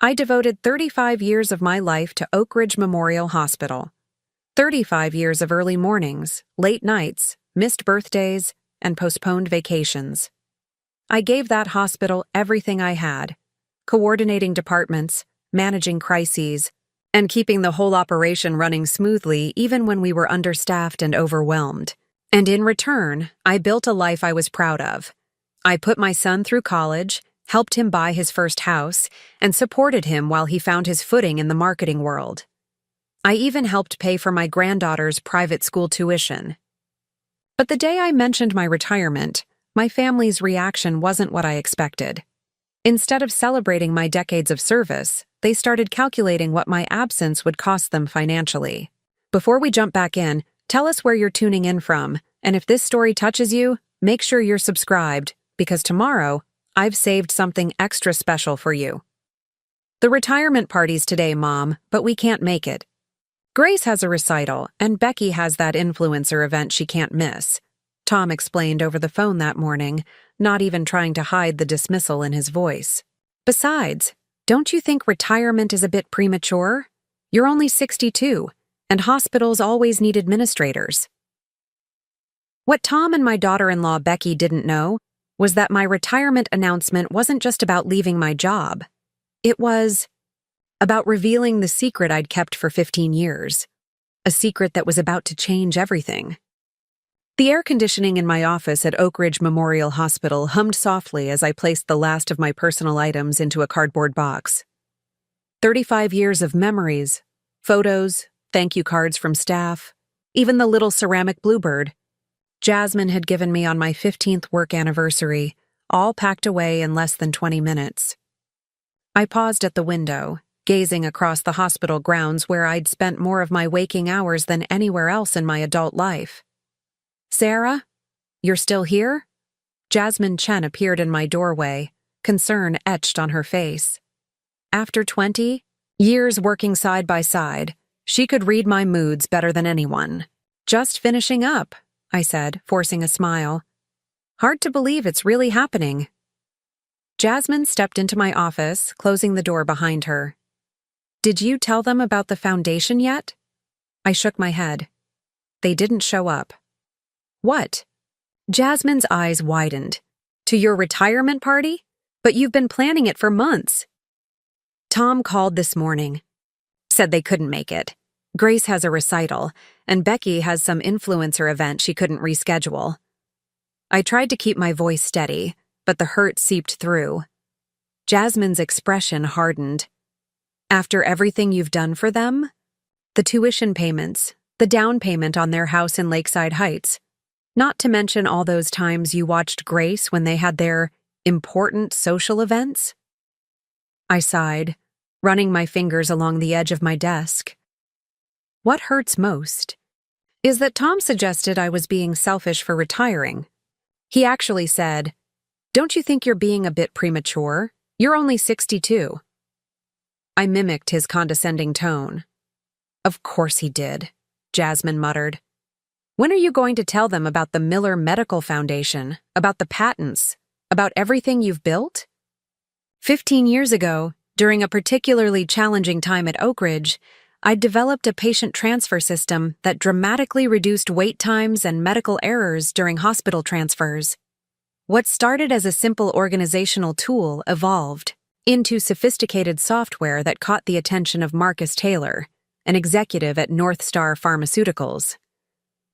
I devoted 35 years of my life to Oak Ridge Memorial Hospital. 35 years of early mornings, late nights, missed birthdays, and postponed vacations. I gave that hospital everything I had, coordinating departments, managing crises, and keeping the whole operation running smoothly even when we were understaffed and overwhelmed. And in return, I built a life I was proud of. I put my son through college, helped him buy his first house, and supported him while he found his footing in the marketing world. I even helped pay for my granddaughter's private school tuition. But the day I mentioned my retirement, my family's reaction wasn't what I expected. Instead of celebrating my decades of service, they started calculating what my absence would cost them financially. Before we jump back in, tell us where you're tuning in from, and if this story touches you, make sure you're subscribed, because tomorrow, I've saved something extra special for you. The retirement party's today, Mom, but we can't make it. Grace has a recital, and Becky has that influencer event she can't miss, Tom explained over the phone that morning, not even trying to hide the dismissal in his voice. Besides, don't you think retirement is a bit premature? You're only 62, and hospitals always need administrators. What Tom and my daughter-in-law Becky didn't know was that my retirement announcement wasn't just about leaving my job. It was about revealing the secret I'd kept for 15 years, a secret that was about to change everything. The air conditioning in my office at Oak Ridge Memorial Hospital hummed softly as I placed the last of my personal items into a cardboard box. 35 years of memories, photos, thank you cards from staff, even the little ceramic bluebird Jasmine had given me on my 15th work anniversary, all packed away in less than 20 minutes. I paused at the window, gazing across the hospital grounds where I'd spent more of my waking hours than anywhere else in my adult life. Sarah, you're still here? Jasmine Chen appeared in my doorway, concern etched on her face. After 20 years working side by side, she could read my moods better than anyone. Just finishing up, I said, forcing a smile. Hard to believe it's really happening. Jasmine stepped into my office, closing the door behind her. Did you tell them about the foundation yet? I shook my head. They didn't show up. What? Jasmine's eyes widened. To your retirement party? But you've been planning it for months. Tom called this morning. Said they couldn't make it. Grace has a recital, and Becky has some influencer event she couldn't reschedule. I tried to keep my voice steady, but the hurt seeped through. Jasmine's expression hardened. After everything you've done for them? The tuition payments, the down payment on their house in Lakeside Heights, not to mention all those times you watched Grace when they had their important social events? I sighed, running my fingers along the edge of my desk. What hurts most is that Tom suggested I was being selfish for retiring. He actually said, "Don't you think you're being a bit premature? You're only 62. I mimicked his condescending tone. Of course he did, Jasmine muttered. When are you going to tell them about the Miller Medical Foundation, about the patents, about everything you've built? 15 years ago, during a particularly challenging time at Oak Ridge, I developed a patient transfer system that dramatically reduced wait times and medical errors during hospital transfers. What started as a simple organizational tool evolved into sophisticated software that caught the attention of Marcus Taylor, an executive at North Star Pharmaceuticals.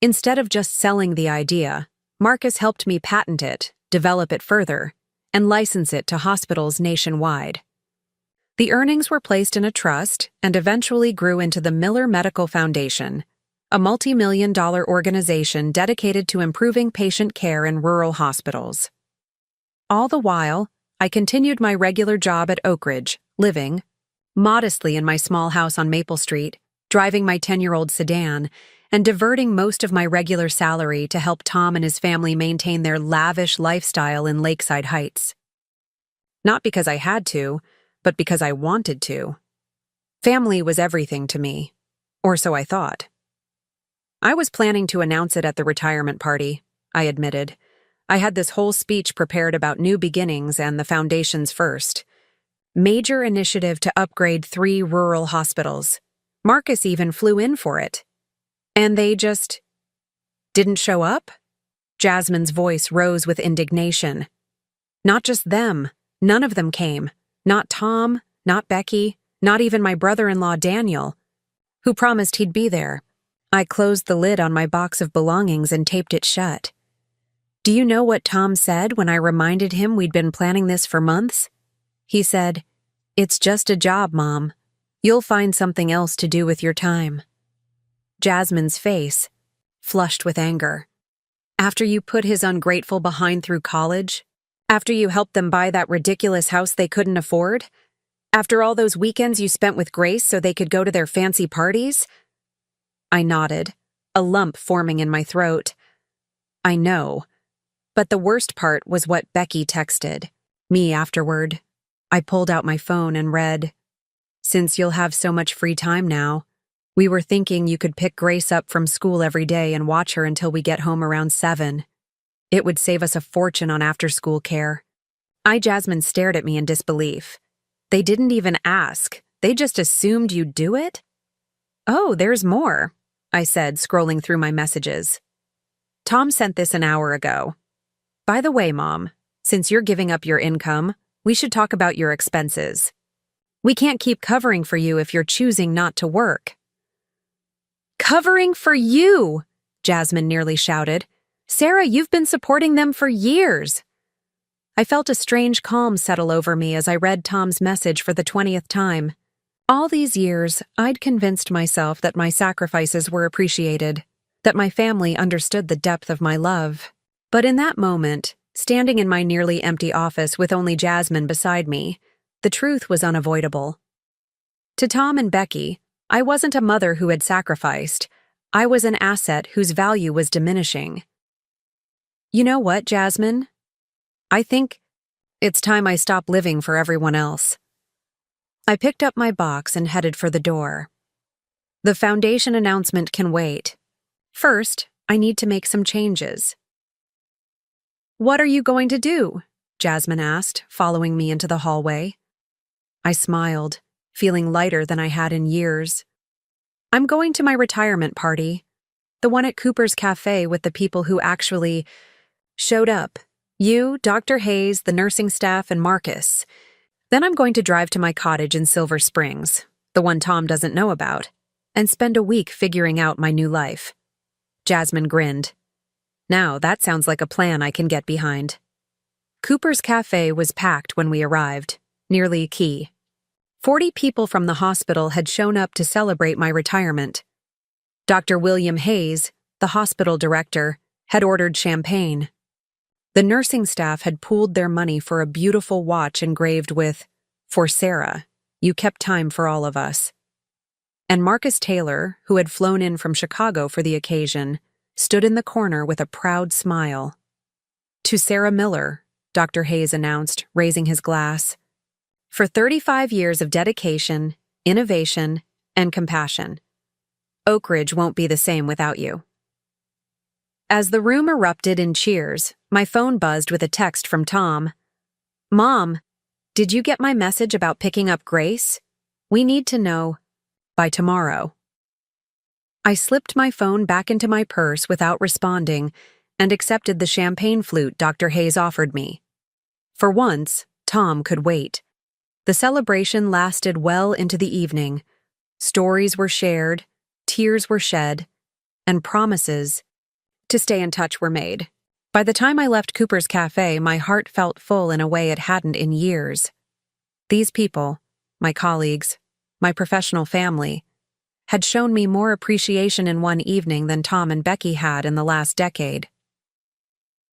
Instead of just selling the idea, Marcus helped me patent it, develop it further, and license it to hospitals nationwide. The earnings were placed in a trust and eventually grew into the Miller Medical Foundation, a multi-million-dollar organization dedicated to improving patient care in rural hospitals. All the while, I continued my regular job at Oak Ridge, living modestly in my small house on Maple Street, driving my 10-year-old sedan, and diverting most of my regular salary to help Tom and his family maintain their lavish lifestyle in Lakeside Heights. Not because I had to, but because I wanted to. Family was everything to me, or so I thought. I was planning to announce it at the retirement party, I admitted. I had this whole speech prepared about new beginnings and the foundation's first. Major initiative to upgrade 3 rural hospitals. Marcus even flew in for it. And they just didn't show up? Jasmine's voice rose with indignation. Not just them. None of them came. Not Tom, not Becky, not even my brother-in-law Daniel, who promised he'd be there. I closed the lid on my box of belongings and taped it shut. Do you know what Tom said when I reminded him we'd been planning this for months? He said, "It's just a job, Mom. You'll find something else to do with your time." Jasmine's face flushed with anger. After you put his ungrateful behind through college? After you helped them buy that ridiculous house they couldn't afford? After all those weekends you spent with Grace so they could go to their fancy parties? I nodded, a lump forming in my throat. I know. But the worst part was what Becky texted me afterward. I pulled out my phone and read, "Since you'll have so much free time now, we were thinking you could pick Grace up from school every day and watch her until we get home around 7. It would save us a fortune on after-school care." Jasmine stared at me in disbelief. They didn't even ask. They just assumed you'd do it? "Oh, there's more," I said, scrolling through my messages. "Tom sent this an hour ago. By the way, Mom, since you're giving up your income, we should talk about your expenses. We can't keep covering for you if you're choosing not to work." "Covering for you!" Jasmine nearly shouted. "Sarah, you've been supporting them for years." I felt a strange calm settle over me as I read Tom's message for the 20th time. All these years, I'd convinced myself that my sacrifices were appreciated, that my family understood the depth of my love. But in that moment, standing in my nearly empty office with only Jasmine beside me, the truth was unavoidable. To Tom and Becky, I wasn't a mother who had sacrificed. I was an asset whose value was diminishing. You know what, Jasmine? I think it's time I stop living for everyone else. I picked up my box and headed for the door. The foundation announcement can wait. First, I need to make some changes. "What are you going to do?" Jasmine asked, following me into the hallway. I smiled, feeling lighter than I had in years. "I'm going to my retirement party, the one at Cooper's Cafe with the people who actually showed up. You, Dr. Hayes, the nursing staff, and Marcus. Then I'm going to drive to my cottage in Silver Springs, the one Tom doesn't know about, and spend a week figuring out my new life." Jasmine grinned. Now that sounds like a plan I can get behind. Cooper's Cafe was packed when we arrived, nearly a key. 40 people from the hospital had shown up to celebrate my retirement. Dr. William Hayes, the hospital director, had ordered champagne. The nursing staff had pooled their money for a beautiful watch engraved with, "For Sarah, you kept time for all of us." And Marcus Taylor, who had flown in from Chicago for the occasion, stood in the corner with a proud smile. "To Sarah Miller," Dr. Hayes announced, raising his glass. "For 35 years of dedication, innovation, and compassion. Oak Ridge won't be the same without you." As the room erupted in cheers, my phone buzzed with a text from Tom. "Mom, did you get my message about picking up Grace? We need to know by tomorrow." I slipped my phone back into my purse without responding and accepted the champagne flute Dr. Hayes offered me. For once, Tom could wait. The celebration lasted well into the evening. Stories were shared, tears were shed, and promises to stay in touch were made. By the time I left Cooper's Cafe, my heart felt full in a way it hadn't in years. These people, my colleagues, my professional family, had shown me more appreciation in one evening than Tom and Becky had in the last decade.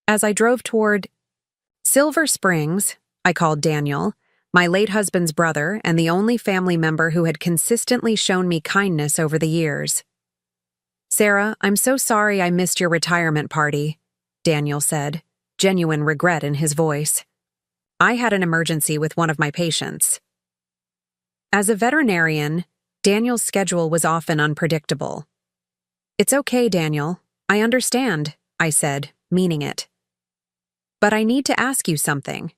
As I drove toward Silver Springs, I called Daniel, my late husband's brother and the only family member who had consistently shown me kindness over the years. "Sarah, I'm so sorry I missed your retirement party," Daniel said, genuine regret in his voice. "I had an emergency with one of my patients." As a veterinarian, Daniel's schedule was often unpredictable. "It's okay, Daniel. I understand," I said, meaning it. "But I need to ask you something."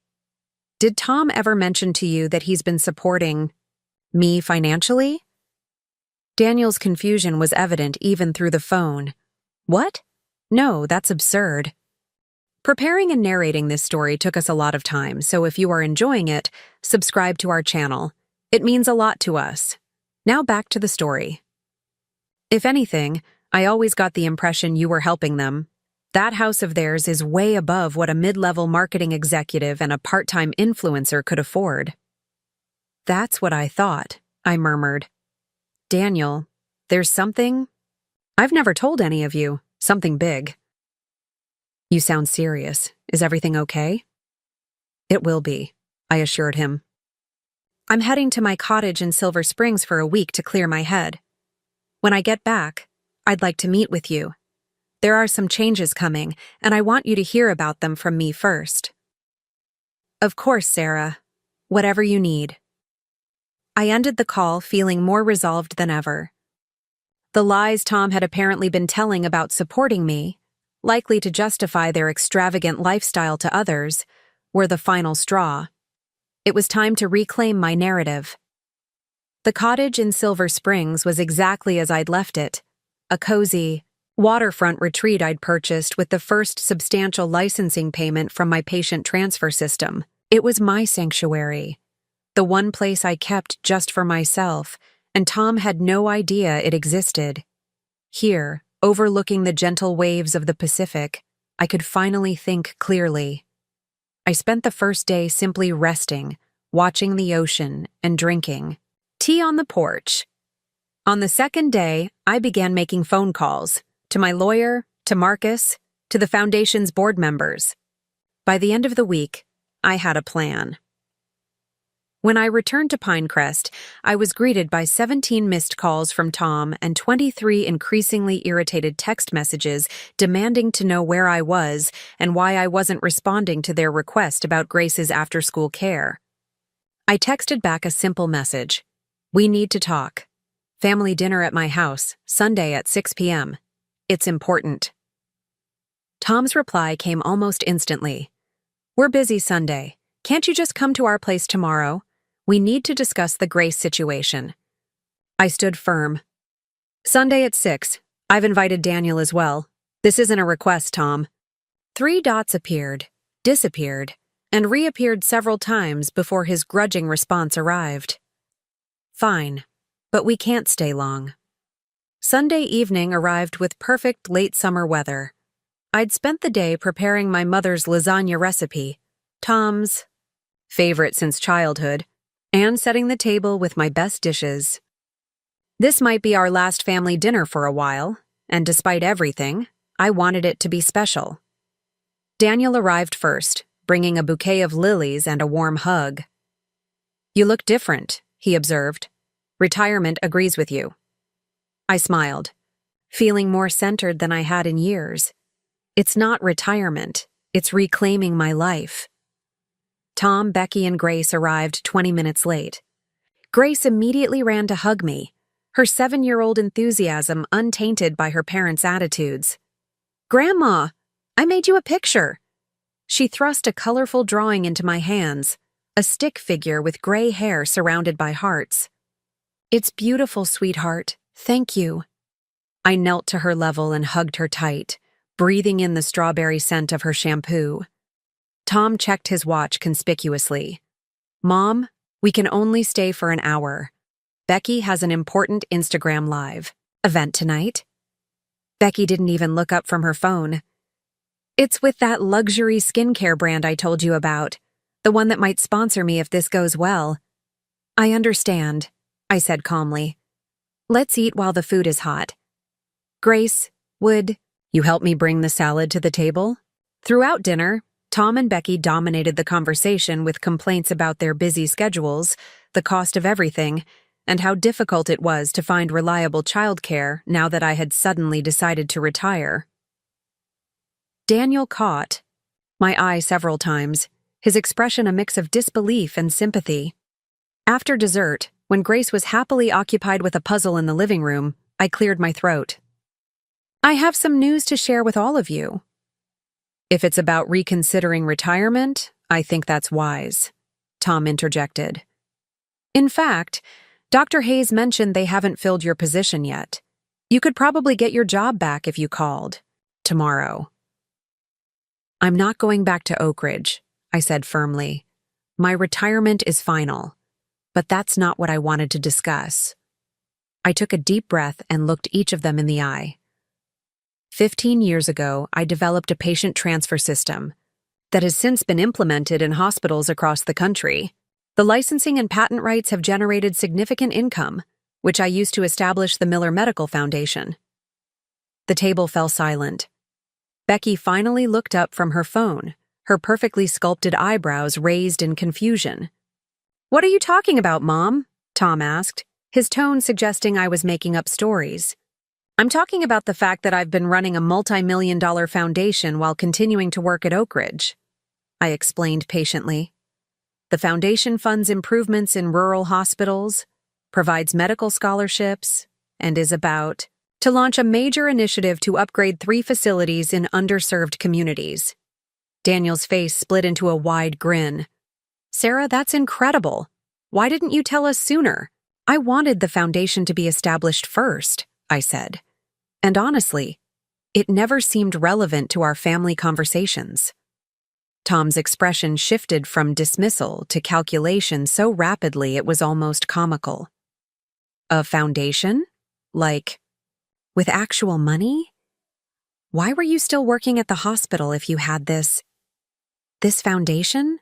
Did Tom ever mention to you that he's been supporting me financially? Daniel's confusion was evident even through the phone. What? No, that's absurd. Preparing and narrating this story took us a lot of time, so if you are enjoying it, subscribe to our channel. It means a lot to us. Now back to the story. If anything, I always got the impression you were helping them. That house of theirs is way above what a mid-level marketing executive and a part-time influencer could afford. That's what I thought, I murmured. Daniel, there's something I've never told any of you, something big. You sound serious. Is everything okay? It will be, I assured him. I'm heading to my cottage in Silver Springs for a week to clear my head. When I get back, I'd like to meet with you. There are some changes coming, and I want you to hear about them from me first. Of course, Sarah. Whatever you need. I ended the call feeling more resolved than ever. The lies Tom had apparently been telling about supporting me, likely to justify their extravagant lifestyle to others, were the final straw. It was time to reclaim my narrative. The cottage in Silver Springs was exactly as I'd left it, a cozy, waterfront retreat I'd purchased with the first substantial licensing payment from my patient transfer system. It was my sanctuary, the one place I kept just for myself, and Tom had no idea it existed. Here, overlooking the gentle waves of the Pacific, I could finally think clearly. I spent the first day simply resting, watching the ocean, and drinking tea on the porch. On the second day, I began making phone calls to my lawyer, to Marcus, to the foundation's board members. By the end of the week, I had a plan. When I returned to Pinecrest, I was greeted by 17 missed calls from Tom and 23 increasingly irritated text messages demanding to know where I was and why I wasn't responding to their request about Grace's after-school care. I texted back a simple message. We need to talk. Family dinner at my house, Sunday at 6 p.m. It's important. Tom's reply came almost instantly. We're busy Sunday. Can't you just come to our place tomorrow? We need to discuss the Grace situation. I stood firm. Sunday at 6. I've invited Daniel as well. This isn't a request, Tom. 3 dots appeared, disappeared, and reappeared several times before his grudging response arrived. Fine, but we can't stay long. Sunday evening arrived with perfect late summer weather. I'd spent the day preparing my mother's lasagna recipe, Tom's favorite since childhood, and setting the table with my best dishes. This might be our last family dinner for a while, and despite everything, I wanted it to be special. Daniel arrived first, bringing a bouquet of lilies and a warm hug. You look different, he observed. Retirement agrees with you. I smiled, feeling more centered than I had in years. It's not retirement, it's reclaiming my life. Tom, Becky, and Grace arrived 20 minutes late. Grace immediately ran to hug me, her 7-year-old enthusiasm untainted by her parents' attitudes. Grandma, I made you a picture. She thrust a colorful drawing into my hands, a stick figure with gray hair surrounded by hearts. It's beautiful, sweetheart. Thank you. I knelt to her level and hugged her tight, breathing in the strawberry scent of her shampoo. Tom checked his watch conspicuously. Mom, we can only stay for an hour. Becky has an important Instagram Live event tonight. Becky didn't even look up from her phone. It's with that luxury skincare brand I told you about, the one that might sponsor me if this goes well. I understand, I said calmly. Let's eat while the food is hot. Grace, would you help me bring the salad to the table? Throughout dinner, Tom and Becky dominated the conversation with complaints about their busy schedules, the cost of everything, and how difficult it was to find reliable childcare now that I had suddenly decided to retire. Daniel caught my eye several times, his expression a mix of disbelief and sympathy. After dessert, when Grace was happily occupied with a puzzle in the living room, I cleared my throat. I have some news to share with all of you. If it's about reconsidering retirement, I think that's wise. Tom interjected. In fact, Dr. Hayes mentioned they haven't filled your position yet. You could probably get your job back if you called. Tomorrow. I'm not going back to Oak Ridge, I said firmly. My retirement is final. But that's not what I wanted to discuss. I took a deep breath and looked each of them in the eye. 15 years ago, I developed a patient transfer system that has since been implemented in hospitals across the country. The licensing and patent rights have generated significant income, which I used to establish the Miller Medical Foundation. The table fell silent. Becky finally looked up from her phone, her perfectly sculpted eyebrows raised in confusion. What are you talking about, Mom? Tom asked, his tone suggesting I was making up stories. I'm talking about the fact that I've been running a multi-million-dollar foundation while continuing to work at Oak Ridge. I explained patiently. The foundation funds improvements in rural hospitals, provides medical scholarships, and is about to launch a major initiative to upgrade 3 facilities in underserved communities. Daniel's face split into a wide grin. Sarah, that's incredible. Why didn't you tell us sooner? I wanted the foundation to be established first, I said. And honestly, it never seemed relevant to our family conversations. Tom's expression shifted from dismissal to calculation so rapidly it was almost comical. A foundation? Like, with actual money? Why were you still working at the hospital if you had this foundation?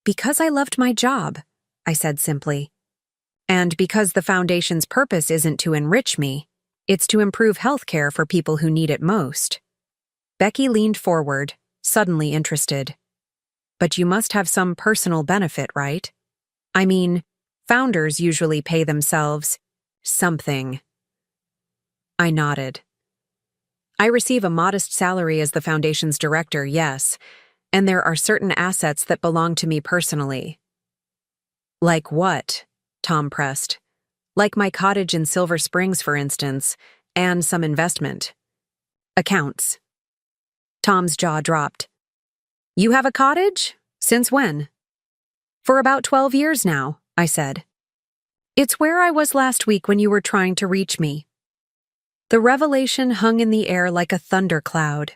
Because I loved my job, I said simply. And because the foundation's purpose isn't to enrich me, it's to improve healthcare for people who need it most. Becky leaned forward, suddenly interested. But you must have some personal benefit, right? I mean, founders usually pay themselves something. I nodded. I receive a modest salary as the foundation's director, yes, and there are certain assets that belong to me personally. Like what? Tom pressed. Like my cottage in Silver Springs, for instance, and some investment. Accounts. Tom's jaw dropped. You have a cottage? Since when? For about 12 years now, I said. It's where I was last week when you were trying to reach me. The revelation hung in the air like a thundercloud.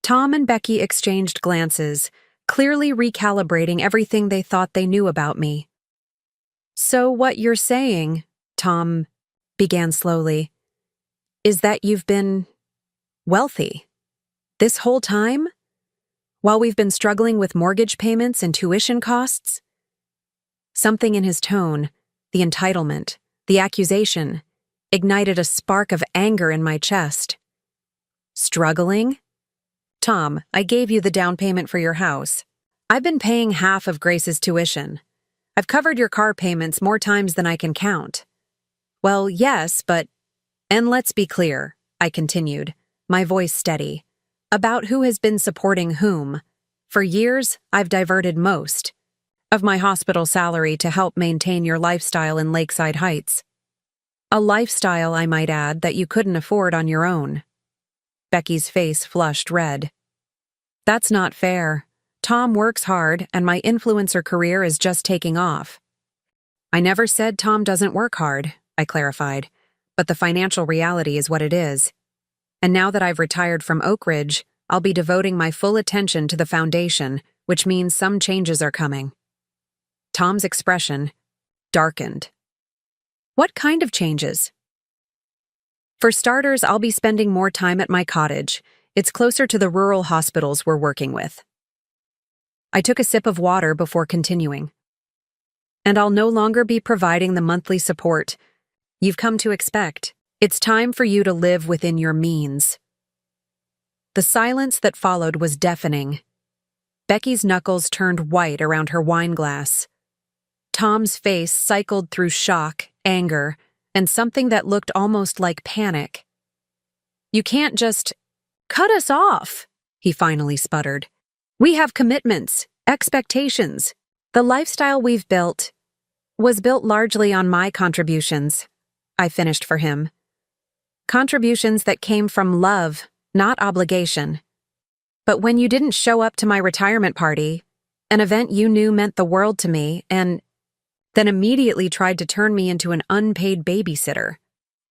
Tom and Becky exchanged glances, clearly recalibrating everything they thought they knew about me. So what you're saying, Tom began slowly, is that you've been wealthy this whole time? While we've been struggling with mortgage payments and tuition costs? Something in his tone, the entitlement, the accusation, ignited a spark of anger in my chest. Struggling? Tom, I gave you the down payment for your house. I've been paying half of Grace's tuition. I've covered your car payments more times than I can count. Well, yes, but... And let's be clear, I continued, my voice steady, about who has been supporting whom. For years, I've diverted most of my hospital salary to help maintain your lifestyle in Lakeside Heights. A lifestyle, I might add, that you couldn't afford on your own. Becky's face flushed red. That's not fair. Tom works hard, and my influencer career is just taking off. I never said Tom doesn't work hard, I clarified, but the financial reality is what it is. And now that I've retired from Oak Ridge, I'll be devoting my full attention to the foundation, which means some changes are coming. Tom's expression darkened. What kind of changes? For starters, I'll be spending more time at my cottage. It's closer to the rural hospitals we're working with. I took a sip of water before continuing. And I'll no longer be providing the monthly support you've come to expect. It's time for you to live within your means. The silence that followed was deafening. Becky's knuckles turned white around her wine glass. Tom's face cycled through shock, anger, and something that looked almost like panic. You can't just cut us off, he finally sputtered. We have commitments, expectations. The lifestyle we've built was built largely on my contributions, I finished for him. Contributions that came from love, not obligation. But when you didn't show up to my retirement party, an event you knew meant the world to me, and then immediately tried to turn me into an unpaid babysitter.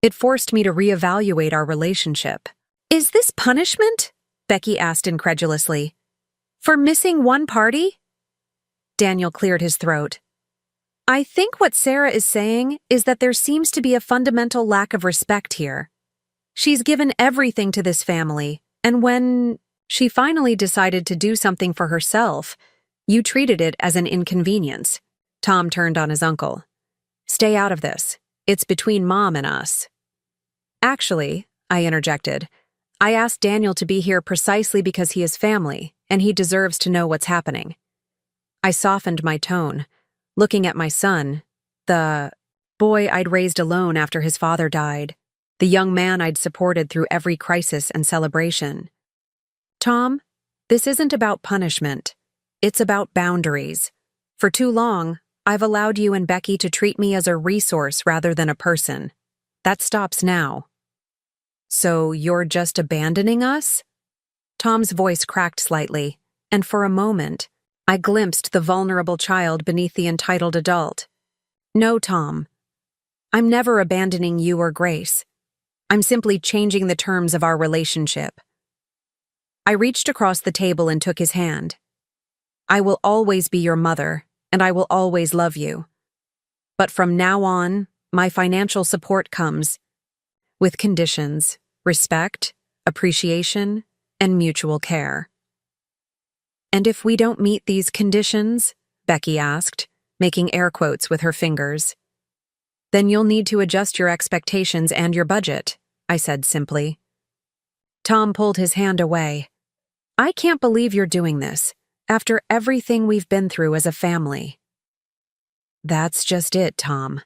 It forced me to reevaluate our relationship. Is this punishment? Becky asked incredulously. For missing one party? Daniel cleared his throat. I think what Sarah is saying is that there seems to be a fundamental lack of respect here. She's given everything to this family, and when she finally decided to do something for herself, you treated it as an inconvenience. Tom turned on his uncle. Stay out of this. It's between Mom and us. Actually, I interjected, I asked Daniel to be here precisely because he is family, and he deserves to know what's happening. I softened my tone, looking at my son, the boy I'd raised alone after his father died, the young man I'd supported through every crisis and celebration. Tom, this isn't about punishment. It's about boundaries. For too long, I've allowed you and Becky to treat me as a resource rather than a person. That stops now. So you're just abandoning us? Tom's voice cracked slightly, and for a moment, I glimpsed the vulnerable child beneath the entitled adult. No, Tom. I'm never abandoning you or Grace. I'm simply changing the terms of our relationship. I reached across the table and took his hand. I will always be your mother, and I will always love you. But from now on, my financial support comes with conditions, respect, appreciation, and mutual care. And if we don't meet these conditions, Becky asked, making air quotes with her fingers, then you'll need to adjust your expectations and your budget, I said simply. Tom pulled his hand away. I can't believe you're doing this, after everything we've been through as a family. That's just it, Tom.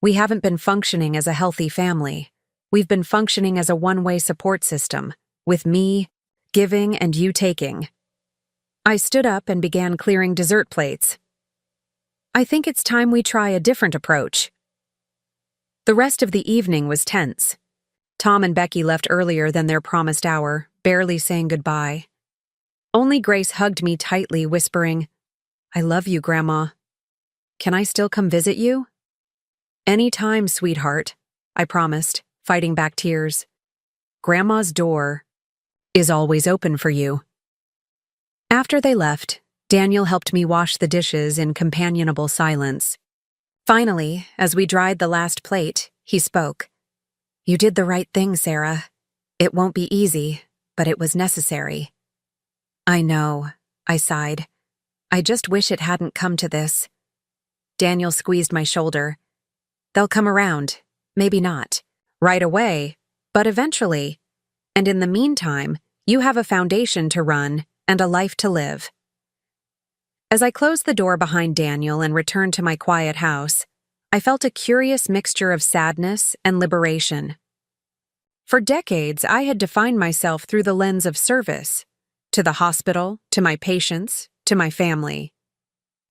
We haven't been functioning as a healthy family. We've been functioning as a one-way support system, with me giving and you taking. I stood up and began clearing dessert plates. I think it's time we try a different approach. The rest of the evening was tense. Tom and Becky left earlier than their promised hour, barely saying goodbye. Only Grace hugged me tightly, whispering, I love you, Grandma. Can I still come visit you? Any time, sweetheart, I promised, fighting back tears. Grandma's door is always open for you. After they left, Daniel helped me wash the dishes in companionable silence. Finally, as we dried the last plate, he spoke. You did the right thing, Sarah. It won't be easy, but it was necessary. I know, I sighed. I just wish it hadn't come to this. Daniel squeezed my shoulder. They'll come around, maybe not, right away, but eventually. And in the meantime, you have a foundation to run and a life to live. As I closed the door behind Daniel and returned to my quiet house, I felt a curious mixture of sadness and liberation. For decades, I had defined myself through the lens of service, to the hospital, to my patients, to my family.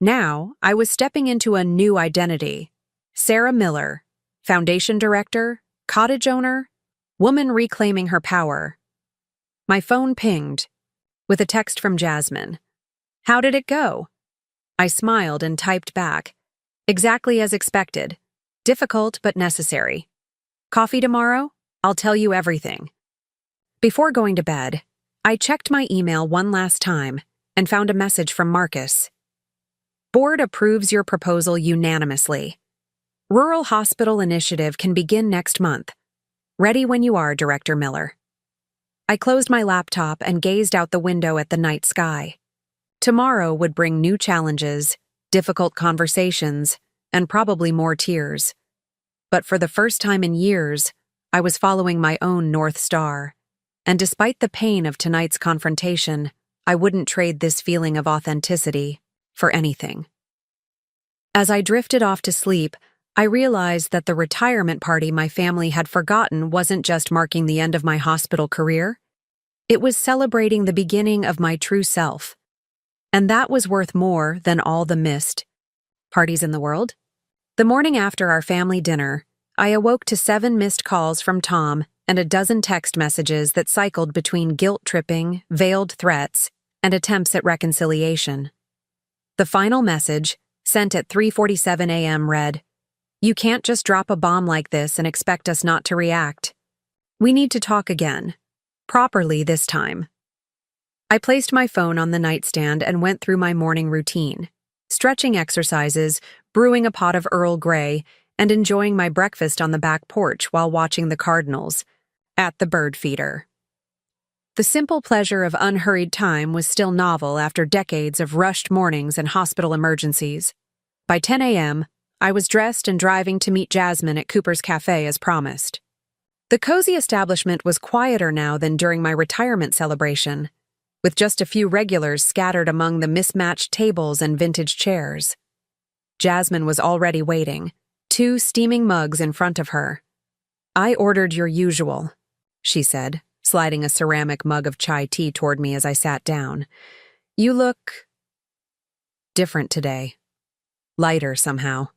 Now, I was stepping into a new identity. Sarah Miller, foundation director, cottage owner, woman reclaiming her power. My phone pinged, with a text from Jasmine. How did it go? I smiled and typed back. Exactly as expected. Difficult but necessary. Coffee tomorrow? I'll tell you everything. Before going to bed, I checked my email one last time and found a message from Marcus. Board approves your proposal unanimously. Rural Hospital Initiative can begin next month. Ready when you are, Director Miller. I closed my laptop and gazed out the window at the night sky. Tomorrow would bring new challenges, difficult conversations, and probably more tears. But for the first time in years, I was following my own North Star. And despite the pain of tonight's confrontation, I wouldn't trade this feeling of authenticity for anything. As I drifted off to sleep, I realized that the retirement party my family had forgotten wasn't just marking the end of my hospital career. It was celebrating the beginning of my true self. And that was worth more than all the missed parties in the world. The morning after our family dinner, I awoke to 7 missed calls from Tom and a dozen text messages that cycled between guilt-tripping, veiled threats, and attempts at reconciliation. The final message, sent at 3:47 a.m., read, "You can't just drop a bomb like this and expect us not to react. We need to talk again. Properly this time." I placed my phone on the nightstand and went through my morning routine, stretching exercises, brewing a pot of Earl Grey, and enjoying my breakfast on the back porch while watching the cardinals at the bird feeder. The simple pleasure of unhurried time was still novel after decades of rushed mornings and hospital emergencies. By 10 a.m., I was dressed and driving to meet Jasmine at Cooper's Cafe as promised. The cozy establishment was quieter now than during my retirement celebration, with just a few regulars scattered among the mismatched tables and vintage chairs. Jasmine was already waiting, 2 steaming mugs in front of her. "I ordered your usual," she said, sliding a ceramic mug of chai tea toward me as I sat down. "You look different today. Lighter somehow."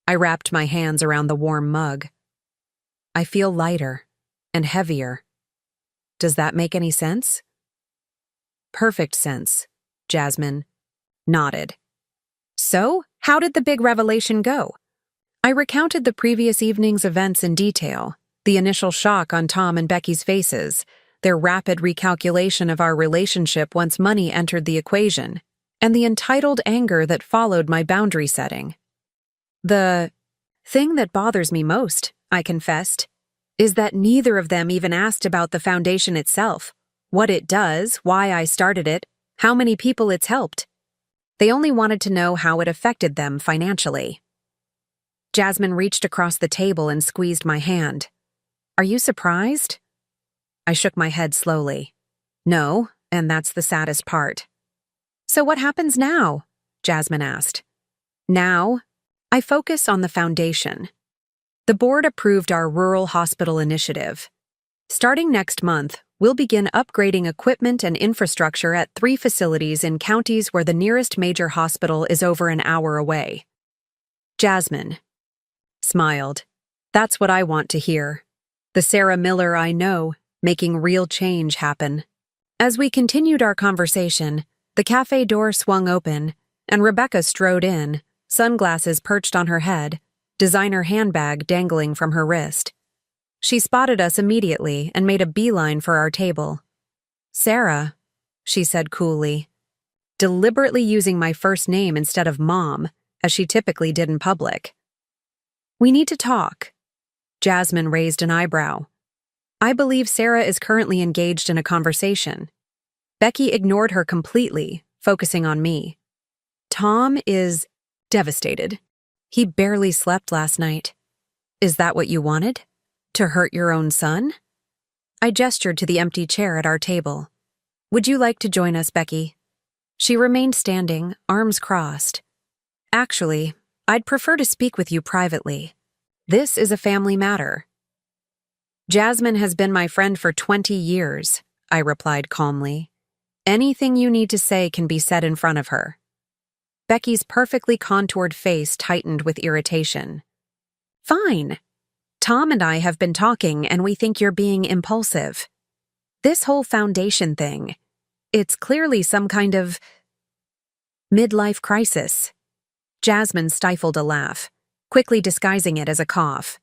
I wrapped my hands around the warm mug. "I feel lighter and heavier. Does that make any sense?" "Perfect sense," Jasmine nodded. "So, how did the big revelation go?" I recounted the previous evening's events in detail, the initial shock on Tom and Becky's faces, their rapid recalculation of our relationship once money entered the equation, and the entitled anger that followed my boundary setting. "The thing that bothers me most," I confessed, "is that neither of them even asked about the foundation itself, what it does, why I started it, how many people it's helped. They only wanted to know how it affected them financially." Jasmine reached across the table and squeezed my hand. "Are you surprised?" I shook my head slowly. "No, and that's the saddest part." "So what happens now?" Jasmine asked. "Now, I focus on the foundation. The board approved our rural hospital initiative. Starting next month, we'll begin upgrading equipment and infrastructure at 3 facilities in counties where the nearest major hospital is over an hour away." Jasmine smiled. "That's what I want to hear. The Sarah Miller I know, making real change happen." As we continued our conversation, the cafe door swung open, and Rebecca strode in, sunglasses perched on her head, designer handbag dangling from her wrist. She spotted us immediately and made a beeline for our table. "Sarah," she said coolly, deliberately using my first name instead of Mom, as she typically did in public. "We need to talk." Jasmine raised an eyebrow. "I believe Sarah is currently engaged in a conversation." Becky ignored her completely, focusing on me. "Tom is devastated. He barely slept last night. Is that what you wanted? To hurt your own son?" I gestured to the empty chair at our table. "Would you like to join us, Becky?" She remained standing, arms crossed. "Actually, I'd prefer to speak with you privately. This is a family matter." "Jasmine has been my friend for 20 years, I replied calmly. "Anything you need to say can be said in front of her." Becky's perfectly contoured face tightened with irritation. "Fine. Tom and I have been talking and we think you're being impulsive. This whole foundation thing, it's clearly some kind of midlife crisis." Jasmine stifled a laugh, quickly disguising it as a cough.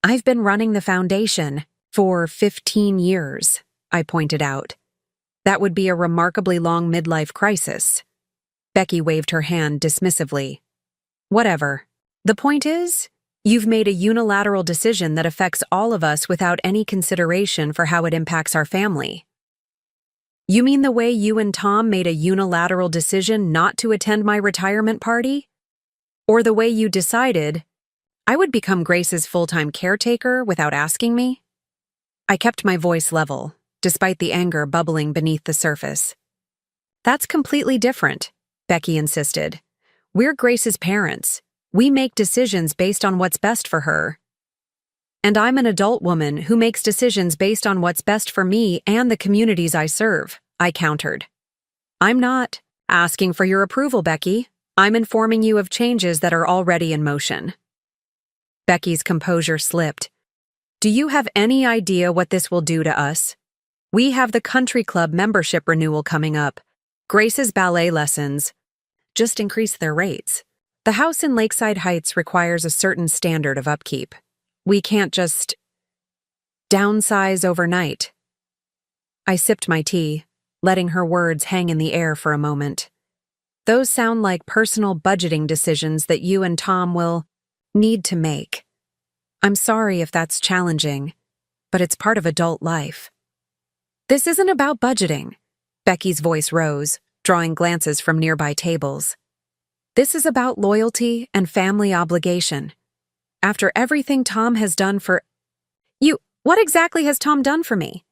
"I've been running the foundation for 15 years, I pointed out. That would be a remarkably long midlife crisis. Becky waved her hand dismissively. "Whatever. The point is, you've made a unilateral decision that affects all of us without any consideration for how it impacts our family." "You mean the way you and Tom made a unilateral decision not to attend my retirement party? Or the way you decided I would become Grace's full-time caretaker without asking me?" I kept my voice level, despite the anger bubbling beneath the surface. "That's completely different," Becky insisted. "We're Grace's parents. We make decisions based on what's best for her. And I'm an adult woman who makes decisions based on what's best for me and the communities I serve," I countered. "I'm not asking for your approval, Becky. I'm informing you of changes that are already in motion." Becky's composure slipped. "Do you have any idea what this will do to us? We have the country club membership renewal coming up, Grace's ballet lessons, just increase their rates. The house in Lakeside Heights requires a certain standard of upkeep. We can't just downsize overnight. I sipped my tea, letting her words hang in the air for a moment. Those sound like personal budgeting decisions that you and Tom will need to make. I'm sorry if that's challenging, but it's part of adult life. This isn't about budgeting. Becky's voice rose, drawing glances from nearby tables. This is about loyalty and family obligation. After everything Tom has done for you, what exactly has Tom done for me?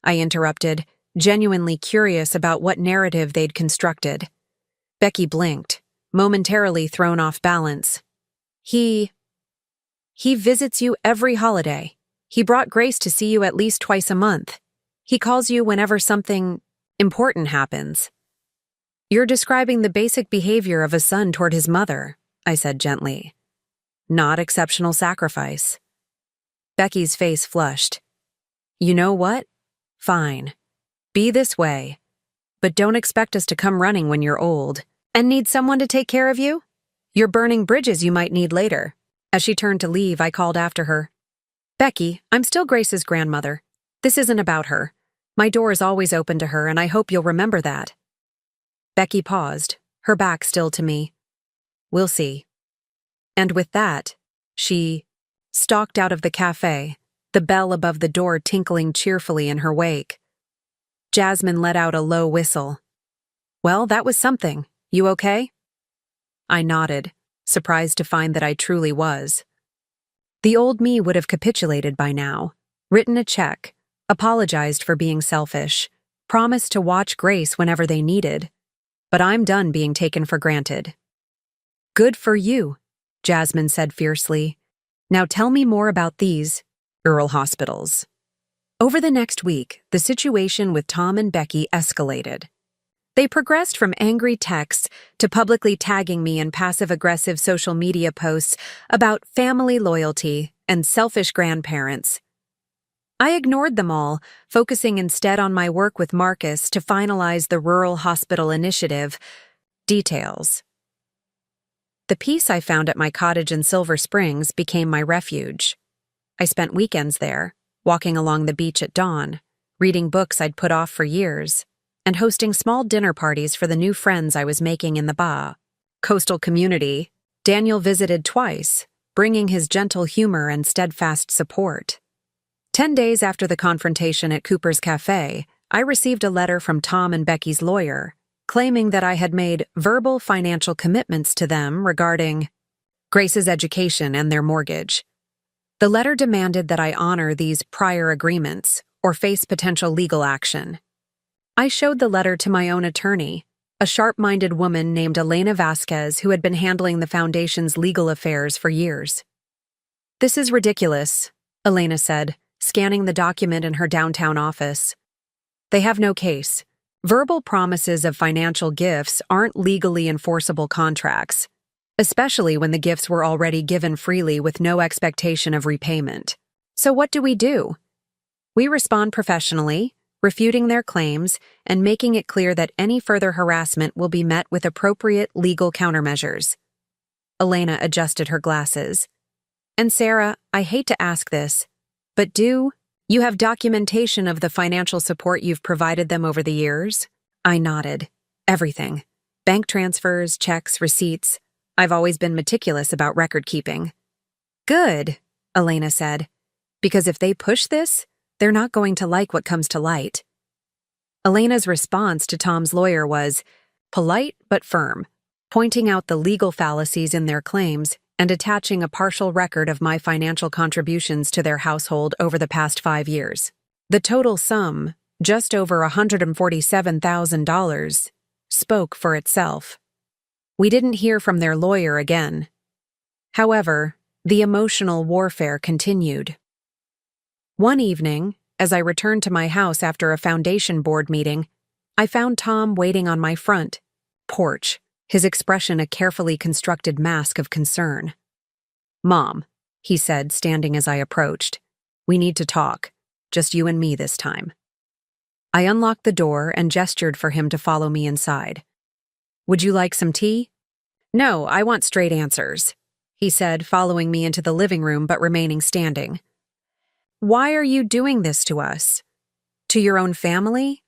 I interrupted, genuinely curious about what narrative they'd constructed. Becky blinked, momentarily thrown off balance. He visits you every holiday. He brought Grace to see you at least twice a month. He calls you whenever something important happens. You're describing the basic behavior of a son toward his mother, I said gently. Not exceptional sacrifice. Becky's face flushed. You know what? Fine. Be this way. But don't expect us to come running when you're old and need someone to take care of you. You're burning bridges you might need later. As she turned to leave, I called after her. Becky, I'm still Grace's grandmother. This isn't about her. My door is always open to her, and I hope you'll remember that. Becky paused, her back still to me. We'll see. And with that, she stalked out of the cafe, the bell above the door tinkling cheerfully in her wake. Jasmine let out a low whistle. Well, that was something. You okay? I nodded, surprised to find that I truly was. The old me would have capitulated by now, written a check, apologized for being selfish, promised to watch Grace whenever they needed. But I'm done being taken for granted. Good for you, Jasmine said fiercely. Now tell me more about these rural hospitals. Over the next week, the situation with Tom and Becky escalated. They progressed from angry texts to publicly tagging me in passive-aggressive social media posts about family loyalty and selfish grandparents. I ignored them all, focusing instead on my work with Marcus to finalize the Rural Hospital Initiative details. The peace I found at my cottage in Silver Springs became my refuge. I spent weekends there, walking along the beach at dawn, reading books I'd put off for years, and hosting small dinner parties for the new friends I was making in the Ba coastal community. Daniel visited twice, bringing his gentle humor and steadfast support. 10 days after the confrontation at Cooper's Cafe, I received a letter from Tom and Becky's lawyer, claiming that I had made verbal financial commitments to them regarding Grace's education and their mortgage. The letter demanded that I honor these prior agreements or face potential legal action. I showed the letter to my own attorney, a sharp-minded woman named Elena Vasquez who had been handling the foundation's legal affairs for years. This is ridiculous, Elena said, scanning the document in her downtown office. They have no case. Verbal promises of financial gifts aren't legally enforceable contracts, especially when the gifts were already given freely with no expectation of repayment. So what do? We respond professionally, refuting their claims and making it clear that any further harassment will be met with appropriate legal countermeasures. Elena adjusted her glasses. And Sarah, I hate to ask this, but do you have documentation of the financial support you've provided them over the years? I nodded. Everything. Bank transfers, checks, receipts. I've always been meticulous about record keeping. Good, Elena said. Because if they push this, they're not going to like what comes to light. Elena's response to Tom's lawyer was polite but firm, pointing out the legal fallacies in their claims and attaching a partial record of my financial contributions to their household over the past 5 years. The total sum, just over $147,000, spoke for itself. We didn't hear from their lawyer again. However, the emotional warfare continued. One evening, as I returned to my house after a foundation board meeting, I found Tom waiting on my front porch, his expression a carefully constructed mask of concern. Mom, he said, standing as I approached, we need to talk, just you and me this time. I unlocked the door and gestured for him to follow me inside. Would you like some tea? No, I want straight answers, he said, following me into the living room but remaining standing. Why are you doing this to us? To your own family?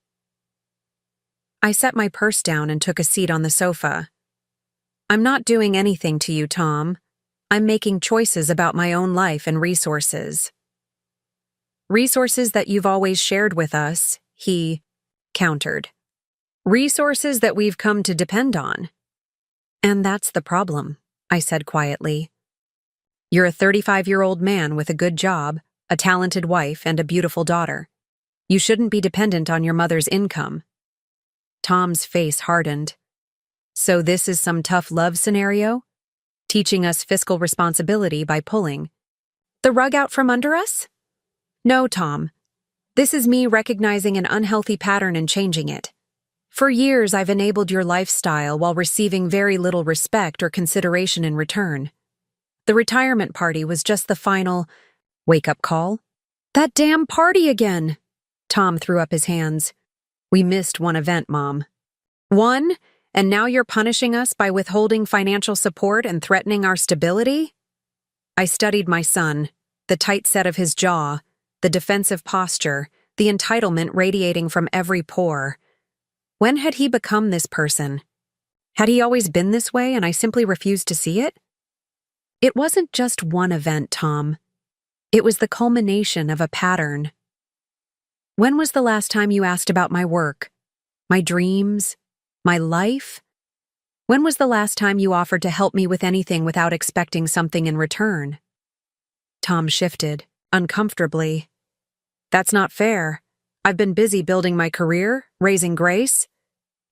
I set my purse down and took a seat on the sofa. I'm not doing anything to you, Tom. I'm making choices about my own life and resources. Resources that you've always shared with us, he countered. Resources that we've come to depend on. And that's the problem, I said quietly. You're a 35-year-old man with a good job, a talented wife, and a beautiful daughter. You shouldn't be dependent on your mother's income. Tom's face hardened. So this is some tough love scenario? Teaching us fiscal responsibility by pulling the rug out from under us? No, Tom. This is me recognizing an unhealthy pattern and changing it. For years, I've enabled your lifestyle while receiving very little respect or consideration in return. The retirement party was just the final wake-up call. That damn party again! Tom threw up his hands. We missed one event, Mom. One? And now you're punishing us by withholding financial support and threatening our stability? I studied my son, the tight set of his jaw, the defensive posture, the entitlement radiating from every pore. When had he become this person? Had he always been this way and I simply refused to see it? It wasn't just one event, Tom. It was the culmination of a pattern. When was the last time you asked about my work, my dreams, my life? When was the last time you offered to help me with anything without expecting something in return? Tom shifted, uncomfortably. That's not fair. I've been busy building my career, raising Grace.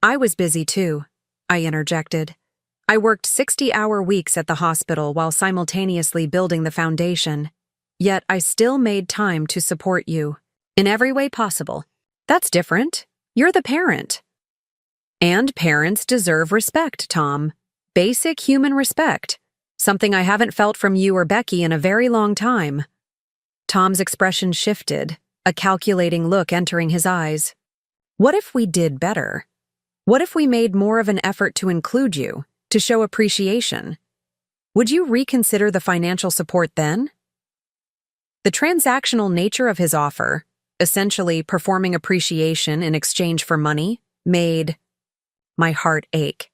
I was busy too, I interjected. I worked 60-hour weeks at the hospital while simultaneously building the foundation. Yet I still made time to support you, in every way possible. That's different. You're the parent. And parents deserve respect, Tom. Basic human respect. Something I haven't felt from you or Becky in a very long time. Tom's expression shifted, a calculating look entering his eyes. What if we did better? What if we made more of an effort to include you, to show appreciation? Would you reconsider the financial support then? The transactional nature of his offer, essentially performing appreciation in exchange for money, made my heart ache.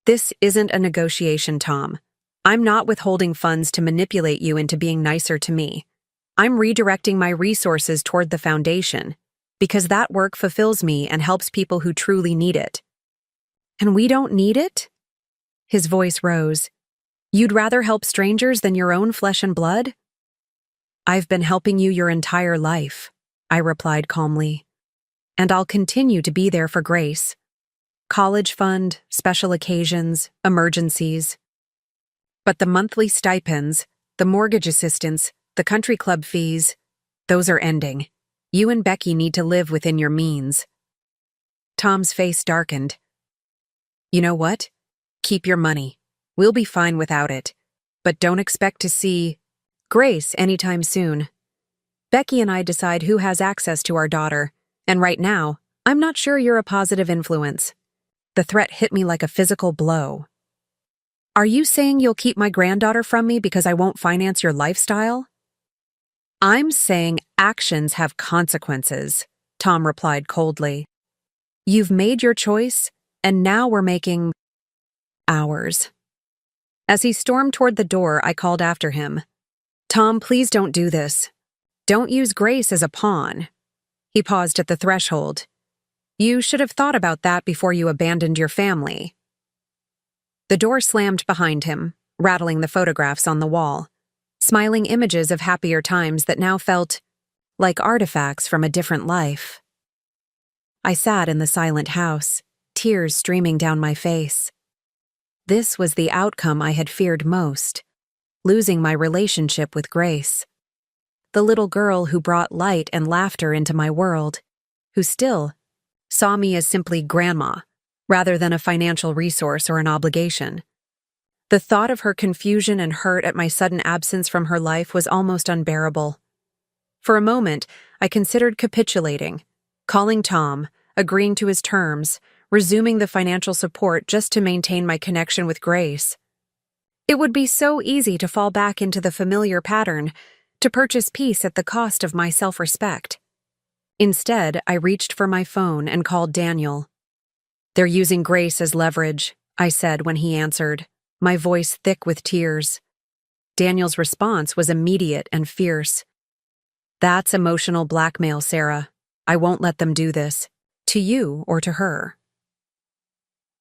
This isn't a negotiation, Tom. I'm not withholding funds to manipulate you into being nicer to me. I'm redirecting my resources toward the foundation, because that work fulfills me and helps people who truly need it. And we don't need it? His voice rose. You'd rather help strangers than your own flesh and blood? I've been helping you your entire life, I replied calmly. And I'll continue to be there for Grace. College fund, special occasions, emergencies. But the monthly stipends, the mortgage assistance, the country club fees, those are ending. You and Becky need to live within your means. Tom's face darkened. You know what? Keep your money. We'll be fine without it. But don't expect to see Grace anytime soon. Becky and I decide who has access to our daughter, and right now, I'm not sure you're a positive influence. The threat hit me like a physical blow. Are you saying you'll keep my granddaughter from me because I won't finance your lifestyle? I'm saying actions have consequences, Tom replied coldly. You've made your choice, and now we're making ours. As he stormed toward the door, I called after him. Tom, please don't do this. Don't use Grace as a pawn. He paused at the threshold. You should have thought about that before you abandoned your family. The door slammed behind him, rattling the photographs on the wall. Smiling images of happier times that now felt like artifacts from a different life. I sat in the silent house, tears streaming down my face. This was the outcome I had feared most, losing my relationship with Grace. The little girl who brought light and laughter into my world, who still saw me as simply grandma, rather than a financial resource or an obligation. The thought of her confusion and hurt at my sudden absence from her life was almost unbearable. For a moment, I considered capitulating, calling Tom, agreeing to his terms, resuming the financial support just to maintain my connection with Grace. It would be so easy to fall back into the familiar pattern, to purchase peace at the cost of my self-respect. Instead, I reached for my phone and called Daniel. "They're using Grace as leverage," I said when he answered, my voice thick with tears. Daniel's response was immediate and fierce. "That's emotional blackmail, Sarah. I won't let them do this, to you or to her."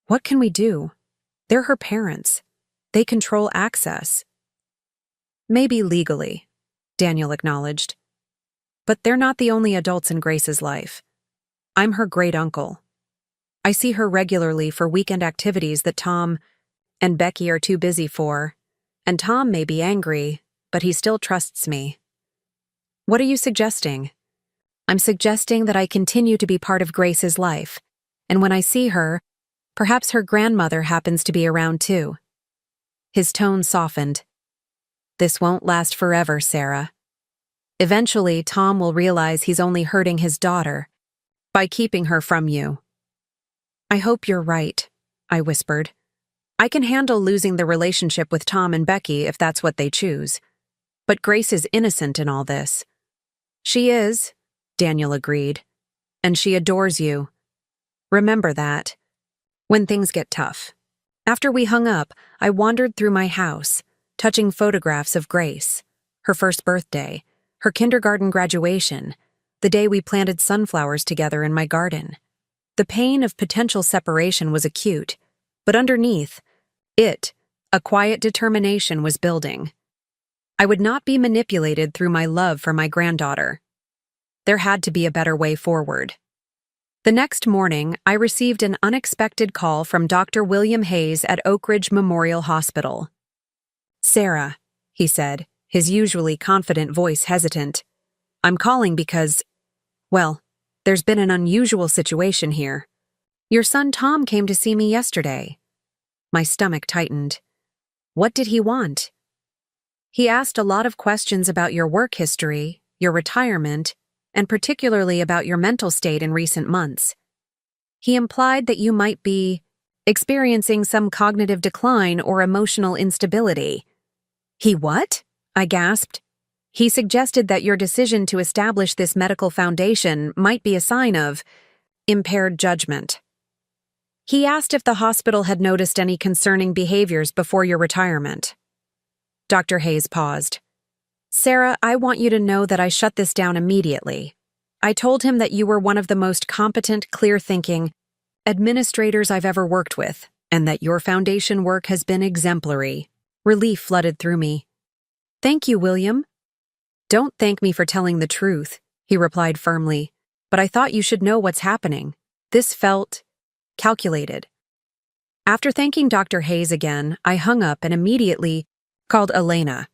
"What can we do? They're her parents. They control access." "Maybe legally," Daniel acknowledged. "But they're not the only adults in Grace's life. I'm her great-uncle. I see her regularly for weekend activities that Tom and Becky are too busy for, and Tom may be angry, but he still trusts me." "What are you suggesting?" "I'm suggesting that I continue to be part of Grace's life, and when I see her, perhaps her grandmother happens to be around too." His tone softened. "This won't last forever, Sarah. Eventually, Tom will realize he's only hurting his daughter by keeping her from you." "I hope you're right," I whispered. "I can handle losing the relationship with Tom and Becky if that's what they choose. But Grace is innocent in all this." "She is," Daniel agreed. "And she adores you. Remember that. When things get tough." After we hung up, I wandered through my house, touching photographs of Grace, her first birthday, her kindergarten graduation, the day we planted sunflowers together in my garden. The pain of potential separation was acute, but underneath it, a quiet determination was building. I would not be manipulated through my love for my granddaughter. There had to be a better way forward. The next morning, I received an unexpected call from Dr. William Hayes at Oak Ridge Memorial Hospital. "Sarah," he said, his usually confident voice hesitant, "I'm calling because, well, there's been an unusual situation here. Your son Tom came to see me yesterday." My stomach tightened. "What did he want?" "He asked a lot of questions about your work history, your retirement, and particularly about your mental state in recent months. He implied that you might be experiencing some cognitive decline or emotional instability." "He what?" I gasped. "He suggested that your decision to establish this medical foundation might be a sign of impaired judgment. He asked if the hospital had noticed any concerning behaviors before your retirement." Dr. Hayes paused. "Sarah, I want you to know that I shut this down immediately. I told him that you were one of the most competent, clear-thinking administrators I've ever worked with, and that your foundation work has been exemplary." Relief flooded through me. "Thank you, William." "Don't thank me for telling the truth," he replied firmly, "but I thought you should know what's happening." This felt calculated. After thanking Dr. Hayes again, I hung up and immediately called Elena.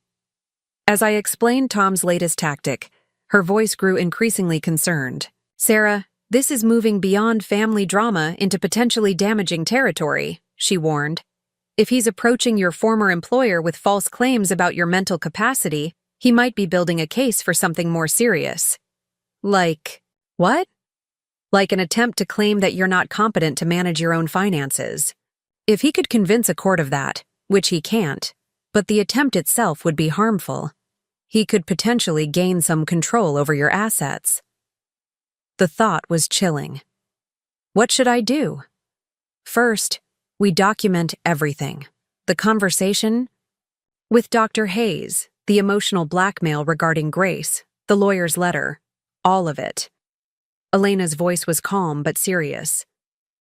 As I explained Tom's latest tactic, her voice grew increasingly concerned. "Sarah, this is moving beyond family drama into potentially damaging territory," she warned. "If he's approaching your former employer with false claims about your mental capacity, he might be building a case for something more serious." "Like, what?" "Like an attempt to claim that you're not competent to manage your own finances. If he could convince a court of that, which he can't, but the attempt itself would be harmful, he could potentially gain some control over your assets." The thought was chilling. What should I do? First, we document everything. The conversation with Dr. Hayes, the emotional blackmail regarding Grace, the lawyer's letter, all of it. Elena's voice was calm but serious.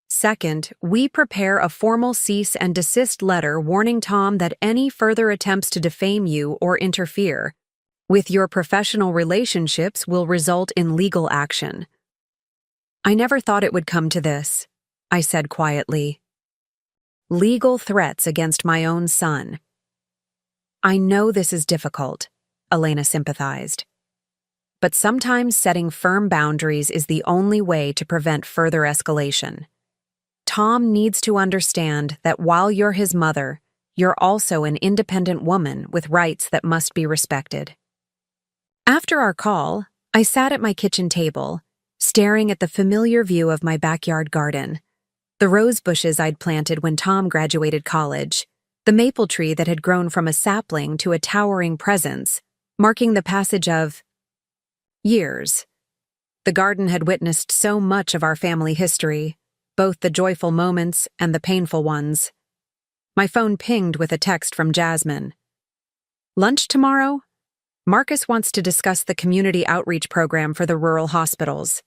Second, we prepare a formal cease and desist letter warning Tom that any further attempts to defame you or interfere with your professional relationships will result in legal action. "I never thought it would come to this," I said quietly. "Legal threats against my own son." "I know this is difficult," Elena sympathized. "But sometimes setting firm boundaries is the only way to prevent further escalation. Tom needs to understand that while you're his mother, you're also an independent woman with rights that must be respected." After our call, I sat at my kitchen table, staring at the familiar view of my backyard garden. The rose bushes I'd planted when Tom graduated college, the maple tree that had grown from a sapling to a towering presence, marking the passage of years. The garden had witnessed so much of our family history, both the joyful moments and the painful ones. My phone pinged with a text from Jasmine. "Lunch tomorrow? Marcus wants to discuss the community outreach program for the rural hospitals.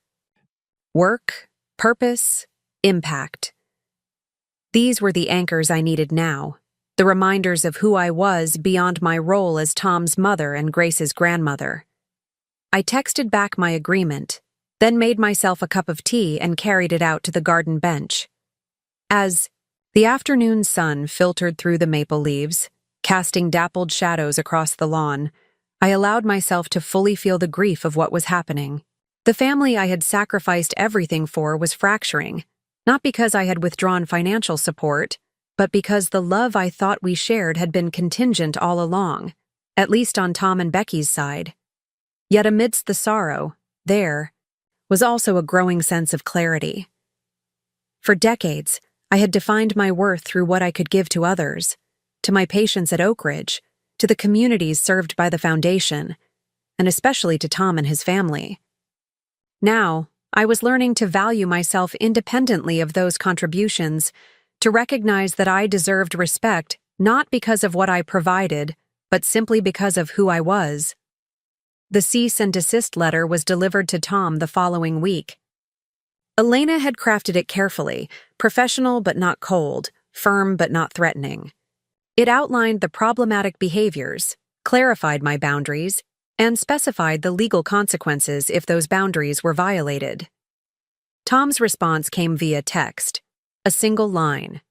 Work, purpose, impact." These were the anchors I needed now, the reminders of who I was beyond my role as Tom's mother and Grace's grandmother. I texted back my agreement, then made myself a cup of tea and carried it out to the garden bench. As the afternoon sun filtered through the maple leaves, casting dappled shadows across the lawn, I allowed myself to fully feel the grief of what was happening. The family I had sacrificed everything for was fracturing, not because I had withdrawn financial support, but because the love I thought we shared had been contingent all along, at least on Tom and Becky's side. Yet amidst the sorrow, there was also a growing sense of clarity. For decades, I had defined my worth through what I could give to others, to my patients at Oak Ridge, to the communities served by the foundation, and especially to Tom and his family. Now, I was learning to value myself independently of those contributions, to recognize that I deserved respect not because of what I provided, but simply because of who I was. The cease and desist letter was delivered to Tom the following week. Elena had crafted it carefully, professional but not cold, firm but not threatening. It outlined the problematic behaviors, clarified my boundaries, and specified the legal consequences if those boundaries were violated. Tom's response came via text, a single line.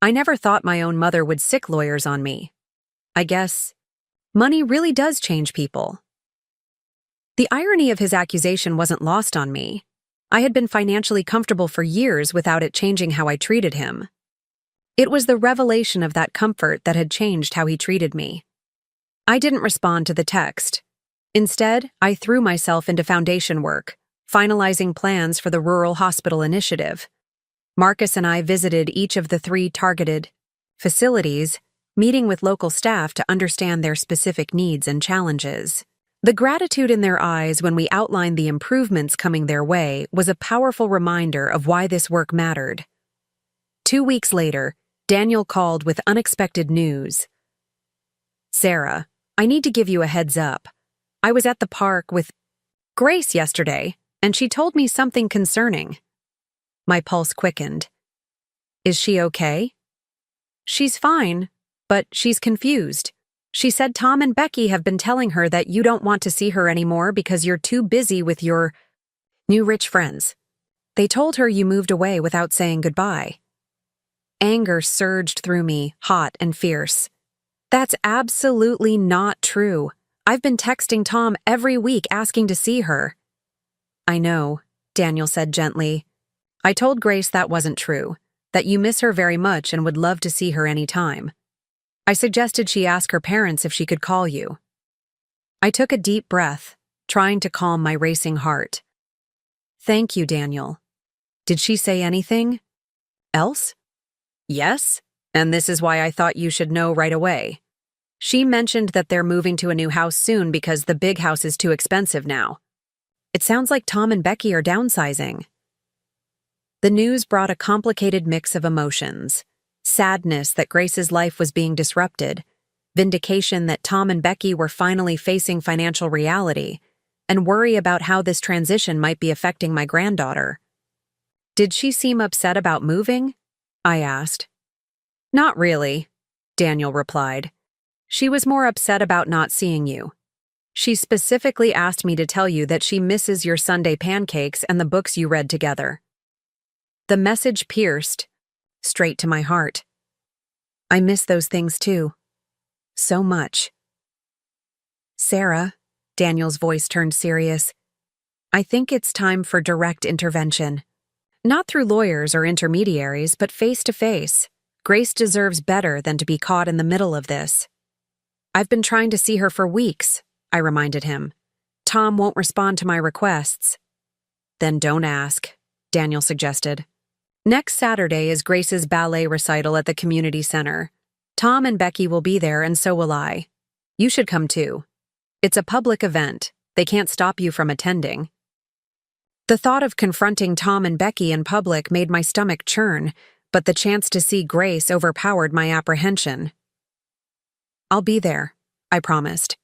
"I never thought my own mother would sick lawyers on me. I guess money really does change people." The irony of his accusation wasn't lost on me. I had been financially comfortable for years without it changing how I treated him. It was the revelation of that comfort that had changed how he treated me. I didn't respond to the text. Instead, I threw myself into foundation work, finalizing plans for the Rural Hospital Initiative. Marcus and I visited each of the 3 targeted facilities, meeting with local staff to understand their specific needs and challenges. The gratitude in their eyes when we outlined the improvements coming their way was a powerful reminder of why this work mattered. 2 weeks later, Daniel called with unexpected news. "Sarah, I need to give you a heads up. I was at the park with Grace yesterday, and she told me something concerning." My pulse quickened. "Is she okay?" "She's fine, but she's confused. She said Tom and Becky have been telling her that you don't want to see her anymore because you're too busy with your new rich friends. They told her you moved away without saying goodbye." Anger surged through me, hot and fierce. "That's absolutely not true. I've been texting Tom every week asking to see her." "I know," Daniel said gently. "I told Grace that wasn't true, that you miss her very much and would love to see her any time. I suggested she ask her parents if she could call you." I took a deep breath, trying to calm my racing heart. "Thank you, Daniel. Did she say anything else?" "Yes, and this is why I thought you should know right away. She mentioned that they're moving to a new house soon because the big house is too expensive now. It sounds like Tom and Becky are downsizing." The news brought a complicated mix of emotions. Sadness that Grace's life was being disrupted, vindication that Tom and Becky were finally facing financial reality, and worry about how this transition might be affecting my granddaughter. "Did she seem upset about moving?" I asked. "Not really," Daniel replied. "She was more upset about not seeing you. She specifically asked me to tell you that she misses your Sunday pancakes and the books you read together." The message pierced straight to my heart. I miss those things too. So much. "Sarah," Daniel's voice turned serious, "I think it's time for direct intervention. Not through lawyers or intermediaries, but face to face. Grace deserves better than to be caught in the middle of this." "I've been trying to see her for weeks," I reminded him. "Tom won't respond to my requests." "Then don't ask," Daniel suggested. Next Saturday is Grace's ballet recital at the community center. Tom and Becky will be there, and so will I. You should come too. It's a public event. They can't stop you from attending. The thought of confronting Tom and Becky in public made my stomach churn, but the chance to see Grace overpowered my apprehension. I'll be there, I promised.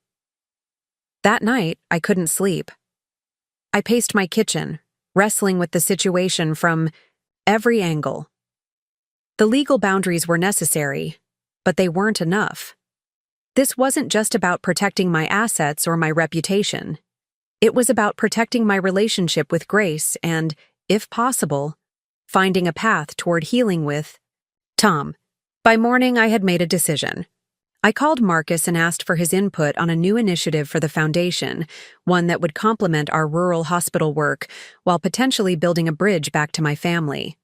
That night, I couldn't sleep. I paced my kitchen, wrestling with the situation from every angle. The legal boundaries were necessary, but they weren't enough. This wasn't just about protecting my assets or my reputation. It was about protecting my relationship with Grace and, if possible, finding a path toward healing with Tom. By morning, I had made a decision. I called Marcus and asked for his input on a new initiative for the foundation, one that would complement our rural hospital work while potentially building a bridge back to my family.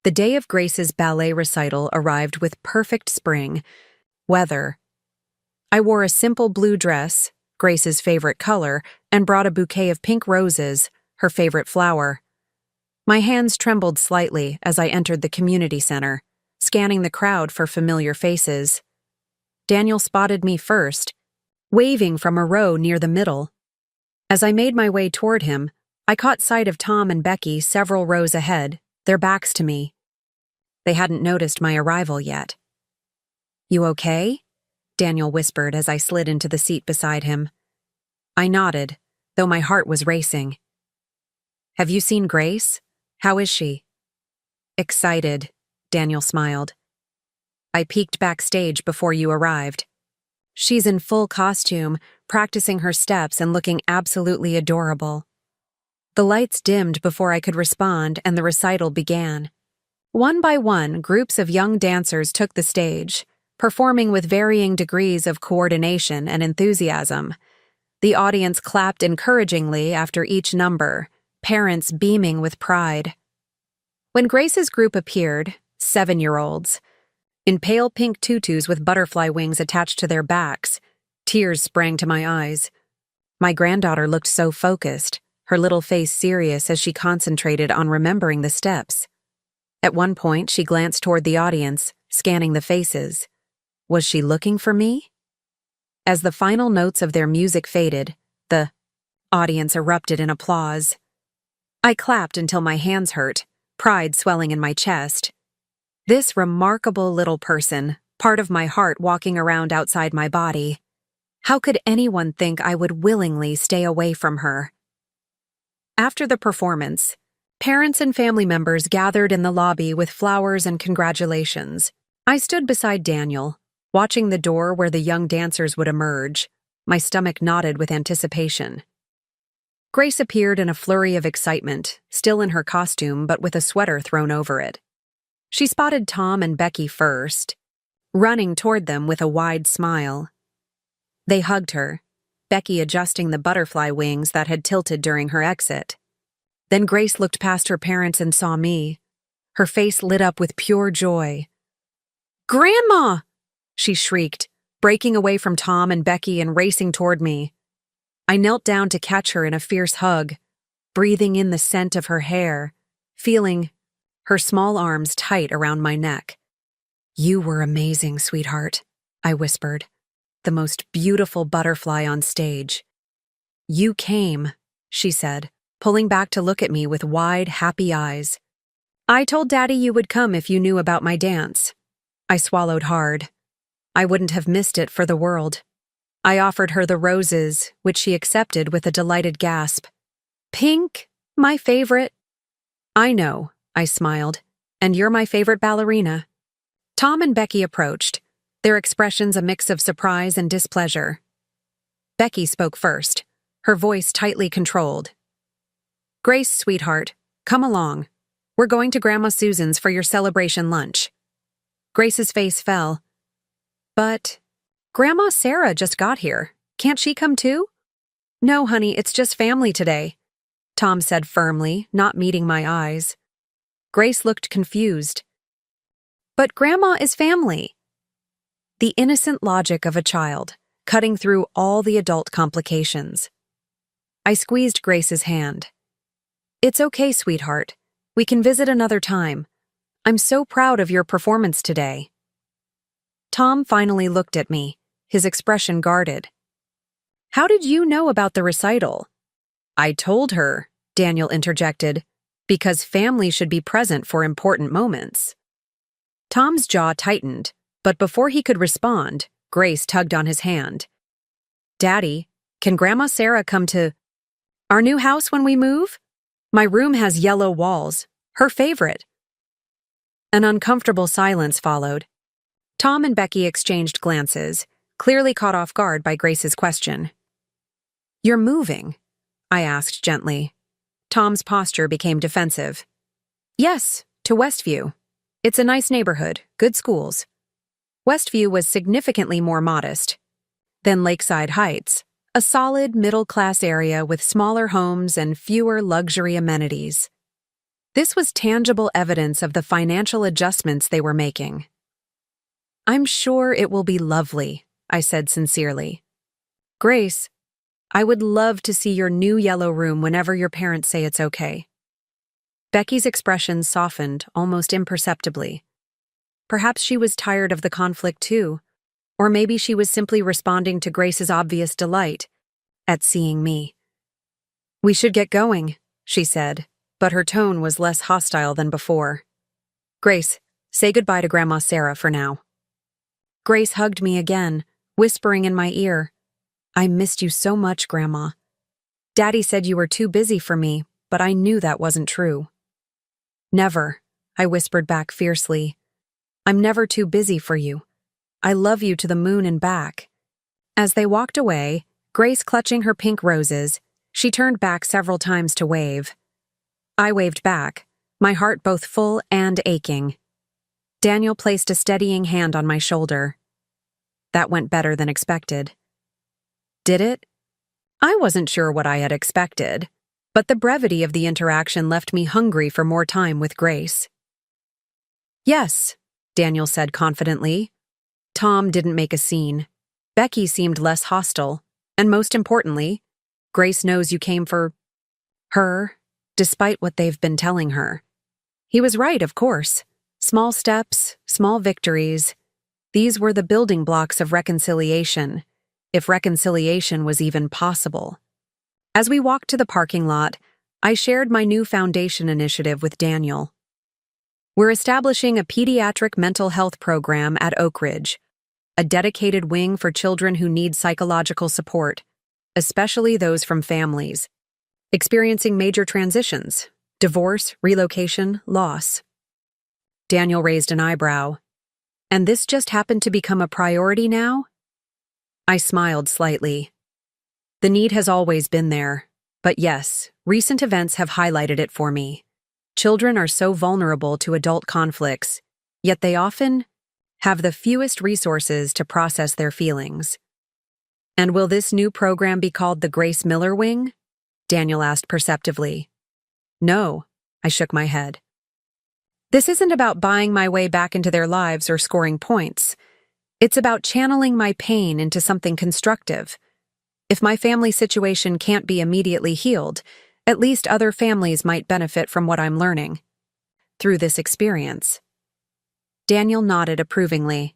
The day of Grace's ballet recital arrived with perfect spring weather. I wore a simple blue dress, Grace's favorite color, and brought a bouquet of pink roses, her favorite flower. My hands trembled slightly as I entered the community center, scanning the crowd for familiar faces. Daniel spotted me first, waving from a row near the middle. As I made my way toward him, I caught sight of Tom and Becky several rows ahead, their backs to me. They hadn't noticed my arrival yet. "You okay?" Daniel whispered as I slid into the seat beside him. I nodded, though my heart was racing. "Have you seen Grace? How is she?" "Excited," Daniel smiled. "I peeked backstage before you arrived. She's in full costume, practicing her steps and looking absolutely adorable." The lights dimmed before I could respond, and the recital began. One by one, groups of young dancers took the stage, performing with varying degrees of coordination and enthusiasm. The audience clapped encouragingly after each number, parents beaming with pride. When Grace's group appeared, 7-year-olds, in pale pink tutus with butterfly wings attached to their backs, tears sprang to my eyes. My granddaughter looked so focused, her little face serious as she concentrated on remembering the steps. At one point, she glanced toward the audience, scanning the faces. Was she looking for me? As the final notes of their music faded, the audience erupted in applause. I clapped until my hands hurt, pride swelling in my chest. This remarkable little person, part of my heart walking around outside my body. How could anyone think I would willingly stay away from her? After the performance, parents and family members gathered in the lobby with flowers and congratulations. I stood beside Daniel, watching the door where the young dancers would emerge. My stomach knotted with anticipation. Grace appeared in a flurry of excitement, still in her costume but with a sweater thrown over it. She spotted Tom and Becky first, running toward them with a wide smile. They hugged her, Becky adjusting the butterfly wings that had tilted during her exit. Then Grace looked past her parents and saw me. Her face lit up with pure joy. "Grandma!" she shrieked, breaking away from Tom and Becky and racing toward me. I knelt down to catch her in a fierce hug, breathing in the scent of her hair, feeling her small arms tight around my neck. "You were amazing, sweetheart," I whispered, the most beautiful butterfly on stage. "You came," she said, pulling back to look at me with wide, happy eyes. "I told Daddy you would come if you knew about my dance." I swallowed hard. I wouldn't have missed it for the world. I offered her the roses, which she accepted with a delighted gasp. "Pink? My favorite." "I know," I smiled, "and you're my favorite ballerina." Tom and Becky approached, their expressions a mix of surprise and displeasure. Becky spoke first, her voice tightly controlled. "Grace, sweetheart, come along. We're going to Grandma Susan's for your celebration lunch." Grace's face fell. "But Grandma Sarah just got here. Can't she come too?" "No, honey, it's just family today," Tom said firmly, not meeting my eyes. Grace looked confused. "But Grandma is family." The innocent logic of a child, cutting through all the adult complications. I squeezed Grace's hand. "It's okay, sweetheart. We can visit another time. I'm so proud of your performance today. Tom finally looked at me, his expression guarded. How did you know about the recital? I told her, Daniel interjected, because family should be present for important moments. Tom's jaw tightened, but before he could respond, Grace tugged on his hand. Daddy, can Grandma Sarah come to our new house when we move? My room has yellow walls, her favorite. An uncomfortable silence followed. Tom and Becky exchanged glances, clearly caught off guard by Grace's question. You're moving? I asked gently. Tom's posture became defensive. Yes, to Westview. It's a nice neighborhood, good schools. Westview was significantly more modest than Lakeside Heights, a solid middle-class area with smaller homes and fewer luxury amenities. This was tangible evidence of the financial adjustments they were making. I'm sure it will be lovely, I said sincerely. Grace, I would love to see your new yellow room whenever your parents say it's okay. Becky's expression softened almost imperceptibly. Perhaps she was tired of the conflict too, or maybe she was simply responding to Grace's obvious delight at seeing me. We should get going, she said, but her tone was less hostile than before. Grace, say goodbye to Grandma Sarah for now. Grace hugged me again, whispering in my ear, I missed you so much, Grandma. Daddy said you were too busy for me, but I knew that wasn't true. Never, I whispered back fiercely. I'm never too busy for you. I love you to the moon and back. As they walked away, Grace clutching her pink roses, she turned back several times to wave. I waved back, my heart both full and aching. Daniel placed a steadying hand on my shoulder. That went better than expected. Did it? I wasn't sure what I had expected, but the brevity of the interaction left me hungry for more time with Grace. Yes, Daniel said confidently. Tom didn't make a scene. Becky seemed less hostile, and most importantly, Grace knows you came for her, despite what they've been telling her. He was right, of course. Small steps, small victories. These were the building blocks of reconciliation, if reconciliation was even possible. As we walked to the parking lot, I shared my new foundation initiative with Daniel. We're establishing a pediatric mental health program at Oak Ridge, a dedicated wing for children who need psychological support, especially those from families experiencing major transitions, divorce, relocation, loss. Daniel raised an eyebrow. And this just happened to become a priority now? I smiled slightly. The need has always been there, but yes, recent events have highlighted it for me. Children are so vulnerable to adult conflicts, yet they often have the fewest resources to process their feelings. And will this new program be called the Grace Miller Wing? Daniel asked perceptively. No, I shook my head. This isn't about buying my way back into their lives or scoring points. It's about channeling my pain into something constructive. If my family situation can't be immediately healed, at least other families might benefit from what I'm learning through this experience. Daniel nodded approvingly.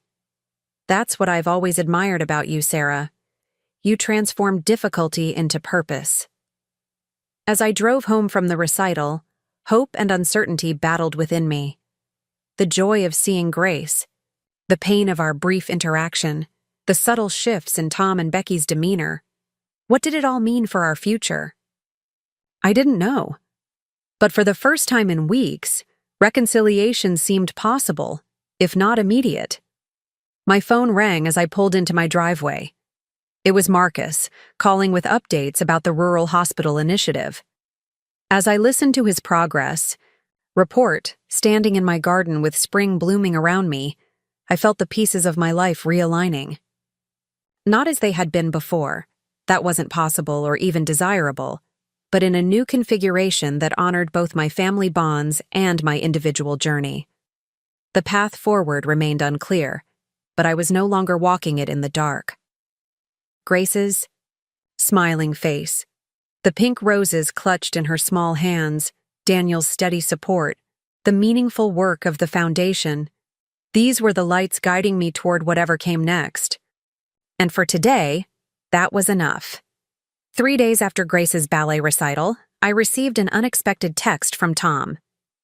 That's what I've always admired about you, Sarah. You transformed difficulty into purpose. As I drove home from the recital, hope and uncertainty battled within me. The joy of seeing Grace, the pain of our brief interaction, the subtle shifts in Tom and Becky's demeanor. What did it all mean for our future? I didn't know. But for the first time in weeks, reconciliation seemed possible, if not immediate. My phone rang as I pulled into my driveway. It was Marcus, calling with updates about the Rural Hospital Initiative. As I listened to his progress report, standing in my garden with spring blooming around me, I felt the pieces of my life realigning. Not as they had been before, that wasn't possible or even desirable, but in a new configuration that honored both my family bonds and my individual journey. The path forward remained unclear, but I was no longer walking it in the dark. Grace's smiling face, the pink roses clutched in her small hands, Daniel's steady support, the meaningful work of the foundation. These were the lights guiding me toward whatever came next. And for today, that was enough. 3 days after Grace's ballet recital, I received an unexpected text from Tom.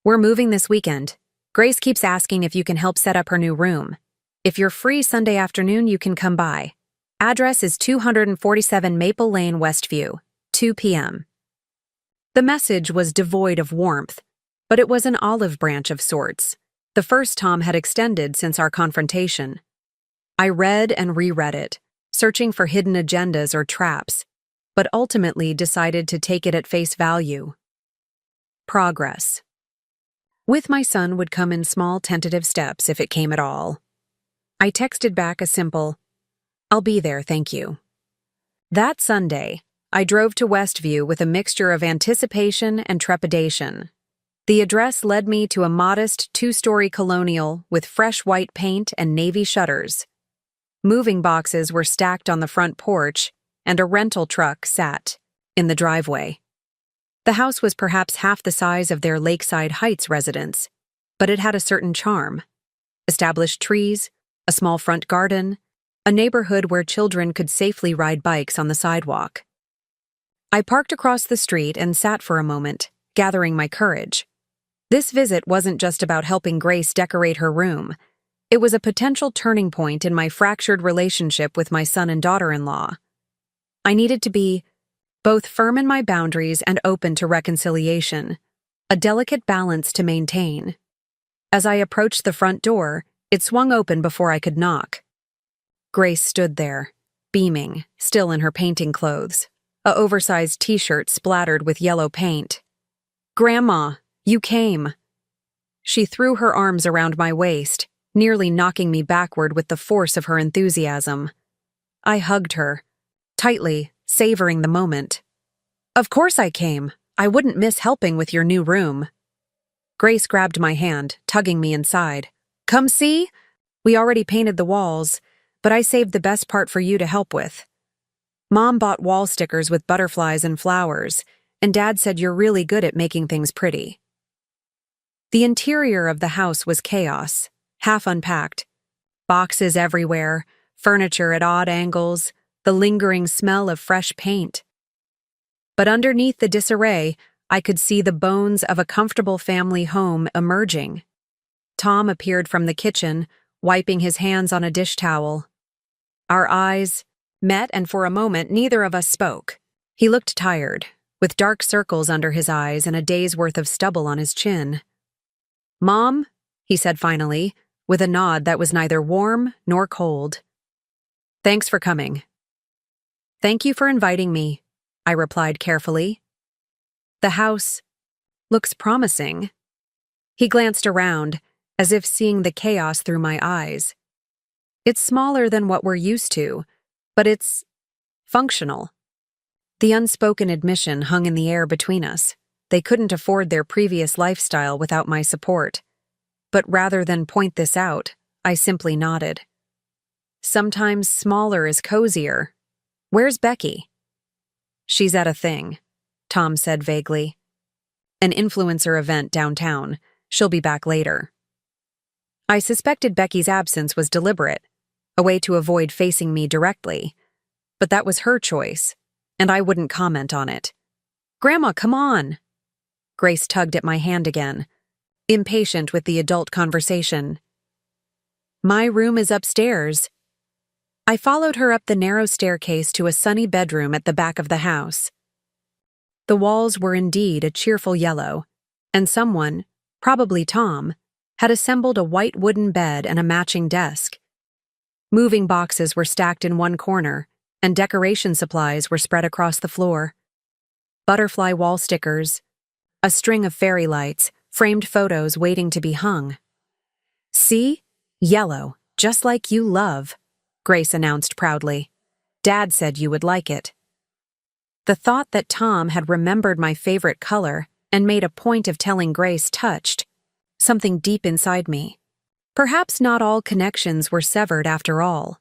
"We're moving this weekend. Grace keeps asking if you can help set up her new room. If you're free Sunday afternoon, you can come by. Address is 247 Maple Lane, Westview, 2 p.m. The message was devoid of warmth, but it was an olive branch of sorts, the first Tom had extended since our confrontation. I read and reread it, searching for hidden agendas or traps, but ultimately decided to take it at face value. Progress. With my son would come in small tentative steps if it came at all. I texted back a simple, "I'll be there, thank you." That Sunday, I drove to Westview with a mixture of anticipation and trepidation. The address led me to a modest 2-story colonial with fresh white paint and navy shutters. Moving boxes were stacked on the front porch, and a rental truck sat in the driveway. The house was perhaps half the size of their Lakeside Heights residence, but it had a certain charm. Established trees, a small front garden, a neighborhood where children could safely ride bikes on the sidewalk. I parked across the street and sat for a moment, gathering my courage. This visit wasn't just about helping Grace decorate her room. It was a potential turning point in my fractured relationship with my son and daughter-in-law. I needed to be both firm in my boundaries and open to reconciliation, a delicate balance to maintain. As I approached the front door, it swung open before I could knock. Grace stood there, beaming, still in her painting clothes, a oversized t-shirt splattered with yellow paint. "Grandma, you came." She threw her arms around my waist, nearly knocking me backward with the force of her enthusiasm. I hugged her, tightly, savoring the moment. "Of course I came. I wouldn't miss helping with your new room." Grace grabbed my hand, tugging me inside. "Come see? We already painted the walls, but I saved the best part for you to help with. Mom bought wall stickers with butterflies and flowers, and Dad said you're really good at making things pretty." The interior of the house was chaos, half unpacked. Boxes everywhere, furniture at odd angles, the lingering smell of fresh paint. But underneath the disarray, I could see the bones of a comfortable family home emerging. Tom appeared from the kitchen, wiping his hands on a dish towel. Our eyes met, and for a moment neither of us spoke. He looked tired, with dark circles under his eyes and a day's worth of stubble on his chin. "Mom," he said finally, with a nod that was neither warm nor cold. "Thanks for coming." "Thank you for inviting me," I replied carefully. "The house looks promising." He glanced around, as if seeing the chaos through my eyes. "It's smaller than what we're used to, but it's functional." The unspoken admission hung in the air between us. They couldn't afford their previous lifestyle without my support. But rather than point this out, I simply nodded. "Sometimes smaller is cozier. Where's Becky?" "She's at a thing," Tom said vaguely. "An influencer event downtown. She'll be back later." I suspected Becky's absence was deliberate, a way to avoid facing me directly. But that was her choice, and I wouldn't comment on it. "Grandma, come on!" Grace tugged at my hand again, impatient with the adult conversation. "My room is upstairs." I followed her up the narrow staircase to a sunny bedroom at the back of the house. The walls were indeed a cheerful yellow, and someone, probably Tom, had assembled a white wooden bed and a matching desk. Moving boxes were stacked in one corner, and decoration supplies were spread across the floor. Butterfly wall stickers, a string of fairy lights, framed photos waiting to be hung. "See? Yellow, just like you love," Grace announced proudly. "Dad said you would like it." The thought that Tom had remembered my favorite color and made a point of telling Grace touched something deep inside me. Perhaps not all connections were severed after all.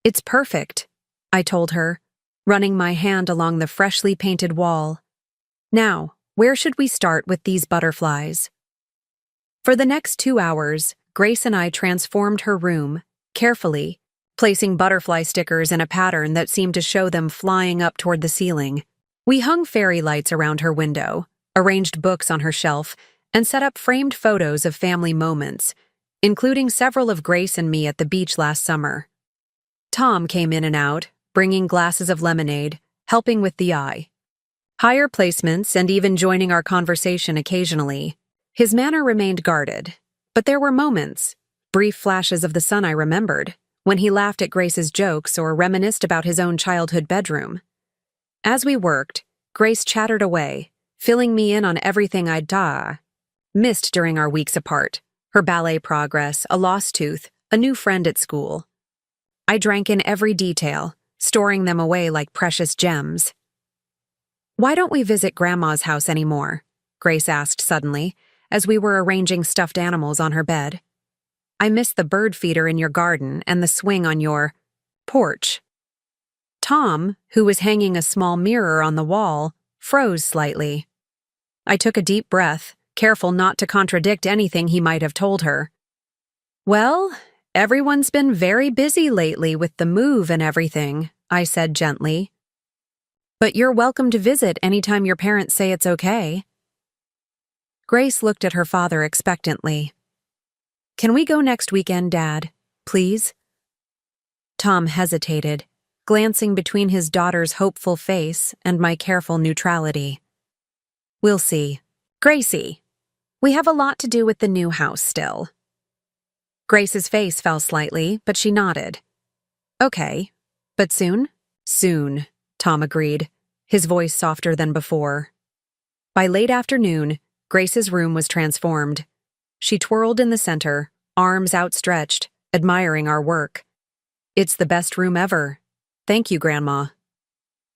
"It's perfect," I told her, running my hand along the freshly painted wall. "Now, Where should we start with these butterflies? For the next 2 hours, Grace and I transformed her room, carefully, placing butterfly stickers in a pattern that seemed to show them flying up toward the ceiling. We hung fairy lights around her window, arranged books on her shelf, and set up framed photos of family moments, including several of Grace and me at the beach last summer. Tom came in and out, bringing glasses of lemonade, helping with the eye. Higher placements and even joining our conversation occasionally. His manner remained guarded, but there were moments, brief flashes of the sun I remembered, when he laughed at Grace's jokes or reminisced about his own childhood bedroom. As we worked, Grace chattered away, filling me in on everything I'd missed during our weeks apart. Her ballet progress, a lost tooth, a new friend at school. I drank in every detail, storing them away like precious gems. "Why don't we visit Grandma's house anymore?" Grace asked suddenly, as we were arranging stuffed animals on her bed. "I miss the bird feeder in your garden and the swing on your porch." Tom, who was hanging a small mirror on the wall, froze slightly. I took a deep breath, careful not to contradict anything he might have told her. "Well, everyone's been very busy lately with the move and everything," I said gently. "But you're welcome to visit anytime your parents say it's okay." Grace looked at her father expectantly. "Can we go next weekend, Dad, please?" Tom hesitated, glancing between his daughter's hopeful face and my careful neutrality. "We'll see. Gracie, we have a lot to do with the new house still." Grace's face fell slightly, but she nodded. "Okay, but soon?" "Soon," Tom agreed, his voice softer than before. By late afternoon, Grace's room was transformed. She twirled in the center, arms outstretched, admiring our work. "It's the best room ever. Thank you, Grandma."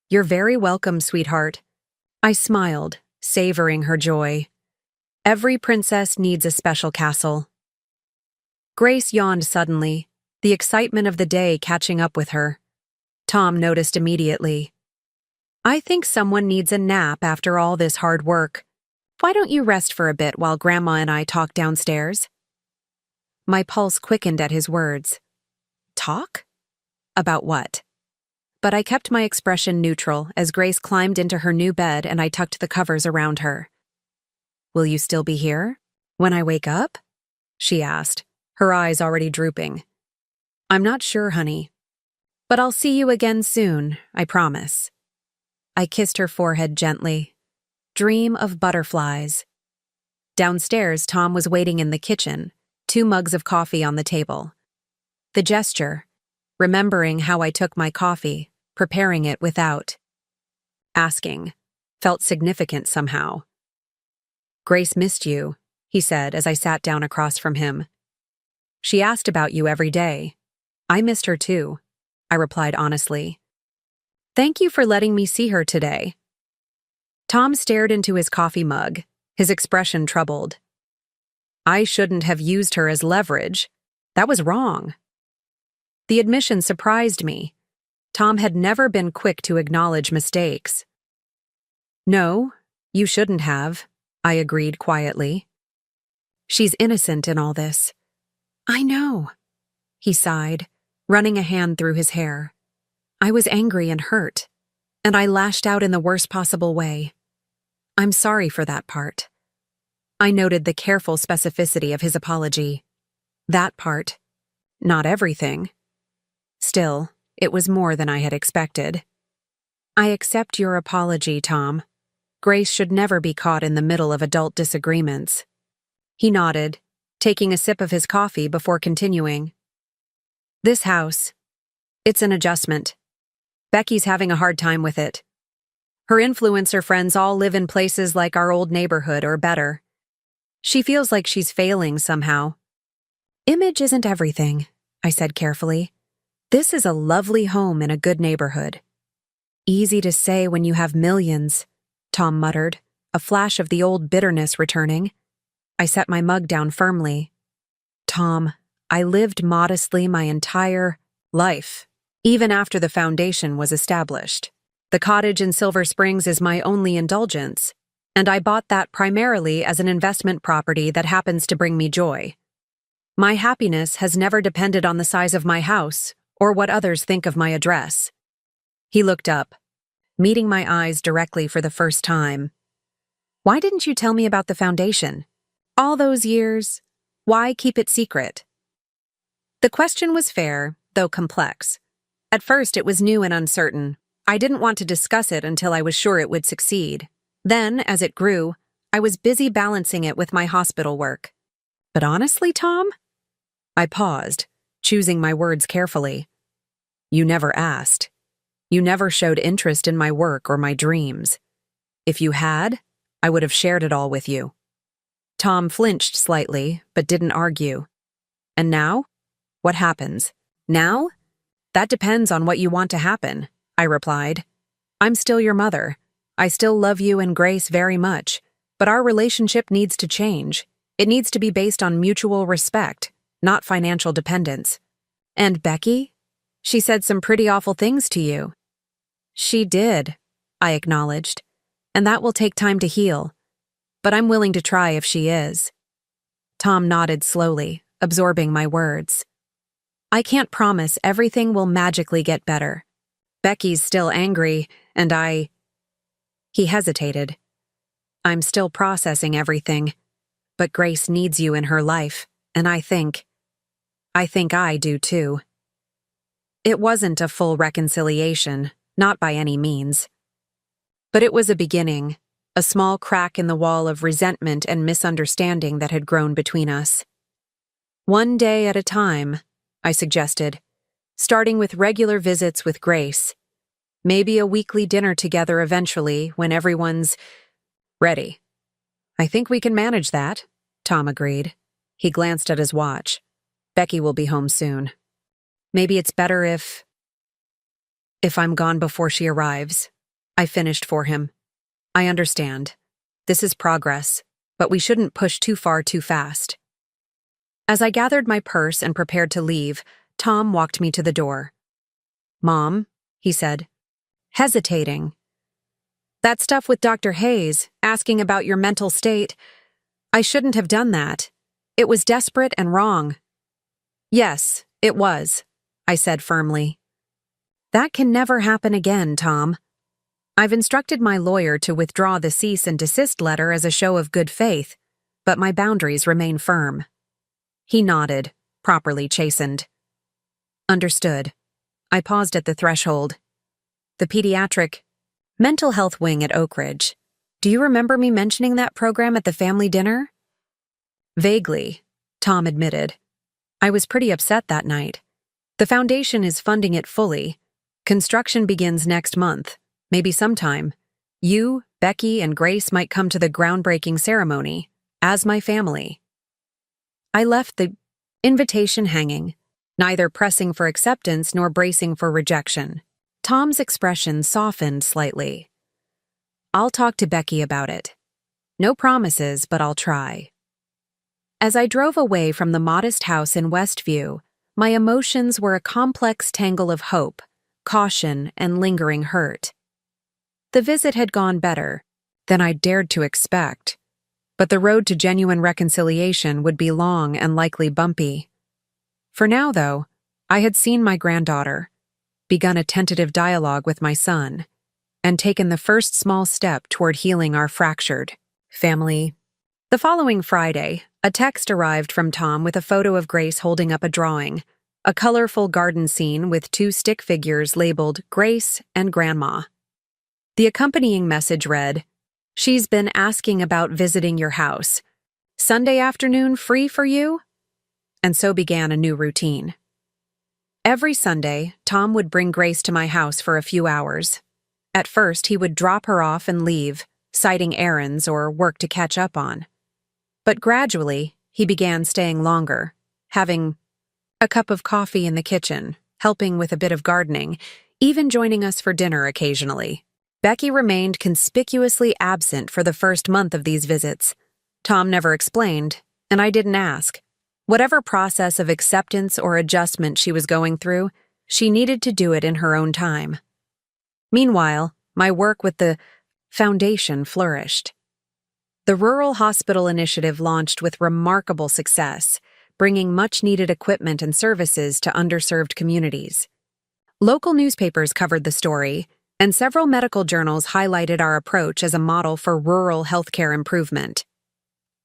"You're very welcome, sweetheart." I smiled, savoring her joy. Every princess needs a special castle. Grace yawned suddenly, the excitement of the day catching up with her. Tom noticed immediately. "I think someone needs a nap after all this hard work. Why don't you rest for a bit while Grandma and I talk downstairs?" My pulse quickened at his words. Talk? About what? But I kept my expression neutral as Grace climbed into her new bed and I tucked the covers around her. "Will you still be here when I wake up?" she asked, her eyes already drooping. "I'm not sure, honey. But I'll see you again soon, I promise." I kissed her forehead gently. Dream of butterflies. Downstairs, Tom was waiting in the kitchen, 2 mugs of coffee on the table. The gesture, remembering how I took my coffee, preparing it without asking, felt significant somehow. "Grace missed you," he said as I sat down across from him. "She asked about you every day. I missed her too," I replied honestly. "Thank you for letting me see her today." Tom stared into his coffee mug, his expression troubled. "I shouldn't have used her as leverage. That was wrong." The admission surprised me. Tom had never been quick to acknowledge mistakes. "No, you shouldn't have," I agreed quietly. "She's innocent in all this." "I know," he sighed, running a hand through his hair. "I was angry and hurt, and I lashed out in the worst possible way. I'm sorry for that part." I noted the careful specificity of his apology. That part. Not everything. Still, it was more than I had expected. "I accept your apology, Tom. Grace should never be caught in the middle of adult disagreements." He nodded, taking a sip of his coffee before continuing. "This house, it's an adjustment. Becky's having a hard time with it. Her influencer friends all live in places like our old neighborhood or better. She feels like she's failing somehow." "Image isn't everything," I said carefully. "This is a lovely home in a good neighborhood." "Easy to say when you have millions," Tom muttered, a flash of the old bitterness returning. I set my mug down firmly. "Tom, I lived modestly my entire life, even after the foundation was established. The cottage in Silver Springs is my only indulgence. and I bought that primarily as an investment property that happens to bring me joy. My happiness has never depended on the size of my house or what others think of my address." He looked up, meeting my eyes directly for the first time. "Why didn't you tell me about the foundation? All those years, why keep it secret?" The question was fair, though complex. At first, it was new and uncertain. I didn't want to discuss it until I was sure it would succeed. Then, as it grew, I was busy balancing it with my hospital work. "But honestly, Tom?" I paused, choosing my words carefully. "You never asked. You never showed interest in my work or my dreams. If you had, I would have shared it all with you." Tom flinched slightly, but didn't argue. "And now? What happens?" "Now? That depends on what you want to happen," I replied. "I'm still your mother. I still love you and Grace very much, but our relationship needs to change. It needs to be based on mutual respect, not financial dependence." "And Becky? She said some pretty awful things to you." "She did," I acknowledged, "and that will take time to heal. But I'm willing to try if she is." Tom nodded slowly, absorbing my words. "I can't promise everything will magically get better. Becky's still angry, and He hesitated. "I'm still processing everything, but Grace needs you in her life, and I think I do too." It wasn't a full reconciliation, not by any means. But it was a beginning, a small crack in the wall of resentment and misunderstanding that had grown between us. "One day at a time," I suggested, "starting with regular visits with Grace. Maybe a weekly dinner together eventually when everyone's ready." "I think we can manage that," Tom agreed. He glanced at his watch. "Becky will be home soon. Maybe it's better if I'm gone before she arrives." I finished for him. "I understand. This is progress, but we shouldn't push too far too fast." As I gathered my purse and prepared to leave, Tom walked me to the door. "Mom," he said, hesitating. "That stuff with Dr. Hayes, asking about your mental state, I shouldn't have done that. It was desperate and wrong." "Yes, it was," I said firmly. "That can never happen again, Tom. I've instructed my lawyer to withdraw the cease and desist letter as a show of good faith, but my boundaries remain firm." He nodded, properly chastened. "Understood." I paused at the threshold. "The pediatric mental health wing at Oak Ridge. Do you remember me mentioning that program at the family dinner?" "Vaguely," Tom admitted. "I was pretty upset that night. The foundation is funding it fully. Construction begins next month, maybe sometime. You, Becky, and Grace might come to the groundbreaking ceremony, as my family." I left the invitation hanging, neither pressing for acceptance nor bracing for rejection. Tom's expression softened slightly. "I'll talk to Becky about it. No promises, but I'll try." As I drove away from the modest house in Westview, my emotions were a complex tangle of hope, caution, and lingering hurt. The visit had gone better than I dared to expect, but the road to genuine reconciliation would be long and likely bumpy. For now, though, I had seen my granddaughter, begun a tentative dialogue with my son, and taken the first small step toward healing our fractured family. The following Friday, a text arrived from Tom with a photo of Grace holding up a drawing, a colorful garden scene with two stick figures labeled Grace and Grandma. The accompanying message read, "She's been asking about visiting your house. Sunday afternoon free for you?" And so began a new routine. Every Sunday, Tom would bring Grace to my house for a few hours. At first, he would drop her off and leave, citing errands or work to catch up on. But gradually, he began staying longer, having a cup of coffee in the kitchen, helping with a bit of gardening, even joining us for dinner occasionally. Becky remained conspicuously absent for the first month of these visits. Tom never explained, and I didn't ask. Whatever process of acceptance or adjustment she was going through, she needed to do it in her own time. Meanwhile, my work with the foundation flourished. The Rural Hospital Initiative launched with remarkable success, bringing much-needed equipment and services to underserved communities. Local newspapers covered the story, and several medical journals highlighted our approach as a model for rural healthcare improvement.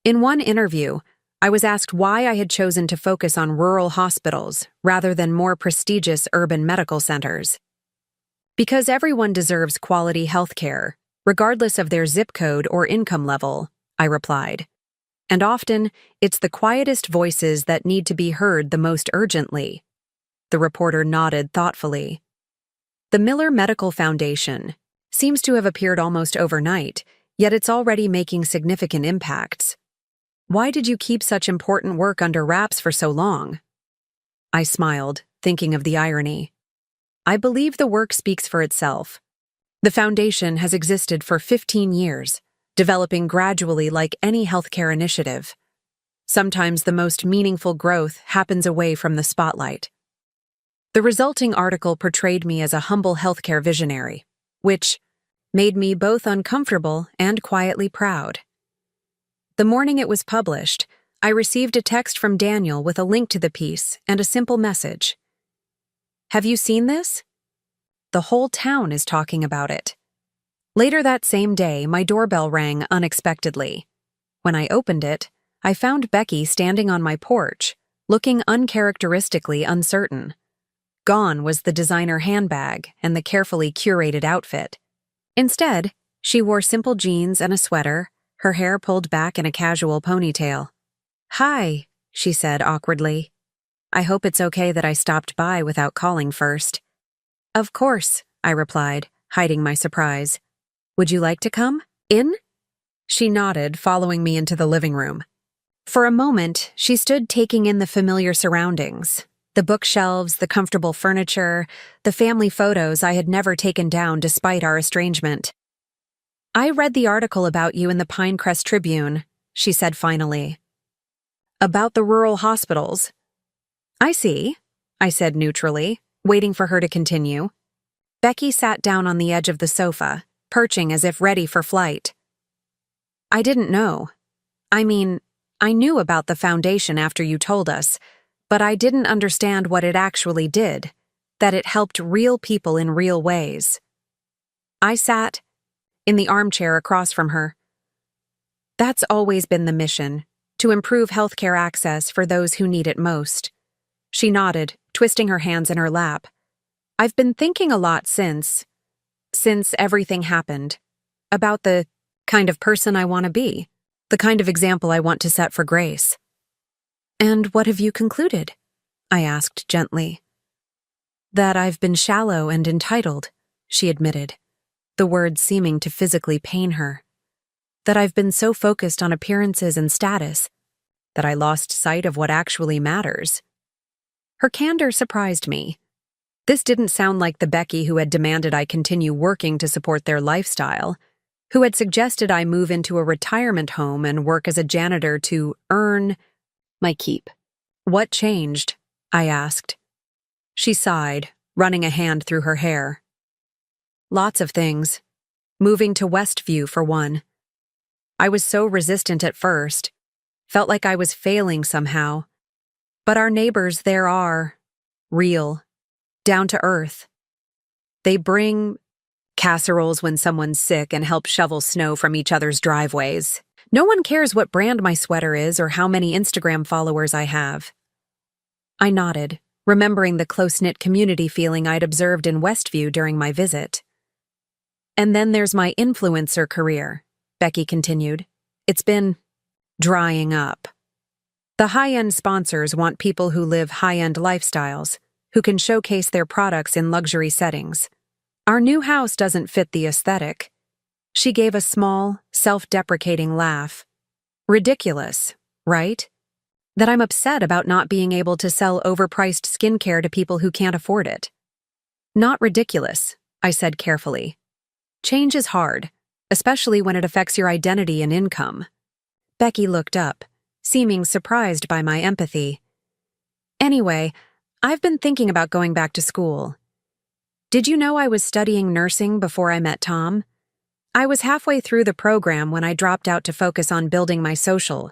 In one interview, I was asked why I had chosen to focus on rural hospitals rather than more prestigious urban medical centers. Because everyone deserves quality healthcare, regardless of their zip code or income level, I replied. And often, it's the quietest voices that need to be heard the most urgently. The reporter nodded thoughtfully. The Miller Medical Foundation seems to have appeared almost overnight, yet it's already making significant impacts. Why did you keep such important work under wraps for so long? I smiled, thinking of the irony. I believe the work speaks for itself. The foundation has existed for 15 years, developing gradually like any healthcare initiative. Sometimes the most meaningful growth happens away from the spotlight. The resulting article portrayed me as a humble healthcare visionary, which made me both uncomfortable and quietly proud. The morning it was published, I received a text from Daniel with a link to the piece and a simple message. Have you seen this? The whole town is talking about it. Later that same day, my doorbell rang unexpectedly. When I opened it, I found Becky standing on my porch, looking uncharacteristically uncertain. Gone was the designer handbag and the carefully curated outfit. Instead, she wore simple jeans and a sweater, her hair pulled back in a casual ponytail. Hi, she said awkwardly. I hope it's okay that I stopped by without calling first. Of course, I replied, hiding my surprise. Would you like to come in? She nodded, following me into the living room. For a moment, she stood taking in the familiar surroundings. The bookshelves, the comfortable furniture, the family photos I had never taken down despite our estrangement. I read the article about you in the Pinecrest Tribune, she said finally. About the rural hospitals. I see, I said neutrally, waiting for her to continue. Becky sat down on the edge of the sofa, perching as if ready for flight. I didn't know. I mean, I knew about the foundation after you told us, but I didn't understand what it actually did, that it helped real people in real ways. I sat in the armchair across from her. That's always been the mission, to improve healthcare access for those who need it most. She nodded, twisting her hands in her lap. I've been thinking a lot since everything happened, about the kind of person I want to be, the kind of example I want to set for Grace. And what have you concluded? I asked gently. That I've been shallow and entitled, she admitted, the words seeming to physically pain her. That I've been so focused on appearances and status that I lost sight of what actually matters. Her candor surprised me. This didn't sound like the Becky who had demanded I continue working to support their lifestyle, who had suggested I move into a retirement home and work as a janitor to earn my keep. What changed? I asked. She sighed, running a hand through her hair. Lots of things. Moving to Westview, for one. I was so resistant at first. Felt like I was failing somehow. But our neighbors there are real, down to earth. They bring casseroles when someone's sick and help shovel snow from each other's driveways. No one cares what brand my sweater is or how many Instagram followers I have. I nodded, remembering the close-knit community feeling I'd observed in Westview during my visit. And then there's my influencer career, Becky continued. It's been drying up. The high-end sponsors want people who live high-end lifestyles, who can showcase their products in luxury settings. Our new house doesn't fit the aesthetic. She gave a small, self-deprecating laugh. Ridiculous, right? That I'm upset about not being able to sell overpriced skincare to people who can't afford it. Not ridiculous, I said carefully. Change is hard, especially when it affects your identity and income. Becky looked up, seeming surprised by my empathy. Anyway, I've been thinking about going back to school. Did you know I was studying nursing before I met Tom? I was halfway through the program when I dropped out to focus on building my social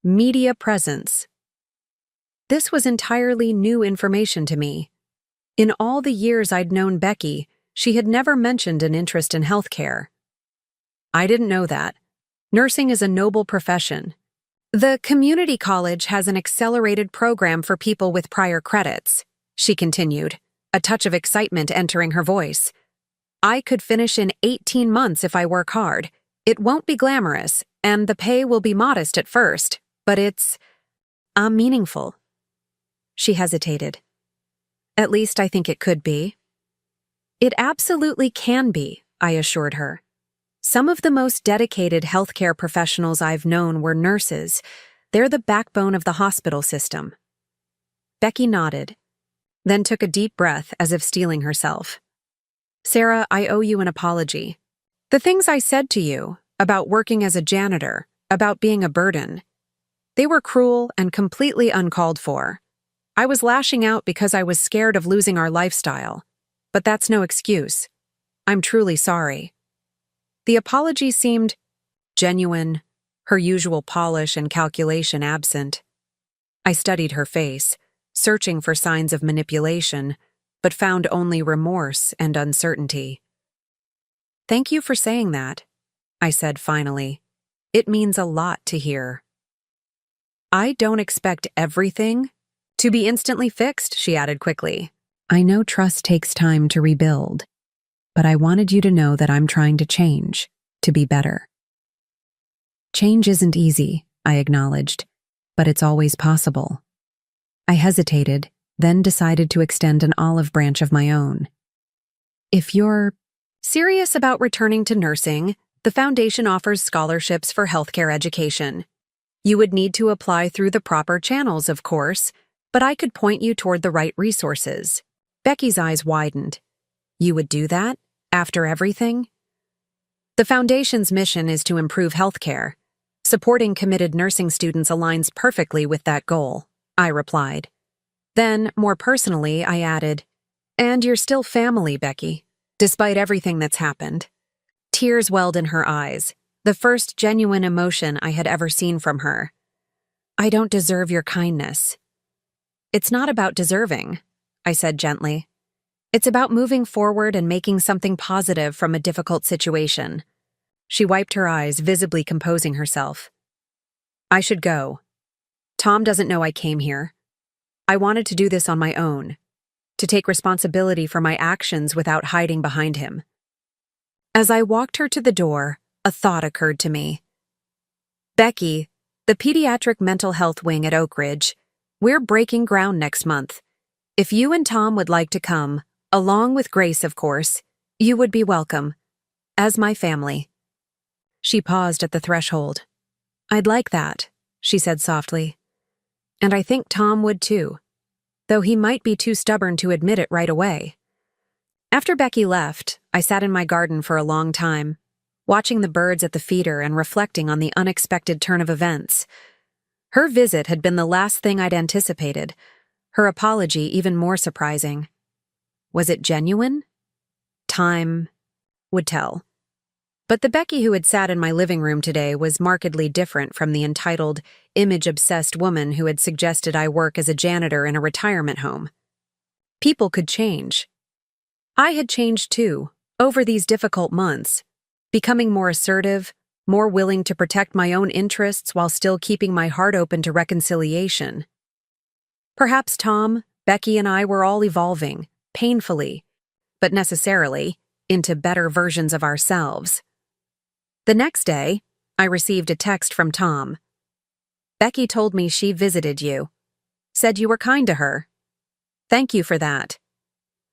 media presence. This was entirely new information to me. In all the years I'd known Becky, she had never mentioned an interest in healthcare. I didn't know that. Nursing is a noble profession. The community college has an accelerated program for people with prior credits, she continued, a touch of excitement entering her voice. I could finish in 18 months if I work hard. It won't be glamorous, and the pay will be modest at first, but it's meaningful. She hesitated. At least I think it could be. It absolutely can be, I assured her. Some of the most dedicated healthcare professionals I've known were nurses. They're the backbone of the hospital system. Becky nodded, then took a deep breath as if steeling herself. Sarah, I owe you an apology. The things I said to you about working as a janitor, about being a burden, they were cruel and completely uncalled for. I was lashing out because I was scared of losing our lifestyle. But that's no excuse. I'm truly sorry. The apology seemed genuine, her usual polish and calculation absent. I studied her face, searching for signs of manipulation, but found only remorse and uncertainty. Thank you for saying that, I said finally. It means a lot to hear. I don't expect everything to be instantly fixed, she added quickly. I know trust takes time to rebuild, but I wanted you to know that I'm trying to change, to be better. Change isn't easy, I acknowledged, but it's always possible. I hesitated, then decided to extend an olive branch of my own. If you're serious about returning to nursing, the Foundation offers scholarships for healthcare education. You would need to apply through the proper channels, of course, but I could point you toward the right resources. Becky's eyes widened. You would do that? After everything? The Foundation's mission is to improve healthcare. Supporting committed nursing students aligns perfectly with that goal, I replied. Then, more personally, I added, and you're still family, Becky, despite everything that's happened. Tears welled in her eyes, the first genuine emotion I had ever seen from her. I don't deserve your kindness. It's not about deserving, I said gently. It's about moving forward and making something positive from a difficult situation. She wiped her eyes, visibly composing herself. I should go. Tom doesn't know I came here. I wanted to do this on my own, to take responsibility for my actions without hiding behind him. As I walked her to the door, a thought occurred to me. Becky, the pediatric mental health wing at Oak Ridge, we're breaking ground next month. If you and Tom would like to come, along with Grace, of course, you would be welcome, as my family. She paused at the threshold. I'd like that, she said softly. And I think Tom would too, though he might be too stubborn to admit it right away. After Becky left, I sat in my garden for a long time, watching the birds at the feeder and reflecting on the unexpected turn of events. Her visit had been the last thing I'd anticipated, her apology even more surprising. Was it genuine? Time would tell. But the Becky who had sat in my living room today was markedly different from the entitled, image-obsessed woman who had suggested I work as a janitor in a retirement home. People could change. I had changed too, over these difficult months, becoming more assertive, more willing to protect my own interests while still keeping my heart open to reconciliation. Perhaps Tom, Becky, and I were all evolving, painfully, but necessarily, into better versions of ourselves. The next day, I received a text from Tom. Becky told me she visited you. Said you were kind to her. Thank you for that.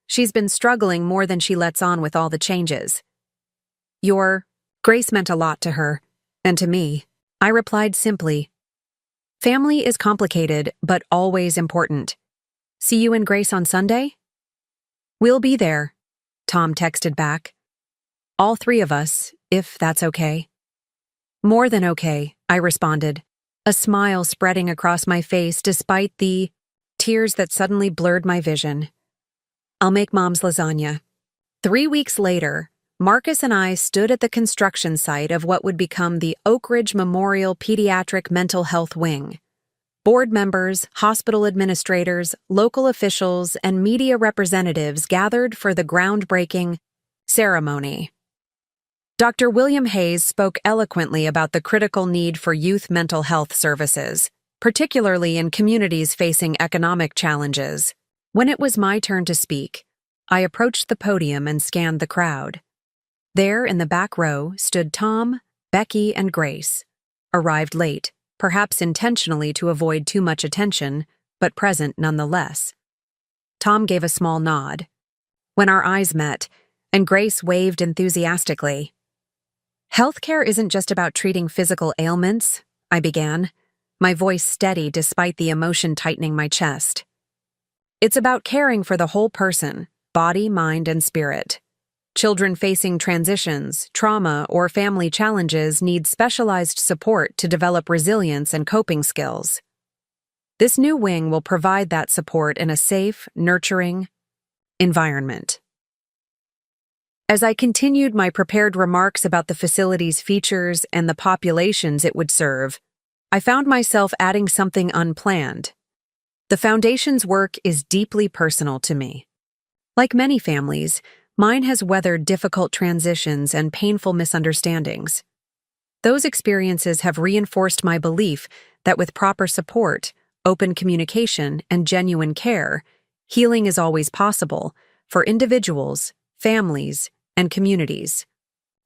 She's been struggling more than she lets on with all the changes. Your Grace meant a lot to her, and to me. I replied simply, family is complicated, but always important. See you and Grace on Sunday? We'll be there, Tom texted back. All three of us, if that's okay. More than okay, I responded, a smile spreading across my face despite the tears that suddenly blurred my vision. I'll make Mom's lasagna. 3 weeks later, Marcus and I stood at the construction site of what would become the Oak Ridge Memorial Pediatric Mental Health Wing. Board members, hospital administrators, local officials, and media representatives gathered for the groundbreaking ceremony. Dr. William Hayes spoke eloquently about the critical need for youth mental health services, particularly in communities facing economic challenges. When it was my turn to speak, I approached the podium and scanned the crowd. There, in the back row, stood Tom, Becky, and Grace, arrived late, perhaps intentionally to avoid too much attention, but present nonetheless. Tom gave a small nod. When our eyes met, and Grace waved enthusiastically. "Healthcare isn't just about treating physical ailments," I began, my voice steady despite the emotion tightening my chest. "It's about caring for the whole person, body, mind, and spirit. Children facing transitions, trauma, or family challenges need specialized support to develop resilience and coping skills. This new wing will provide that support in a safe, nurturing environment." As I continued my prepared remarks about the facility's features and the populations it would serve, I found myself adding something unplanned. The Foundation's work is deeply personal to me. Like many families, mine has weathered difficult transitions and painful misunderstandings. Those experiences have reinforced my belief that with proper support, open communication, and genuine care, healing is always possible for individuals, families, and communities.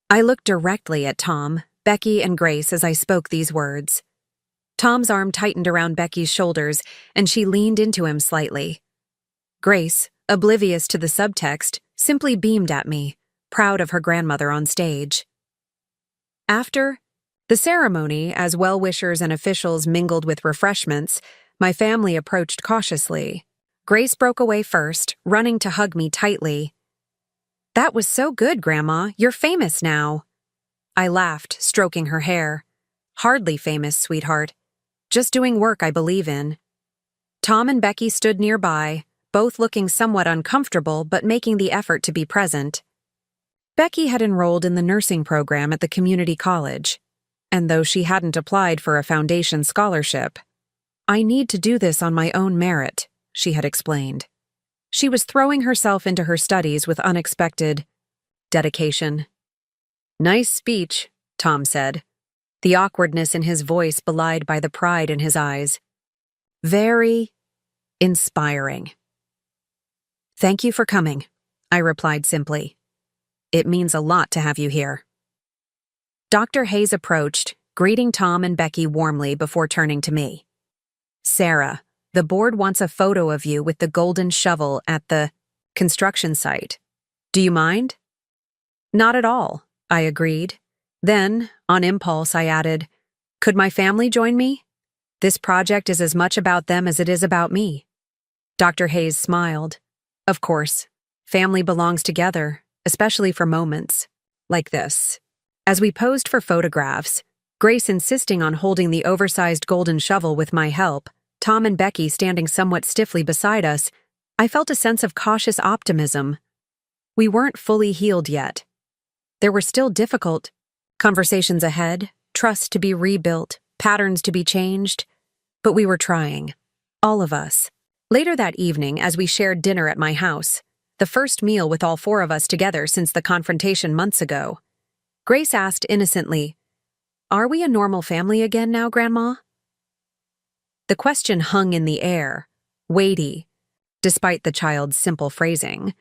I looked directly at Tom, Becky, and Grace as I spoke these words. Tom's arm tightened around Becky's shoulders, and she leaned into him slightly. Grace, oblivious to the subtext, simply beamed at me, proud of her grandmother on stage. After the ceremony, as well-wishers and officials mingled with refreshments, my family approached cautiously. Grace broke away first, running to hug me tightly. "That was so good, Grandma. You're famous now." I laughed, stroking her hair. "Hardly famous, sweetheart. Just doing work I believe in." Tom and Becky stood nearby, both looking somewhat uncomfortable but making the effort to be present. Becky had enrolled in the nursing program at the community college, and though she hadn't applied for a foundation scholarship, "I need to do this on my own merit," she had explained. She was throwing herself into her studies with unexpected dedication. "Nice speech," Tom said, the awkwardness in his voice belied by the pride in his eyes. "Very inspiring." "Thank you for coming," I replied simply. "It means a lot to have you here." Dr. Hayes approached, greeting Tom and Becky warmly before turning to me. "Sarah, the board wants a photo of you with the golden shovel at the construction site. Do you mind?" "Not at all," I agreed. Then, on impulse, I added, "Could my family join me? This project is as much about them as it is about me." Dr. Hayes smiled. "Of course, family belongs together, especially for moments like this." As we posed for photographs, Grace insisting on holding the oversized golden shovel with my help, Tom and Becky standing somewhat stiffly beside us, I felt a sense of cautious optimism. We weren't fully healed yet. There were still difficult conversations ahead, trust to be rebuilt, patterns to be changed, but we were trying. All of us. Later that evening, as we shared dinner at my house, the first meal with all four of us together since the confrontation months ago, Grace asked innocently, "Are we a normal family again now, Grandma?" The question hung in the air, weighty, despite the child's simple phrasing.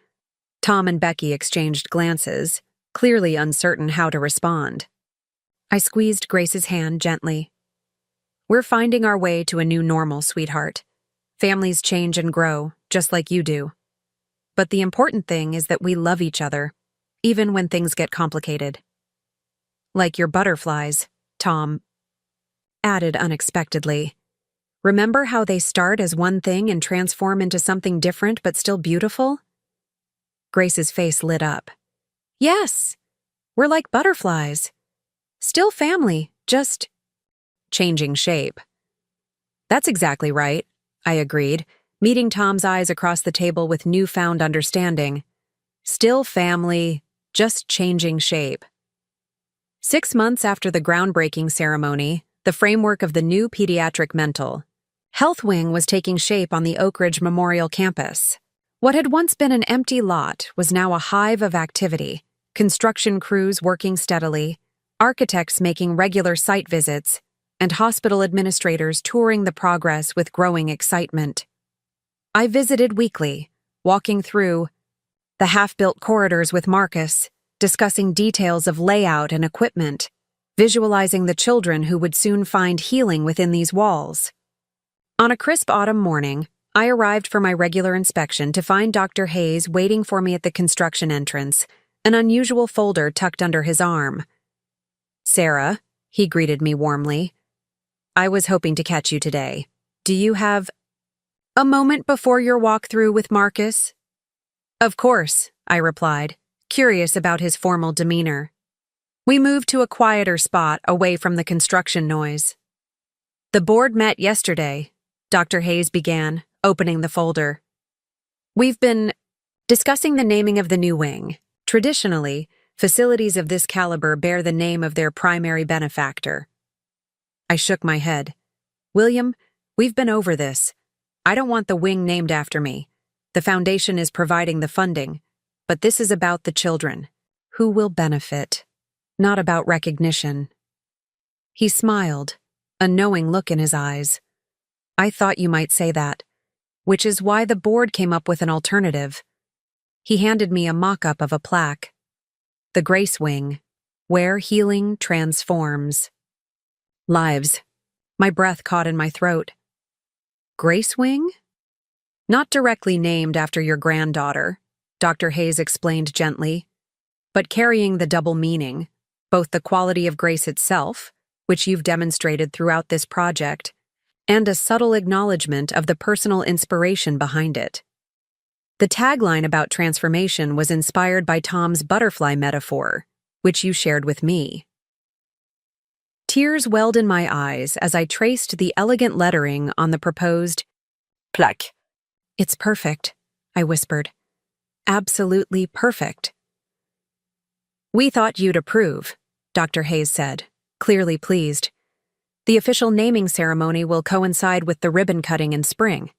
Tom and Becky exchanged glances, clearly uncertain how to respond. I squeezed Grace's hand gently. "We're finding our way to a new normal, sweetheart. Families change and grow, just like you do. But the important thing is that we love each other, even when things get complicated." "Like your butterflies," Tom added unexpectedly. "Remember how they start as one thing and transform into something different but still beautiful?" Grace's face lit up. "Yes, we're like butterflies. Still family, just changing shape." "That's exactly right," I agreed, meeting Tom's eyes across the table with newfound understanding. "Still family, just changing shape. 6 months after the groundbreaking ceremony, the framework of the new pediatric mental health wing was taking shape on the Oak Ridge Memorial campus. What had once been an empty lot was now a hive of activity, construction crews working steadily, architects making regular site visits, and hospital administrators touring the progress with growing excitement. I visited weekly, walking through the half-built corridors with Marcus, discussing details of layout and equipment, visualizing the children who would soon find healing within these walls. On a crisp autumn morning, I arrived for my regular inspection to find Dr. Hayes waiting for me at the construction entrance, an unusual folder tucked under his arm. "Sarah," he greeted me warmly, "I was hoping to catch you today. Do you have a moment before your walkthrough with Marcus?" "Of course," I replied, curious about his formal demeanor. We moved to a quieter spot away from the construction noise. "The board met yesterday," Dr. Hayes began, opening the folder. "We've been discussing the naming of the new wing. Traditionally, facilities of this caliber bear the name of their primary benefactor." I shook my head. "William, we've been over this. I don't want the wing named after me. The foundation is providing the funding, but this is about the children, who will benefit, not about recognition." He smiled, a knowing look in his eyes. "I thought you might say that, which is why the board came up with an alternative." He handed me a mock-up of a plaque. "The Grace Wing, where healing transforms lives." My breath caught in my throat. "Grace Wing?" "Not directly named after your granddaughter," Dr. Hayes explained gently, "but carrying the double meaning, both the quality of grace itself, which you've demonstrated throughout this project, and a subtle acknowledgement of the personal inspiration behind it." The tagline about transformation was inspired by Tom's butterfly metaphor, which you shared with me. Tears welled in my eyes as I traced the elegant lettering on the proposed plaque. "It's perfect," I whispered. "Absolutely perfect." "We thought you'd approve," Dr. Hayes said, clearly pleased. "The official naming ceremony will coincide with the ribbon cutting in spring.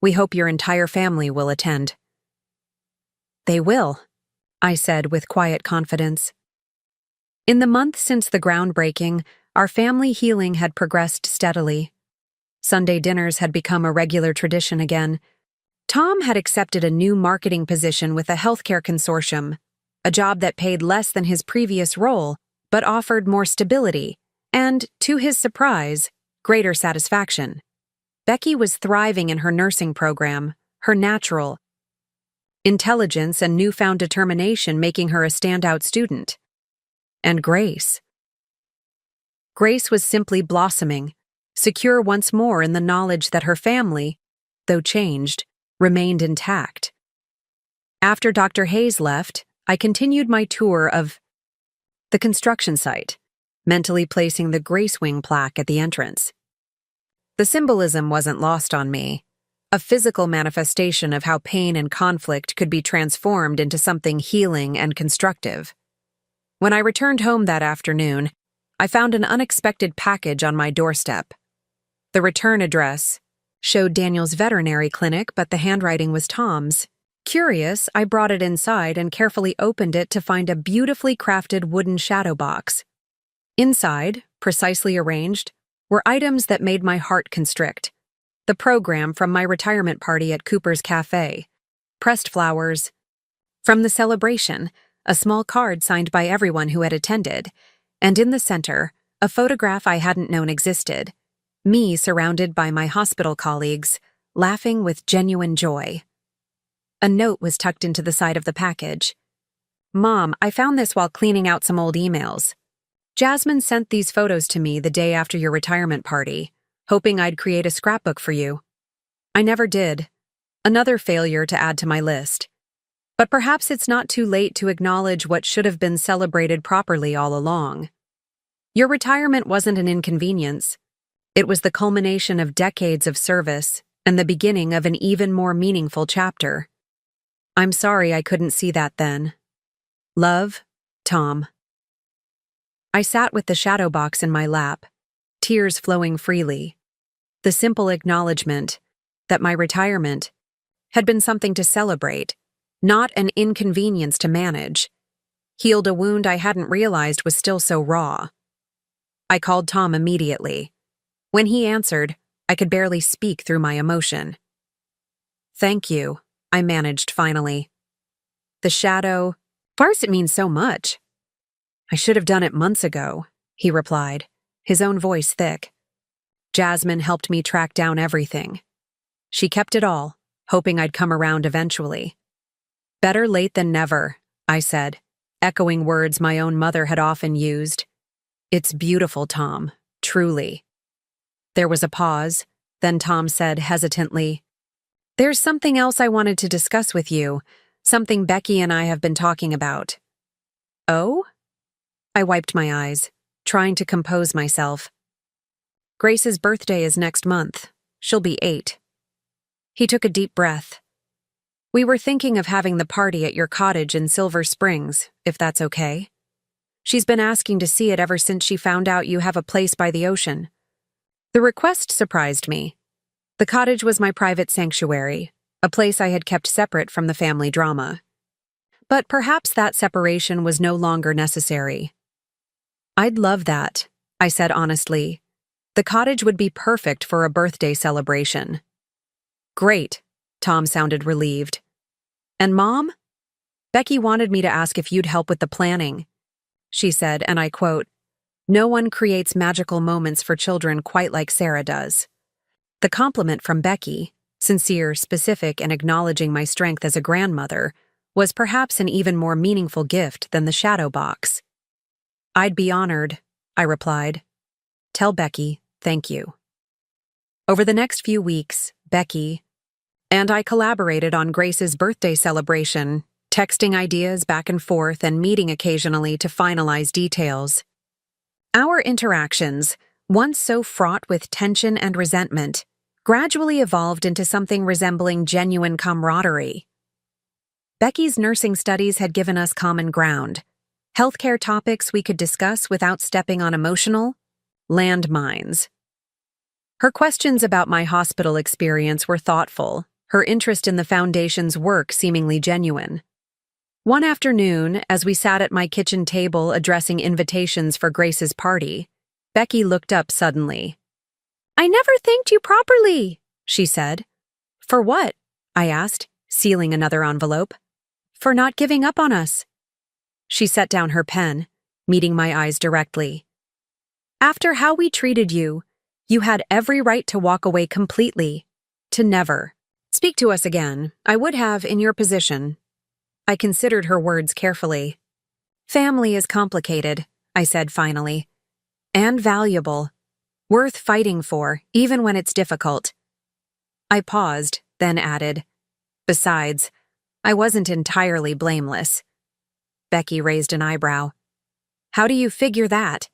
We hope your entire family will attend." "They will," I said with quiet confidence. In the month since the groundbreaking, our family healing had progressed steadily. Sunday dinners had become a regular tradition again. Tom had accepted a new marketing position with a healthcare consortium, a job that paid less than his previous role, but offered more stability and, to his surprise, greater satisfaction. Becky was thriving in her nursing program, her natural intelligence and newfound determination making her a standout student. And Grace. Grace was simply blossoming, secure once more in the knowledge that her family, though changed, remained intact. After Dr. Hayes left, I continued my tour of the construction site, mentally placing the Grace Wing plaque at the entrance. The symbolism wasn't lost on me, a physical manifestation of how pain and conflict could be transformed into something healing and constructive. When I returned home that afternoon, I found an unexpected package on my doorstep. The return address showed Daniel's veterinary clinic, but the handwriting was Tom's. Curious, I brought it inside and carefully opened it to find a beautifully crafted wooden shadow box. Inside, precisely arranged, were items that made my heart constrict. The program from my retirement party at Cooper's Cafe, pressed flowers from the celebration, a small card signed by everyone who had attended, and in the center, a photograph I hadn't known existed, me surrounded by my hospital colleagues, laughing with genuine joy. A note was tucked into the side of the package. "Mom, I found this while cleaning out some old emails. Jasmine sent these photos to me the day after your retirement party, hoping I'd create a scrapbook for you. I never did. Another failure to add to my list. But perhaps it's not too late to acknowledge what should have been celebrated properly all along. Your retirement wasn't an inconvenience. It was the culmination of decades of service and the beginning of an even more meaningful chapter. I'm sorry I couldn't see that then. Love, Tom. I sat with the shadow box in my lap, tears flowing freely. The simple acknowledgement that my retirement had been something to celebrate, not an inconvenience to manage, healed a wound I hadn't realized was still so raw. I called Tom immediately. When he answered, I could barely speak through my emotion. "Thank you," I managed finally. "The shadow, of course it means so much." "I should have done it months ago," he replied, his own voice thick. Jasmine helped me track down everything. She kept it all, hoping I'd come around eventually. "Better late than never," I said, echoing words my own mother had often used. "It's beautiful, Tom, truly." There was a pause, then Tom said hesitantly, "There's something else I wanted to discuss with you, something Becky and I have been talking about." "Oh?" I wiped my eyes, trying to compose myself. "Grace's birthday is next month. She'll be 8. He took a deep breath. "We were thinking of having the party at your cottage in Silver Springs, if that's okay. She's been asking to see it ever since she found out you have a place by the ocean." The request surprised me. The cottage was my private sanctuary, a place I had kept separate from the family drama. But perhaps that separation was no longer necessary. "I'd love that," I said honestly. "The cottage would be perfect for a birthday celebration." "Great," Tom sounded relieved. "And Mom?" "Becky wanted me to ask if you'd help with the planning." She said, and I quote, "No one creates magical moments for children quite like Sarah does." The compliment from Becky, sincere, specific, and acknowledging my strength as a grandmother, was perhaps an even more meaningful gift than the shadow box. "I'd be honored," I replied. "Tell Becky, thank you." Over the next few weeks, Becky and I collaborated on Grace's birthday celebration, texting ideas back and forth and meeting occasionally to finalize details. Our interactions, once so fraught with tension and resentment, gradually evolved into something resembling genuine camaraderie. Becky's nursing studies had given us common ground, healthcare topics we could discuss without stepping on emotional landmines. Her questions about my hospital experience were thoughtful, her interest in the Foundation's work seemingly genuine. One afternoon, as we sat at my kitchen table addressing invitations for Grace's party, Becky looked up suddenly. "I never thanked you properly," she said. "For what?" I asked, sealing another envelope. "For not giving up on us." She set down her pen, meeting my eyes directly. "After how we treated you, you had every right to walk away completely, to never speak to us again. I would have in your position." I considered her words carefully. "Family is complicated," I said finally, "and valuable, worth fighting for, even when it's difficult." I paused, then added, "Besides, I wasn't entirely blameless." Becky raised an eyebrow. "How do you figure that?"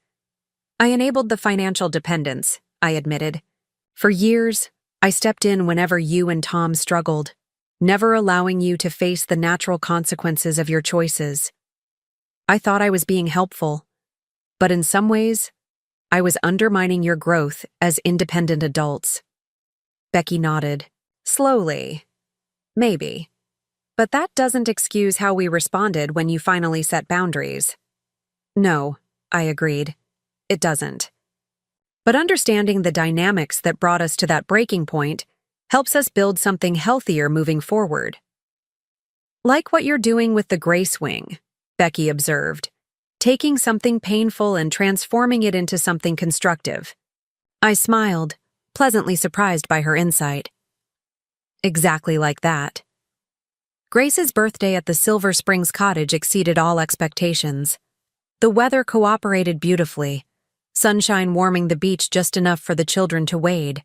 "I enabled the financial dependence," I admitted. "For years, I stepped in whenever you and Tom struggled, never allowing you to face the natural consequences of your choices. I thought I was being helpful, but in some ways, I was undermining your growth as independent adults." Becky nodded. "Slowly. Maybe. But that doesn't excuse how we responded when you finally set boundaries." "No," I agreed. "It doesn't. But understanding the dynamics that brought us to that breaking point helps us build something healthier moving forward." "Like what you're doing with the Grace Wing," Becky observed, "taking something painful and transforming it into something constructive." I smiled, pleasantly surprised by her insight. "Exactly like that." Grace's birthday at the Silver Springs cottage exceeded all expectations. The weather cooperated beautifully, sunshine warming the beach just enough for the children to wade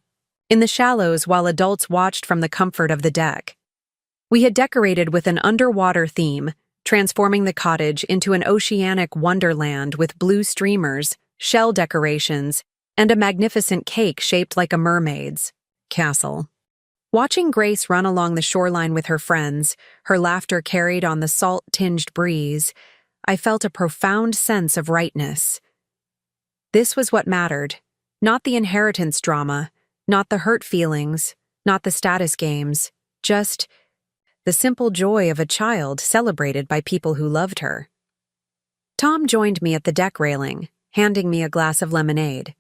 in the shallows while adults watched from the comfort of the deck. We had decorated with an underwater theme, transforming the cottage into an oceanic wonderland with blue streamers, shell decorations, and a magnificent cake shaped like a mermaid's castle. Watching Grace run along the shoreline with her friends, her laughter carried on the salt-tinged breeze, I felt a profound sense of rightness. This was what mattered, not the inheritance drama, not the hurt feelings, not the status games, just the simple joy of a child celebrated by people who loved her. Tom joined me at the deck railing, handing me a glass of lemonade.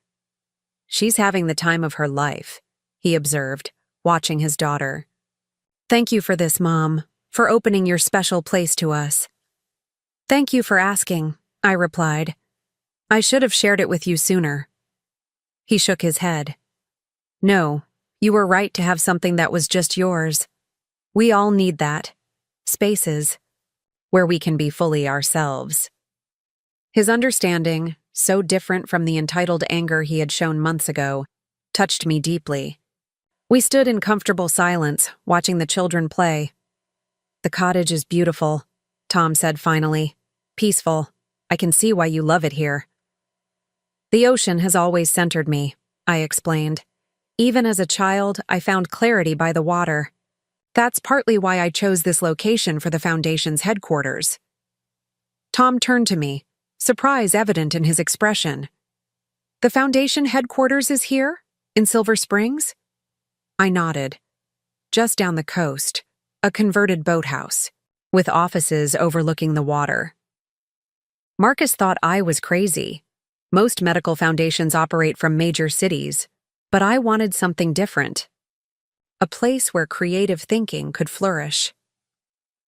"She's having the time of her life," he observed, watching his daughter. "Thank you for this, Mom, for opening your special place to us." "Thank you for asking," I replied. "I should have shared it with you sooner." He shook his head. "No, you were right to have something that was just yours. We all need that. Spaces where we can be fully ourselves." His understanding, so different from the entitled anger he had shown months ago, touched me deeply. We stood in comfortable silence, watching the children play. "The cottage is beautiful," Tom said finally. "Peaceful. I can see why you love it here." "The ocean has always centered me," I explained. "Even as a child, I found clarity by the water. That's partly why I chose this location for the Foundation's headquarters." Tom turned to me, surprise evident in his expression. "The Foundation headquarters is here? In Silver Springs?" I nodded. "Just down the coast, a converted boathouse, with offices overlooking the water." Marcus thought I was crazy. Most medical foundations operate from major cities, but I wanted something different. A place where creative thinking could flourish.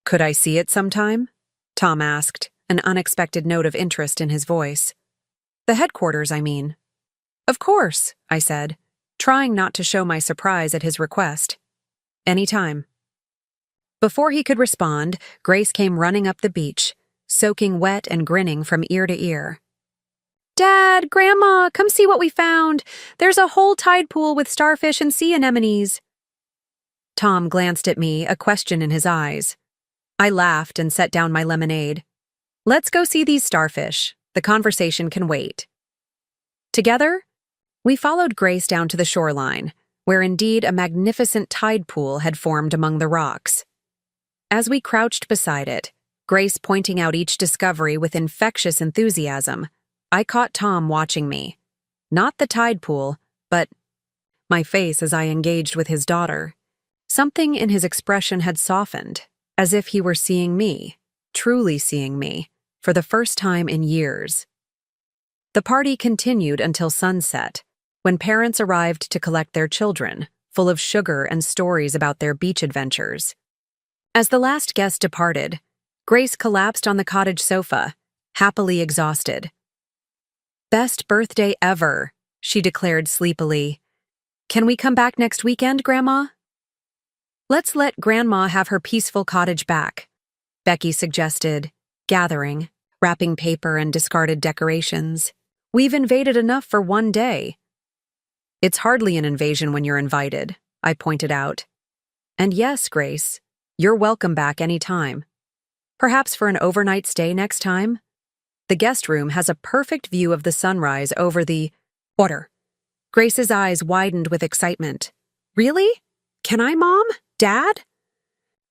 "Could I see it sometime?" Tom asked, an unexpected note of interest in his voice. "The headquarters, I mean." "Of course," I said, trying not to show my surprise at his request. "Anytime." Before he could respond, Grace came running up the beach, soaking wet and grinning from ear to ear. "Dad, Grandma, come see what we found. There's a whole tide pool with starfish and sea anemones." Tom glanced at me, a question in his eyes. I laughed and set down my lemonade. "Let's go see these starfish. The conversation can wait." Together, we followed Grace down to the shoreline, where indeed a magnificent tide pool had formed among the rocks. As we crouched beside it, Grace pointing out each discovery with infectious enthusiasm, I caught Tom watching me. Not the tide pool, but my face as I engaged with his daughter. Something in his expression had softened, as if he were seeing me, truly seeing me, for the first time in years. The party continued until sunset, when parents arrived to collect their children, full of sugar and stories about their beach adventures. As the last guest departed, Grace collapsed on the cottage sofa, happily exhausted. "Best birthday ever," she declared sleepily. "Can we come back next weekend, Grandma?" "Let's let Grandma have her peaceful cottage back," Becky suggested, gathering, wrapping paper and discarded decorations. "We've invaded enough for one day." "It's hardly an invasion when you're invited," I pointed out. "And yes, Grace, you're welcome back any time. Perhaps for an overnight stay next time? The guest room has a perfect view of the sunrise over the water." Grace's eyes widened with excitement. "Really? Can I, Mom? Dad?"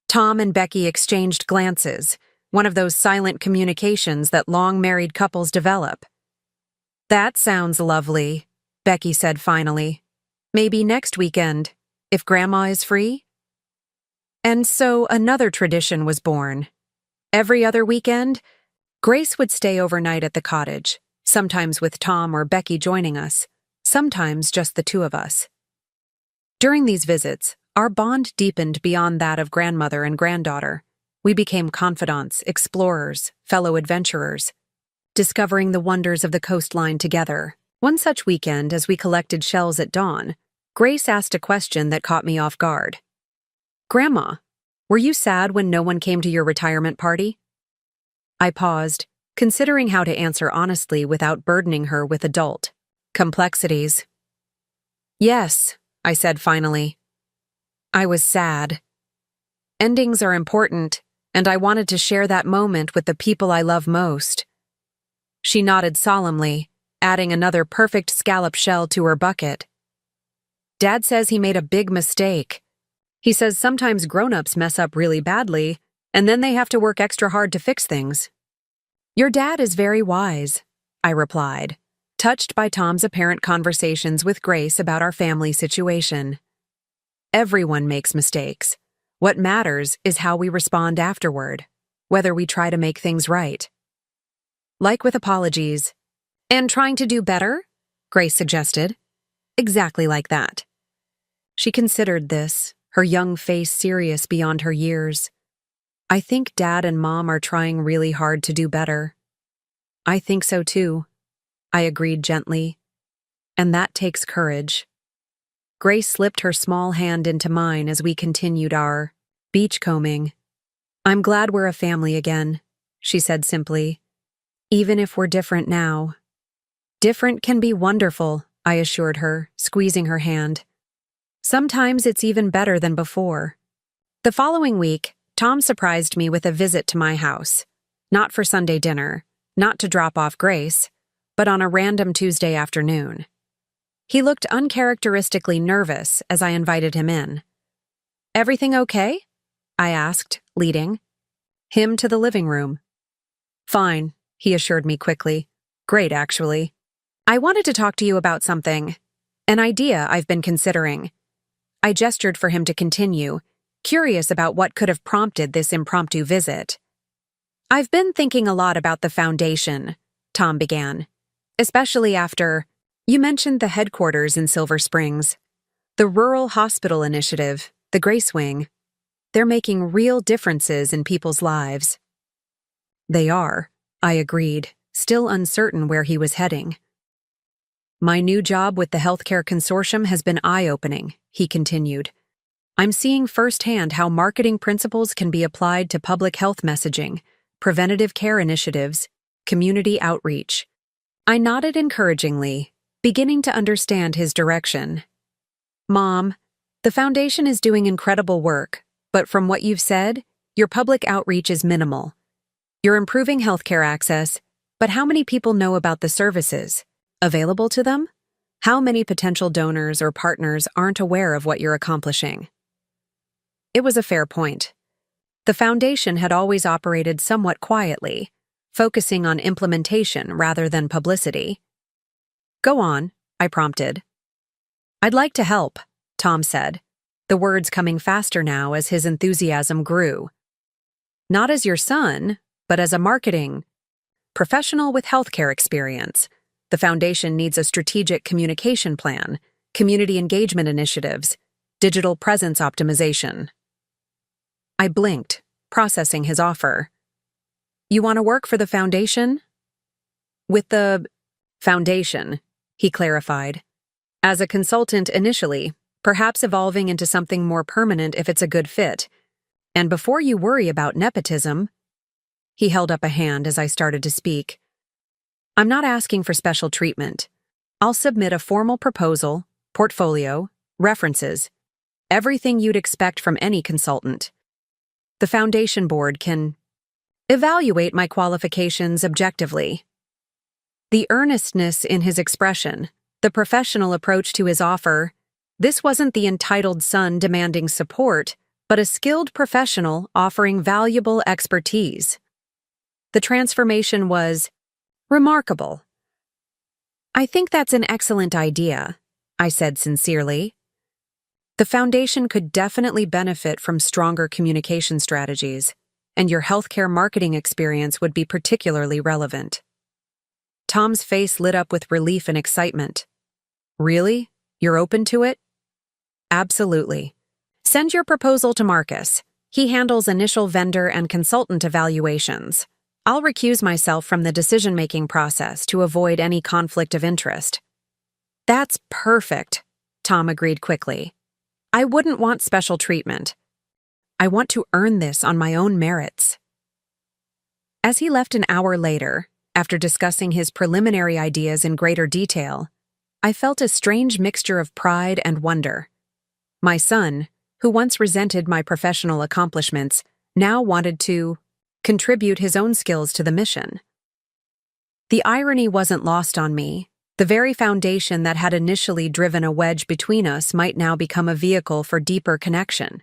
Tom and Becky exchanged glances, one of those silent communications that long-married couples develop. "That sounds lovely," Becky said finally. "Maybe next weekend, if Grandma is free?" And so another tradition was born. Every other weekend, Grace would stay overnight at the cottage, sometimes with Tom or Becky joining us, sometimes just the two of us. During these visits, our bond deepened beyond that of grandmother and granddaughter. We became confidants, explorers, fellow adventurers, discovering the wonders of the coastline together. One such weekend, as we collected shells at dawn, Grace asked a question that caught me off guard. "Grandma, were you sad when no one came to your retirement party?" I paused, considering how to answer honestly without burdening her with adult complexities. "Yes," I said finally. "I was sad. Endings are important, and I wanted to share that moment with the people I love most." She nodded solemnly, adding another perfect scallop shell to her bucket. "Dad says he made a big mistake. He says sometimes grown-ups mess up really badly, and then they have to work extra hard to fix things." Your dad is very wise, I replied, touched by Tom's apparent conversations with Grace about our family situation. Everyone makes mistakes. What matters is how we respond afterward, whether we try to make things right. Like with apologies. And trying to do better? Grace suggested. Exactly like that. She considered this, her young face serious beyond her years. I think Dad and Mom are trying really hard to do better. I think so too, I agreed gently. And that takes courage. Grace slipped her small hand into mine as we continued our beachcombing. I'm glad we're a family again, she said simply. Even if we're different now. Different can be wonderful, I assured her, squeezing her hand. Sometimes it's even better than before. The following week, Tom surprised me with a visit to my house. Not for Sunday dinner, not to drop off Grace, but on a random Tuesday afternoon. He looked uncharacteristically nervous as I invited him in. Everything okay? I asked, leading him to the living room. Fine, he assured me quickly. Great, actually. I wanted to talk to you about something. An idea I've been considering. I gestured for him to continue, curious about what could have prompted this impromptu visit. I've been thinking a lot about the foundation, Tom began, especially after you mentioned the headquarters in Silver Springs, the Rural Hospital Initiative, the Grace Wing. They're making real differences in people's lives. They are, I agreed, still uncertain where he was heading. My new job with the Healthcare Consortium has been eye-opening, he continued. I'm seeing firsthand how marketing principles can be applied to public health messaging, preventative care initiatives, community outreach. I nodded encouragingly, beginning to understand his direction. Mom, the foundation is doing incredible work, but from what you've said, your public outreach is minimal. You're improving healthcare access, but how many people know about the services available to them? How many potential donors or partners aren't aware of what you're accomplishing? It was a fair point. The foundation had always operated somewhat quietly, focusing on implementation rather than publicity. Go on, I prompted. I'd like to help, Tom said, the words coming faster now as his enthusiasm grew. Not as your son, but as a marketing professional with healthcare experience. The foundation needs a strategic communication plan, community engagement initiatives, digital presence optimization. I blinked, processing his offer. You want to work for the foundation? With the foundation, he clarified. As a consultant initially, perhaps evolving into something more permanent if it's a good fit. And before you worry about nepotism, he held up a hand as I started to speak. I'm not asking for special treatment. I'll submit a formal proposal, portfolio, references, everything you'd expect from any consultant. The foundation board can evaluate my qualifications objectively. The earnestness in his expression, the professional approach to his offer, this wasn't the entitled son demanding support, but a skilled professional offering valuable expertise. The transformation was remarkable. I think that's an excellent idea, I said sincerely. The foundation could definitely benefit from stronger communication strategies, and your healthcare marketing experience would be particularly relevant. Tom's face lit up with relief and excitement. Really? You're open to it? Absolutely. Send your proposal to Marcus. He handles initial vendor and consultant evaluations. I'll recuse myself from the decision-making process to avoid any conflict of interest. That's perfect, Tom agreed quickly. I wouldn't want special treatment. I want to earn this on my own merits. As he left an hour later, after discussing his preliminary ideas in greater detail, I felt a strange mixture of pride and wonder. My son, who once resented my professional accomplishments, now wanted to contribute his own skills to the mission. The irony wasn't lost on me. The very foundation that had initially driven a wedge between us might now become a vehicle for deeper connection.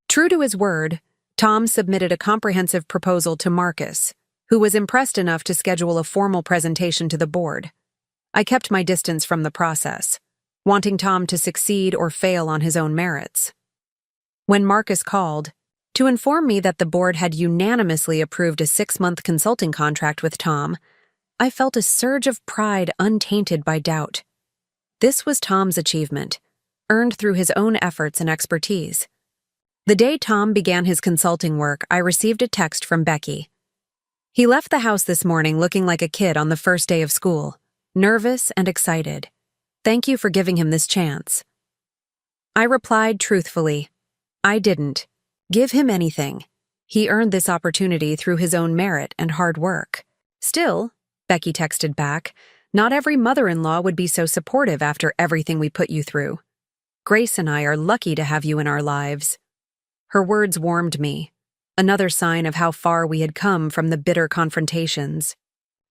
True to his word, Tom submitted a comprehensive proposal to Marcus, who was impressed enough to schedule a formal presentation to the board. I kept my distance from the process, wanting Tom to succeed or fail on his own merits. When Marcus called to inform me that the board had unanimously approved a 6-month consulting contract with Tom, I felt a surge of pride untainted by doubt. This was Tom's achievement, earned through his own efforts and expertise. The day Tom began his consulting work, I received a text from Becky. He left the house this morning looking like a kid on the first day of school, nervous and excited. Thank you for giving him this chance. I replied truthfully, I didn't give him anything. He earned this opportunity through his own merit and hard work. Still, Becky texted back, not every mother-in-law would be so supportive after everything we put you through. Grace and I are lucky to have you in our lives. Her words warmed me, another sign of how far we had come from the bitter confrontations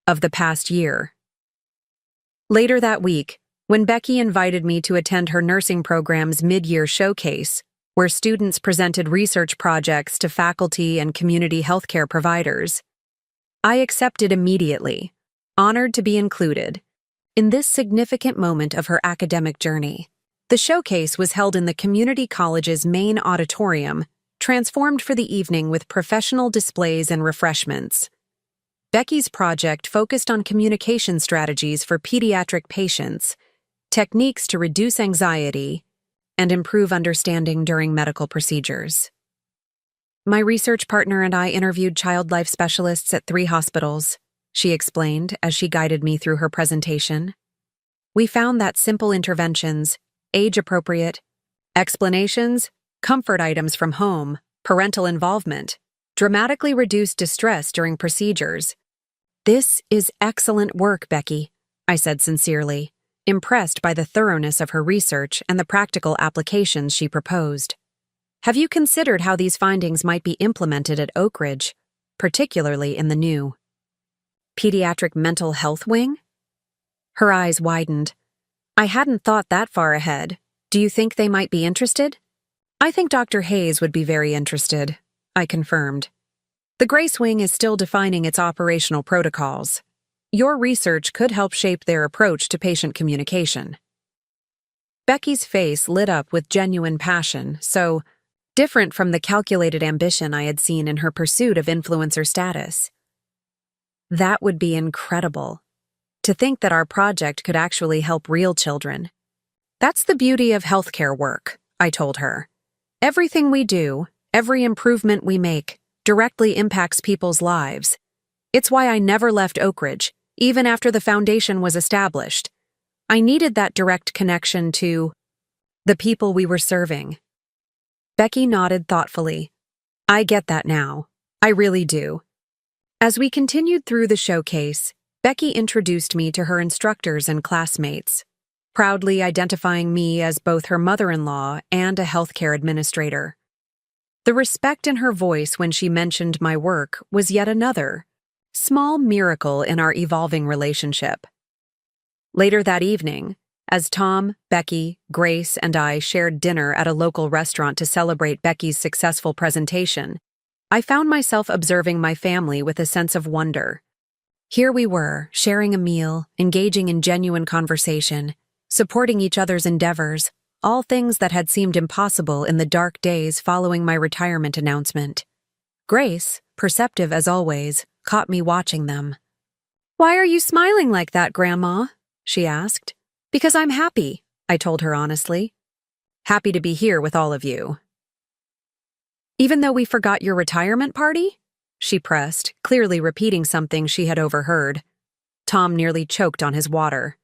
of the past year. Later that week, when Becky invited me to attend her nursing program's mid-year showcase, where students presented research projects to faculty and community healthcare providers, I accepted immediately, honored to be included in this significant moment of her academic journey. The showcase was held in the community college's main auditorium, transformed for the evening with professional displays and refreshments. Becky's project focused on communication strategies for pediatric patients, techniques to reduce anxiety, and improve understanding during medical procedures. My research partner and I interviewed child life specialists at 3 hospitals, she explained as she guided me through her presentation. We found that simple interventions, age-appropriate explanations, comfort items from home, parental involvement, dramatically reduced distress during procedures. This is excellent work, Becky, I said sincerely, impressed by the thoroughness of her research and the practical applications she proposed. Have you considered how these findings might be implemented at Oak Ridge, particularly in the new pediatric mental health wing? Her eyes widened. I hadn't thought that far ahead. Do you think they might be interested? I think Dr. Hayes would be very interested, I confirmed. The Grace Wing is still defining its operational protocols. Your research could help shape their approach to patient communication. Becky's face lit up with genuine passion, so different from the calculated ambition I had seen in her pursuit of influencer status. That would be incredible. To think that our project could actually help real children. That's the beauty of healthcare work, I told her. Everything we do, every improvement we make, directly impacts people's lives. It's why I never left Oak Ridge, even after the foundation was established. I needed that direct connection to the people we were serving. Becky nodded thoughtfully. I get that now. I really do. As we continued through the showcase, Becky introduced me to her instructors and classmates, proudly identifying me as both her mother-in-law and a healthcare administrator. The respect in her voice when she mentioned my work was yet another small miracle in our evolving relationship. Later that evening, as Tom, Becky, Grace, and I shared dinner at a local restaurant to celebrate Becky's successful presentation, I found myself observing my family with a sense of wonder. Here we were, sharing a meal, engaging in genuine conversation, supporting each other's endeavors, all things that had seemed impossible in the dark days following my retirement announcement. Grace, perceptive as always, caught me watching them. "Why are you smiling like that, Grandma?" she asked. "Because I'm happy," I told her honestly. "Happy to be here with all of you." "Even though we forgot your retirement party?" she pressed, clearly repeating something she had overheard. Tom nearly choked on his water.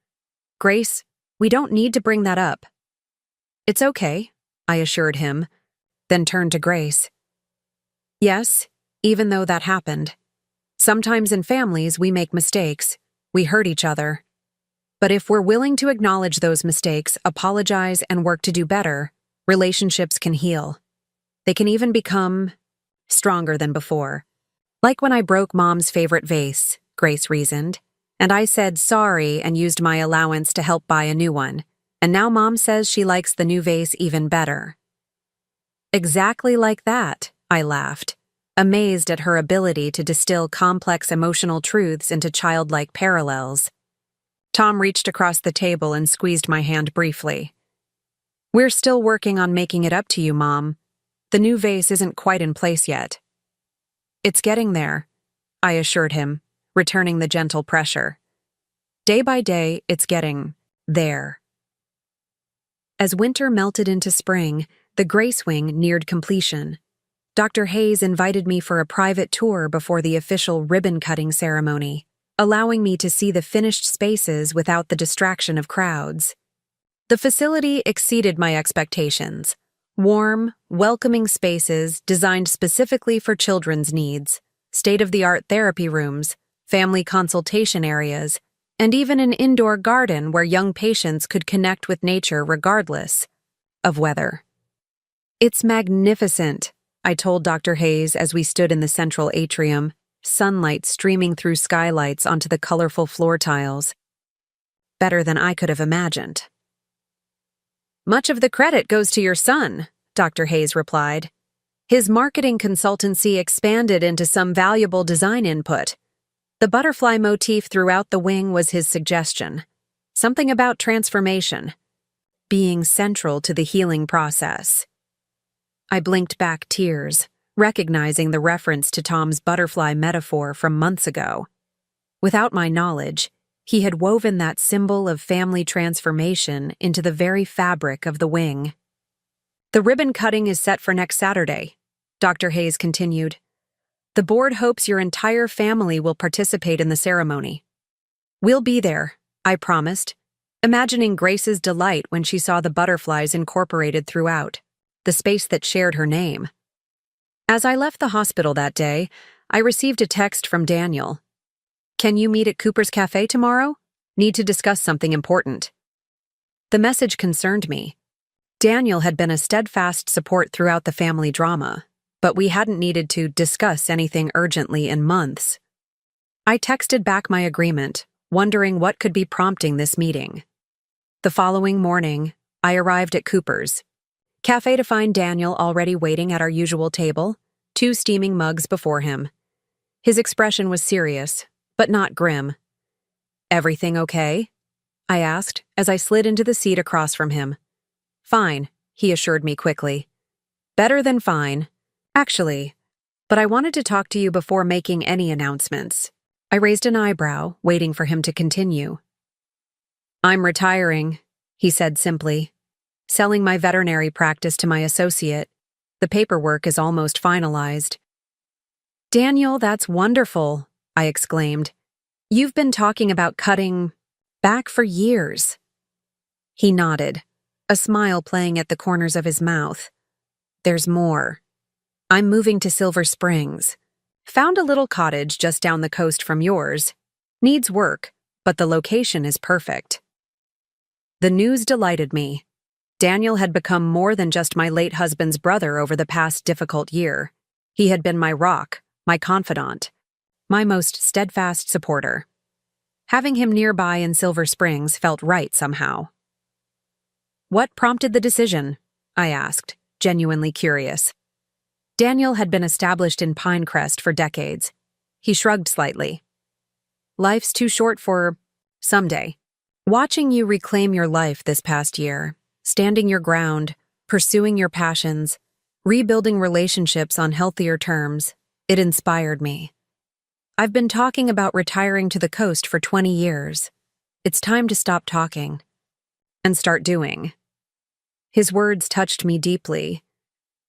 "Grace, we don't need to bring that up." "It's okay," I assured him, then turned to Grace. "Yes, even though that happened. Sometimes in families we make mistakes, we hurt each other. But if we're willing to acknowledge those mistakes, apologize, and work to do better, relationships can heal. They can even become stronger than before. Like when I broke Mom's favorite vase, Grace reasoned, and I said sorry and used my allowance to help buy a new one, and now Mom says she likes the new vase even better. Exactly like that, I laughed. amazed at her ability to distill complex emotional truths into childlike parallels. Tom reached across the table and squeezed my hand briefly. "We're still working on making it up to you, Mom. The new vase isn't quite in place yet." "It's getting there," I assured him, returning the gentle pressure. Day by day, it's getting there. As winter melted into spring, the Gracewing neared completion. Dr. Hayes invited me for a private tour before the official ribbon-cutting ceremony, allowing me to see the finished spaces without the distraction of crowds. The facility exceeded my expectations. Warm, welcoming spaces designed specifically for children's needs, state-of-the-art therapy rooms, family consultation areas, and even an indoor garden where young patients could connect with nature regardless of weather. "It's magnificent," I told Dr. Hayes as we stood in the central atrium, sunlight streaming through skylights onto the colorful floor tiles. "Better than I could have imagined." "Much of the credit goes to your son," Dr. Hayes replied. "His marketing consultancy expanded into some valuable design input. The butterfly motif throughout the wing was his suggestion. Something about transformation, being central to the healing process." I blinked back tears, recognizing the reference to Tom's butterfly metaphor from months ago. Without my knowledge, he had woven that symbol of family transformation into the very fabric of the wing. "The ribbon cutting is set for next Saturday," Dr. Hayes continued. "The board hopes your entire family will participate in the ceremony." "We'll be there," I promised, imagining Grace's delight when she saw the butterflies incorporated throughout, the space that shared her name. As I left the hospital that day, I received a text from Daniel. "Can you meet at Cooper's Cafe tomorrow? Need to discuss something important." The message concerned me. Daniel had been a steadfast support throughout the family drama, but we hadn't needed to discuss anything urgently in months. I texted back my agreement, wondering what could be prompting this meeting. The following morning, I arrived at Cooper's Cafe to find Daniel already waiting at our usual table, 2 steaming mugs before him. His expression was serious, but not grim. "Everything okay?" I asked as I slid into the seat across from him. "Fine," he assured me quickly. "Better than fine, actually, but I wanted to talk to you before making any announcements." I raised an eyebrow, waiting for him to continue. "I'm retiring," he said simply. "Selling my veterinary practice to my associate. The paperwork is almost finalized." "Daniel, that's wonderful," I exclaimed. "You've been talking about cutting back for years." He nodded, a smile playing at the corners of his mouth. "There's more. I'm moving to Silver Springs. Found a little cottage just down the coast from yours. Needs work, but the location is perfect." The news delighted me. Daniel had become more than just my late husband's brother over the past difficult year. He had been my rock, my confidant, my most steadfast supporter. Having him nearby in Silver Springs felt right somehow. "What prompted the decision?" I asked, genuinely curious. Daniel had been established in Pinecrest for decades. He shrugged slightly. "Life's too short for someday. Watching you reclaim your life this past year, standing your ground, pursuing your passions, rebuilding relationships on healthier terms, it inspired me. I've been talking about retiring to the coast for 20 years. It's time to stop talking and start doing." His words touched me deeply.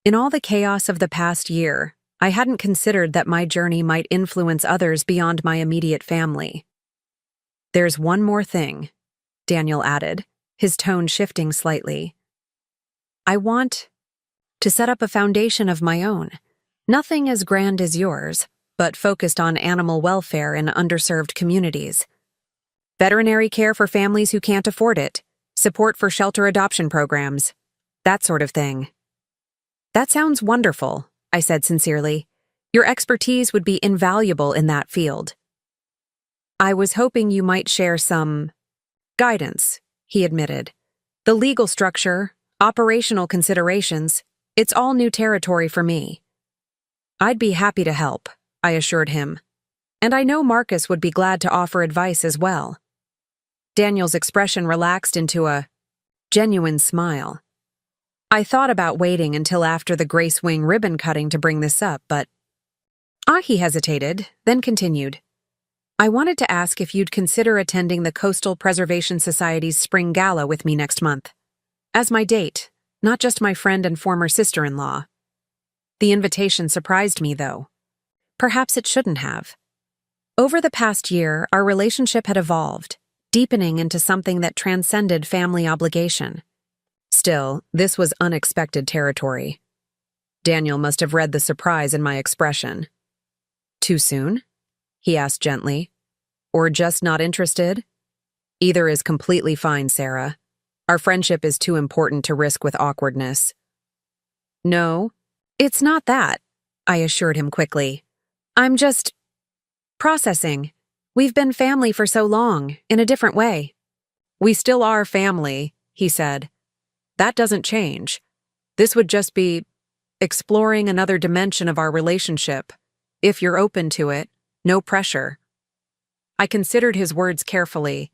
In all the chaos of the past year, I hadn't considered that my journey might influence others beyond my immediate family. "There's one more thing," Daniel added, his tone shifting slightly. "I want to set up a foundation of my own. Nothing as grand as yours, but focused on animal welfare in underserved communities. Veterinary care for families who can't afford it, support for shelter adoption programs, that sort of thing." "That sounds wonderful," I said sincerely. "Your expertise would be invaluable in that field." "I was hoping you might share some guidance," he admitted. "The legal structure, operational considerations, it's all new territory for me." I'd be happy to help, I assured him. And I know Marcus would be glad to offer advice as well. Daniel's expression relaxed into a genuine smile. I thought about waiting until after the Grace Wing ribbon cutting to bring this up, but... he hesitated, then continued. I wanted to ask if you'd consider attending the Coastal Preservation Society's spring gala with me next month. As my date, not just my friend and former sister-in-law. The invitation surprised me, though. Perhaps it shouldn't have. Over the past year, our relationship had evolved, deepening into something that transcended family obligation. Still, this was unexpected territory. Daniel must have read the surprise in my expression. Too soon? He asked gently. Or just not interested? Either is completely fine, Sarah. Our friendship is too important to risk with awkwardness. No, it's not that, I assured him quickly. I'm just... processing. We've been family for so long, in a different way. We still are family, he said. That doesn't change. This would just be exploring another dimension of our relationship. If you're open to it, no pressure. I considered his words carefully.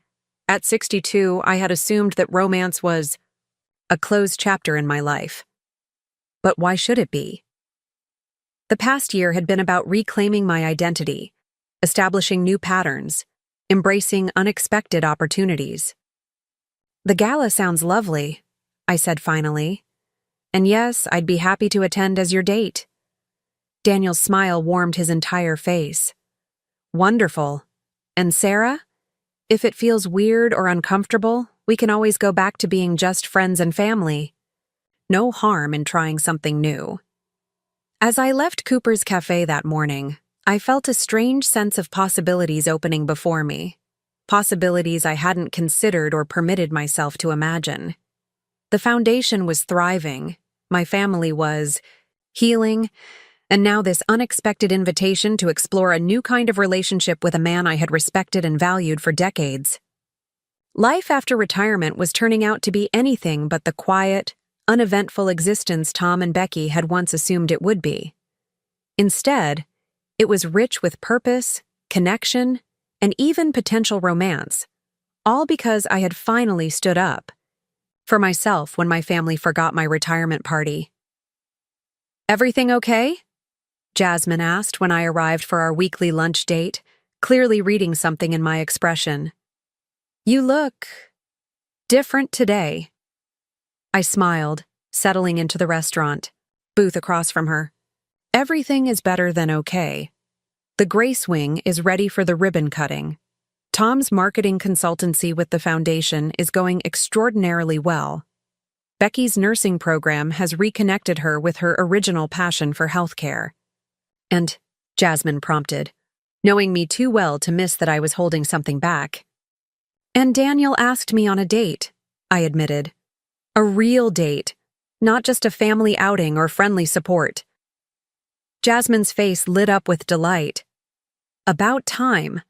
At 62, I had assumed that romance was a closed chapter in my life. But why should it be? The past year had been about reclaiming my identity, establishing new patterns, embracing unexpected opportunities. The gala sounds lovely, I said finally. And yes, I'd be happy to attend as your date. Daniel's smile warmed his entire face. Wonderful. And Sarah? If it feels weird or uncomfortable, we can always go back to being just friends and family. No harm in trying something new. As I left Cooper's Cafe that morning, I felt a strange sense of possibilities opening before me. Possibilities I hadn't considered or permitted myself to imagine. The foundation was thriving, my family was healing, and now this unexpected invitation to explore a new kind of relationship with a man I had respected and valued for decades. Life after retirement was turning out to be anything but the quiet, uneventful existence Tom and Becky had once assumed it would be. Instead, it was rich with purpose, connection, and even potential romance, all because I had finally stood up for myself when my family forgot my retirement party. Everything okay? Jasmine asked when I arrived for our weekly lunch date, clearly reading something in my expression. You look different today. I smiled, settling into the restaurant, booth across from her. Everything is better than okay. The Grace Wing is ready for the ribbon cutting. Tom's marketing consultancy with the foundation is going extraordinarily well. Becky's nursing program has reconnected her with her original passion for healthcare. And, Jasmine prompted, knowing me too well to miss that I was holding something back. And Daniel asked me on a date, I admitted. A real date, not just a family outing or friendly support. Jasmine's face lit up with delight. About time.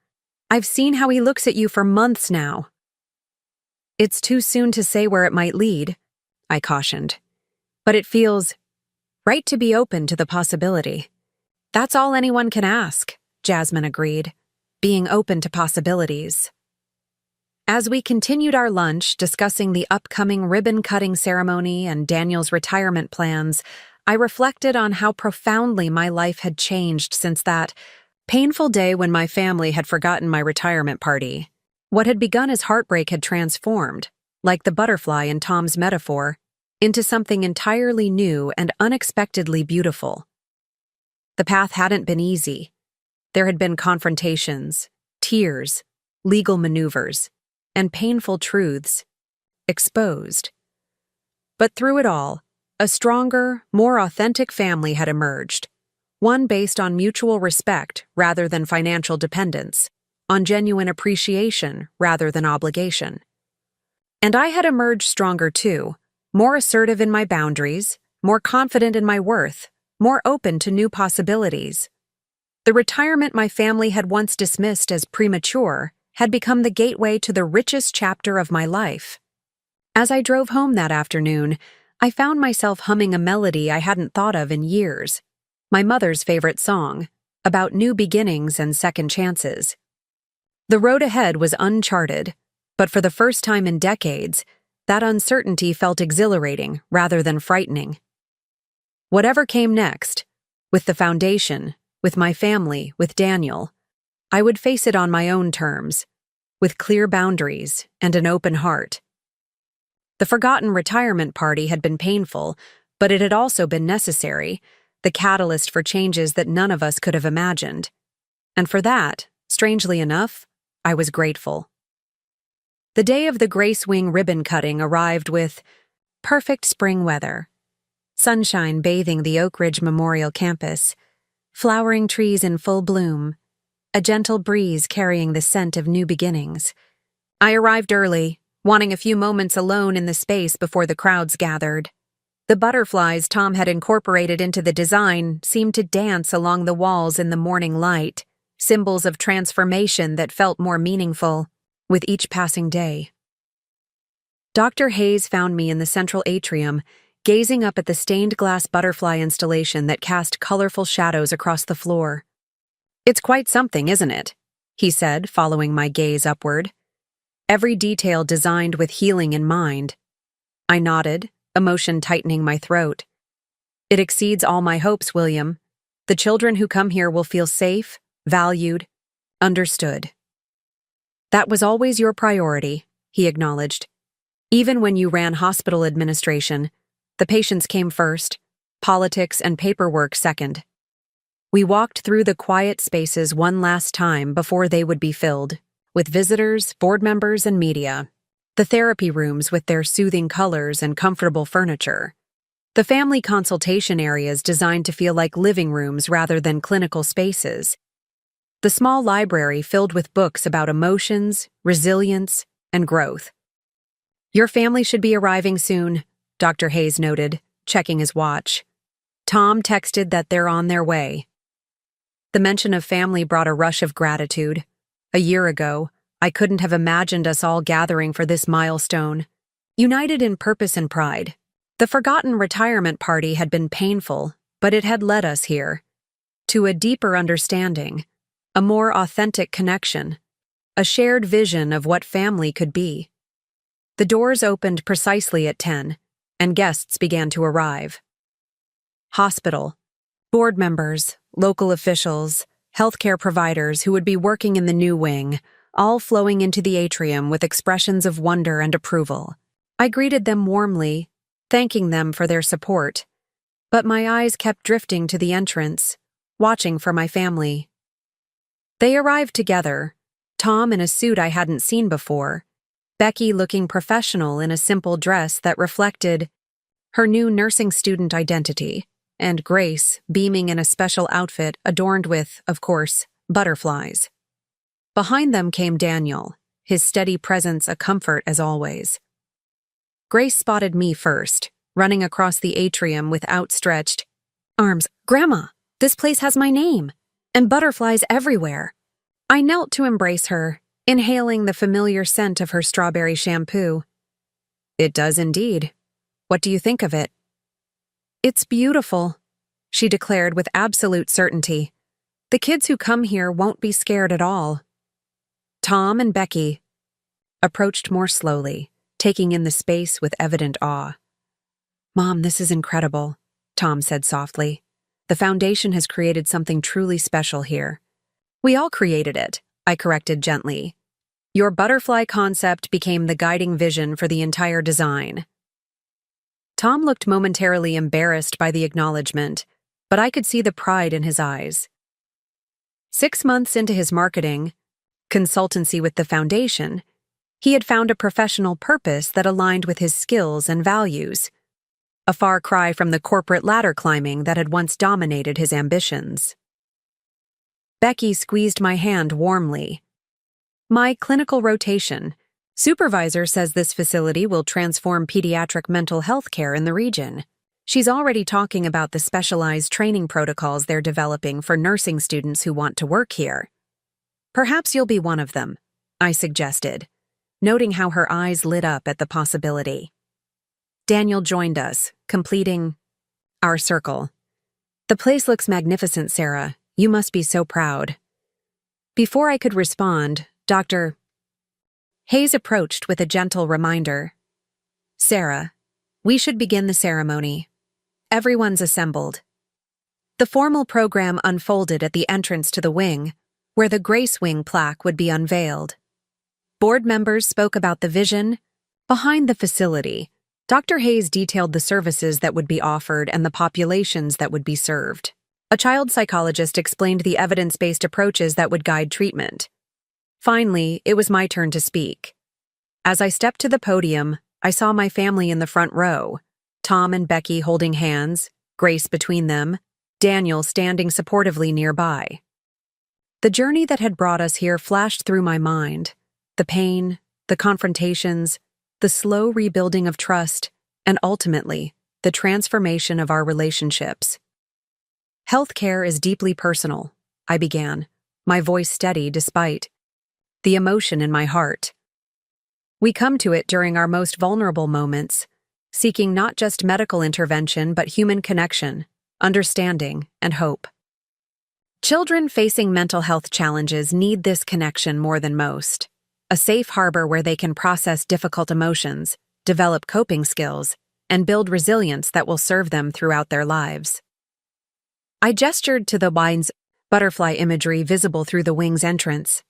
I've seen how he looks at you for months now. It's too soon to say where it might lead, I cautioned. But it feels right to be open to the possibility. That's all anyone can ask, Jasmine agreed, being open to possibilities. As we continued our lunch discussing the upcoming ribbon-cutting ceremony and Daniel's retirement plans, I reflected on how profoundly my life had changed since that painful day when my family had forgotten my retirement party. What had begun as heartbreak had transformed, like the butterfly in Tom's metaphor, into something entirely new and unexpectedly beautiful. The path hadn't been easy. There had been confrontations, tears, legal maneuvers, and painful truths exposed. But through it all, a stronger, more authentic family had emerged, one based on mutual respect rather than financial dependence, on genuine appreciation rather than obligation. And I had emerged stronger too, more assertive in my boundaries, more confident in my worth, more open to new possibilities. The retirement my family had once dismissed as premature had become the gateway to the richest chapter of my life. As I drove home that afternoon, I found myself humming a melody I hadn't thought of in years. my mother's favorite song, about new beginnings and second chances. The road ahead was uncharted, but for the first time in decades, that uncertainty felt exhilarating rather than frightening. Whatever came next, with the foundation, with my family, with Daniel, I would face it on my own terms, with clear boundaries and an open heart. The forgotten retirement party had been painful, but it had also been necessary, the catalyst for changes that none of us could have imagined. And for that, strangely enough, I was grateful. The day of the Grace Wing ribbon cutting arrived with perfect spring weather, sunshine bathing the Oak Ridge Memorial Campus, flowering trees in full bloom, a gentle breeze carrying the scent of new beginnings. I arrived early, wanting a few moments alone in the space before the crowds gathered. The butterflies Tom had incorporated into the design seemed to dance along the walls in the morning light, symbols of transformation that felt more meaningful with each passing day. Dr. Hayes found me in the central atrium, gazing up at the stained glass butterfly installation that cast colorful shadows across the floor. "It's quite something, isn't it?" he said, following my gaze upward. "Every detail designed with healing in mind." I nodded, emotion tightening my throat. "It exceeds all my hopes, William. The children who come here will feel safe, valued, understood." "That was always your priority," he acknowledged. "Even when you ran hospital administration, the patients came first, politics and paperwork second." We walked through the quiet spaces one last time before they would be filled, with visitors, board members, and media. The therapy rooms with their soothing colors and comfortable furniture. The family consultation areas designed to feel like living rooms rather than clinical spaces. The small library filled with books about emotions, resilience, and growth. "Your family should be arriving soon," Dr. Hayes noted, checking his watch. Tom texted that they're on their way. The mention of family brought a rush of gratitude. A year ago, I couldn't have imagined us all gathering for this milestone, united in purpose and pride. The forgotten retirement party had been painful, but it had led us here. To a deeper understanding, a more authentic connection, a shared vision of what family could be. The doors opened precisely at 10, and guests began to arrive. Hospital, board members, local officials, healthcare providers who would be working in the new wing, all flowing into the atrium with expressions of wonder and approval. I greeted them warmly, thanking them for their support, but my eyes kept drifting to the entrance, watching for my family. They arrived together, Tom in a suit I hadn't seen before, Becky looking professional in a simple dress that reflected her new nursing student identity, and Grace beaming in a special outfit adorned with, of course, butterflies. Behind them came Daniel, his steady presence a comfort as always. Grace spotted me first, running across the atrium with outstretched arms. "Grandma, this place has my name, and butterflies everywhere." I knelt to embrace her, inhaling the familiar scent of her strawberry shampoo. "It does indeed. What do you think of it?" "It's beautiful," she declared with absolute certainty. "The kids who come here won't be scared at all." Tom and Becky approached more slowly, taking in the space with evident awe. "Mom, this is incredible," Tom said softly. "The foundation has created something truly special here." "We all created it," I corrected gently. "Your butterfly concept became the guiding vision for the entire design." Tom looked momentarily embarrassed by the acknowledgement, but I could see the pride in his eyes. 6 months into his marketing consultancy with the foundation, he had found a professional purpose that aligned with his skills and values, a far cry from the corporate ladder climbing that had once dominated his ambitions. Becky squeezed my hand warmly. "My clinical rotation. Supervisor says this facility will transform pediatric mental health care in the region. She's already talking about the specialized training protocols they're developing for nursing students who want to work here. Perhaps you'll be one of them," I suggested, noting how her eyes lit up at the possibility. Daniel joined us, completing our circle. The place looks magnificent, Sarah. You must be so proud. Before I could respond, Dr. Hayes approached with a gentle reminder. Sarah, we should begin the ceremony. Everyone's assembled. The formal program unfolded at the entrance to the wing, where the Grace Wing plaque would be unveiled. Board members spoke about the vision. Behind the facility, Dr. Hayes detailed the services that would be offered and the populations that would be served. A child psychologist explained the evidence-based approaches that would guide treatment. Finally, it was my turn to speak. As I stepped to the podium, I saw my family in the front row, Tom and Becky holding hands, Grace between them, Daniel standing supportively nearby. The journey that had brought us here flashed through my mind. The pain, the confrontations, the slow rebuilding of trust, and ultimately, the transformation of our relationships. Healthcare is deeply personal, I began, my voice steady despite the emotion in my heart. We come to it during our most vulnerable moments, seeking not just medical intervention but human connection, understanding, and hope. Children facing mental health challenges need this connection more than most. A safe harbor where they can process difficult emotions, develop coping skills, and build resilience that will serve them throughout their lives. I gestured to the wine's butterfly imagery visible through the wing's entrance.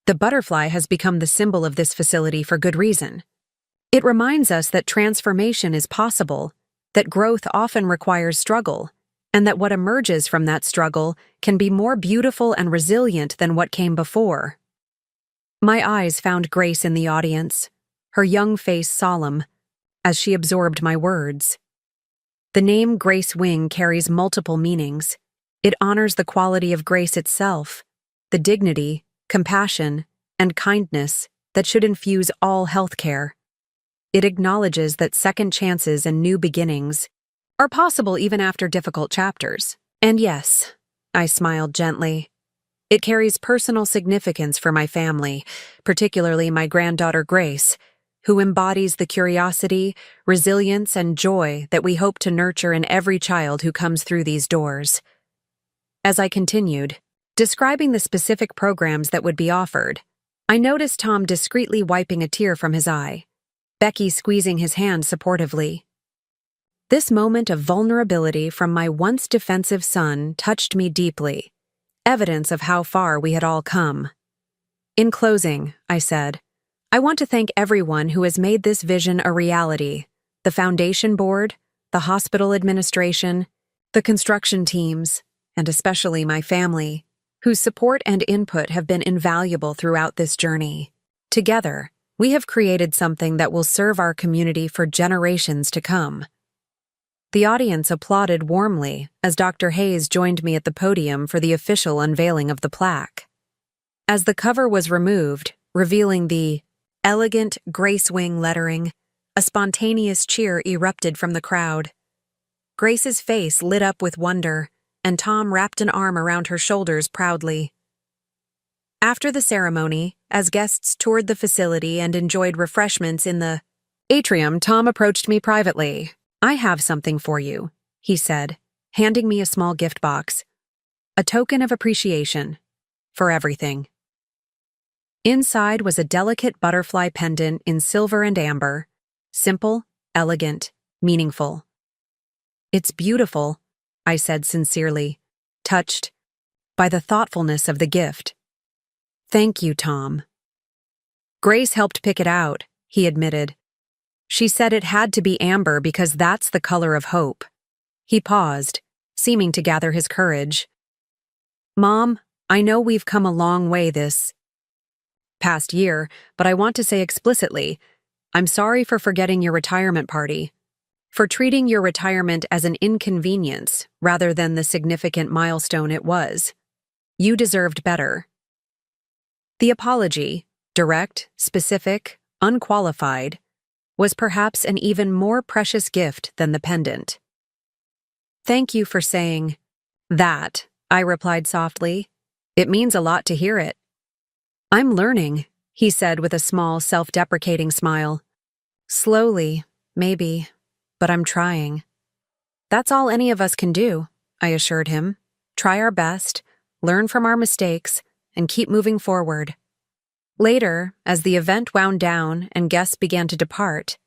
The butterfly has become the symbol of this facility for good reason. It reminds us that transformation is possible, that growth often requires struggle, and that what emerges from that struggle can be more beautiful and resilient than what came before. My eyes found Grace in the audience, her young face solemn, as she absorbed my words. The name Grace Wing carries multiple meanings. It honors the quality of grace itself, the dignity, compassion, and kindness that should infuse all healthcare. It acknowledges that second chances and new beginnings are possible even after difficult chapters. And yes, I smiled gently, it carries personal significance for my family, particularly my granddaughter Grace, who embodies the curiosity, resilience, and joy that we hope to nurture in every child who comes through these doors. As I continued, describing the specific programs that would be offered, I noticed Tom discreetly wiping a tear from his eye, Becky squeezing his hand supportively. This moment of vulnerability from my once defensive son touched me deeply, evidence of how far we had all come. In closing, I said, I want to thank everyone who has made this vision a reality: the foundation board, the hospital administration, the construction teams, and especially my family, whose support and input have been invaluable throughout this journey. Together, we have created something that will serve our community for generations to come. The audience applauded warmly as Dr. Hayes joined me at the podium for the official unveiling of the plaque. As the cover was removed, revealing the elegant Grace Wing lettering, a spontaneous cheer erupted from the crowd. Grace's face lit up with wonder, and Tom wrapped an arm around her shoulders proudly. After the ceremony, as guests toured the facility and enjoyed refreshments in the atrium, Tom approached me privately. I have something for you, he said, handing me a small gift box. A token of appreciation for everything. Inside was a delicate butterfly pendant in silver and amber, simple, elegant, meaningful. It's beautiful, I said sincerely, touched by the thoughtfulness of the gift. Thank you, Tom. Grace helped pick it out, he admitted. She said it had to be amber because that's the color of hope. He paused, seeming to gather his courage. Mom, I know we've come a long way this past year, but I want to say explicitly, I'm sorry for forgetting your retirement party, for treating your retirement as an inconvenience rather than the significant milestone it was. You deserved better. The apology, direct, specific, unqualified, was perhaps an even more precious gift than the pendant. Thank you for saying that, I replied softly. It means a lot to hear it. I'm learning, he said with a small, self-deprecating smile. Slowly, maybe, but I'm trying. That's all any of us can do, I assured him. Try our best, learn from our mistakes, and keep moving forward. Later, as the event wound down and guests began to depart,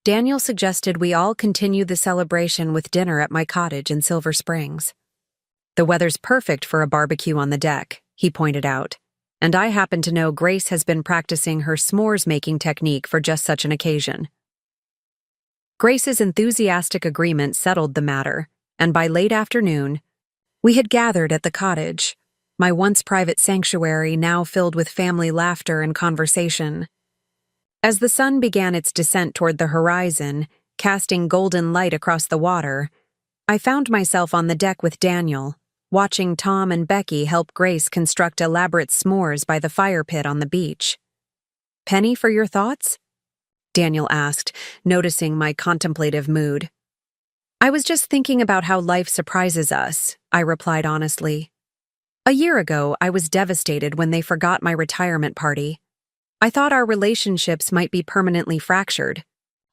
Daniel suggested we all continue the celebration with dinner at my cottage in Silver Springs. The weather's perfect for a barbecue on the deck, he pointed out, and I happen to know Grace has been practicing her s'mores-making technique for just such an occasion. Grace's enthusiastic agreement settled the matter, and by late afternoon, we had gathered at the cottage, my once private sanctuary now filled with family laughter and conversation. As the sun began its descent toward the horizon, casting golden light across the water, I found myself on the deck with Daniel, watching Tom and Becky help Grace construct elaborate s'mores by the fire pit on the beach. "Penny, for your thoughts?" Daniel asked, noticing my contemplative mood. "I was just thinking about how life surprises us," I replied honestly. "A year ago, I was devastated when they forgot my retirement party. I thought our relationships might be permanently fractured.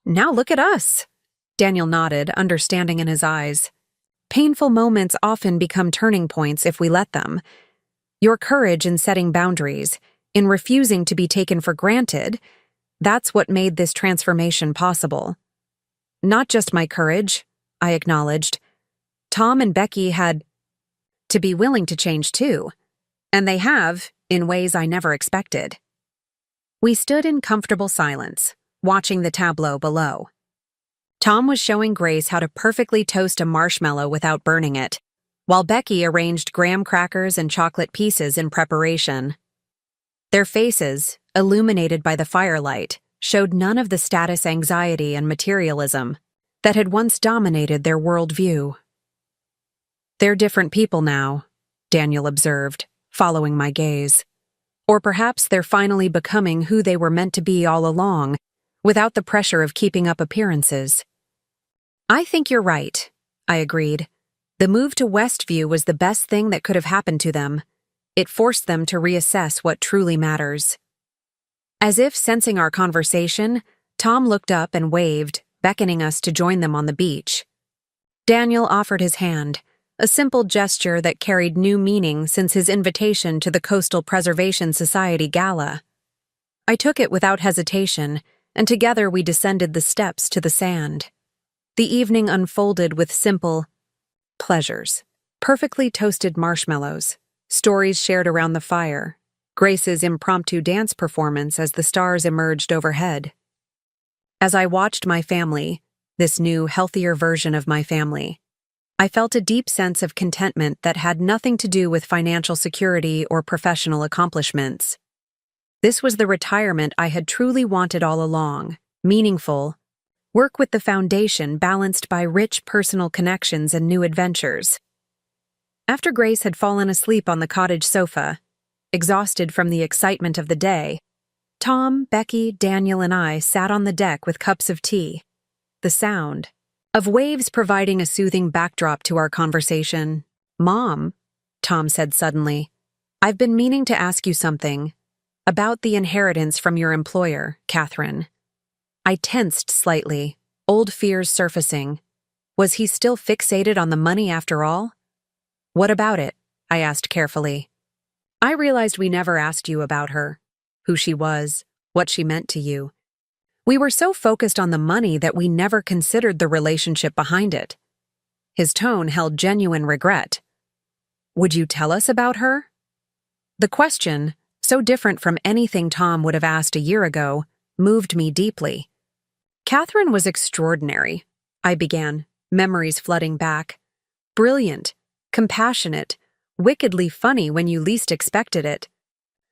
Now look at us." Daniel nodded, understanding in his eyes. "Painful moments often become turning points if we let them. Your courage in setting boundaries, in refusing to be taken for granted, that's what made this transformation possible." "Not just my courage," I acknowledged. "Tom and Becky had to be willing to change too, and they have, in ways I never expected." We stood in comfortable silence, watching the tableau below. Tom was showing Grace how to perfectly toast a marshmallow without burning it, while Becky arranged graham crackers and chocolate pieces in preparation. Their faces, illuminated by the firelight, showed none of the status anxiety and materialism that had once dominated their worldview. "They're different people now," Daniel observed, following my gaze. "Or perhaps they're finally becoming who they were meant to be all along, without the pressure of keeping up appearances." "I think you're right," I agreed. "The move to Westview was the best thing that could have happened to them. It forced them to reassess what truly matters." As if sensing our conversation, Tom looked up and waved, beckoning us to join them on the beach. Daniel offered his hand, a simple gesture that carried new meaning since his invitation to the Coastal Preservation Society Gala. I took it without hesitation, and together we descended the steps to the sand. The evening unfolded with simple pleasures: perfectly toasted marshmallows, stories shared around the fire, Grace's impromptu dance performance as the stars emerged overhead. As I watched my family, this new, healthier version of my family, I felt a deep sense of contentment that had nothing to do with financial security or professional accomplishments. This was the retirement I had truly wanted all along: meaningful work with the foundation balanced by rich personal connections and new adventures. After Grace had fallen asleep on the cottage sofa, exhausted from the excitement of the day, Tom, Becky, Daniel, and I sat on the deck with cups of tea. The sound of waves providing a soothing backdrop to our conversation. "Mom," Tom said suddenly, "I've been meaning to ask you something about the inheritance from your employer, Catherine." I tensed slightly, old fears surfacing. Was he still fixated on the money after all? "What about it?" I asked carefully. "I realized we never asked you about her, who she was, what she meant to you. We were so focused on the money that we never considered the relationship behind it." His tone held genuine regret. "Would you tell us about her?" The question, so different from anything Tom would have asked a year ago, moved me deeply. "Catherine was extraordinary," I began, memories flooding back. "Brilliant, compassionate, wickedly funny when you least expected it.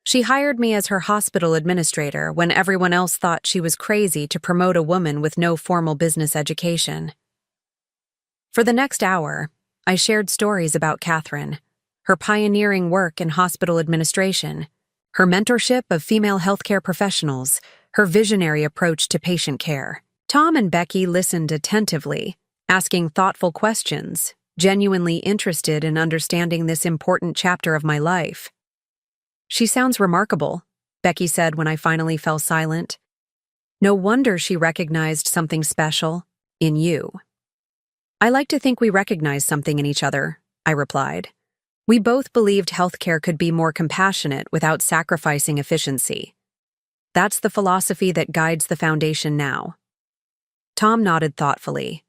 She hired me as her hospital administrator when everyone else thought she was crazy to promote a woman with no formal business education." For the next hour, I shared stories about Catherine, her pioneering work in hospital administration, her mentorship of female healthcare professionals, her visionary approach to patient care. Tom and Becky listened attentively, asking thoughtful questions, genuinely interested in understanding this important chapter of my life. "She sounds remarkable," Becky said when I finally fell silent. "No wonder she recognized something special in you." "I like to think we recognize something in each other," I replied. We both believed healthcare could be more compassionate without sacrificing efficiency. That's the philosophy that guides the foundation now. Tom nodded thoughtfully.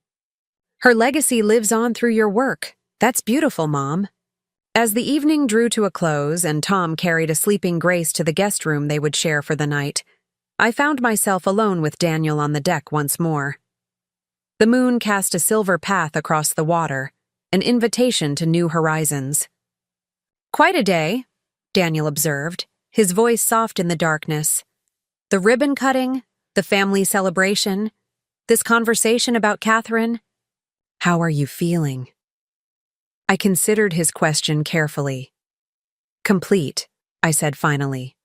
Her legacy lives on through your work. That's beautiful, Mom. As the evening drew to a close and Tom carried a sleeping Grace to the guest room they would share for the night, I found myself alone with Daniel on the deck once more. The moon cast a silver path across the water, an invitation to new horizons. Quite a day, Daniel observed, his voice soft in the darkness. The ribbon cutting, the family celebration, this conversation about Catherine. How are you feeling? I considered his question carefully. Complete, I said finally.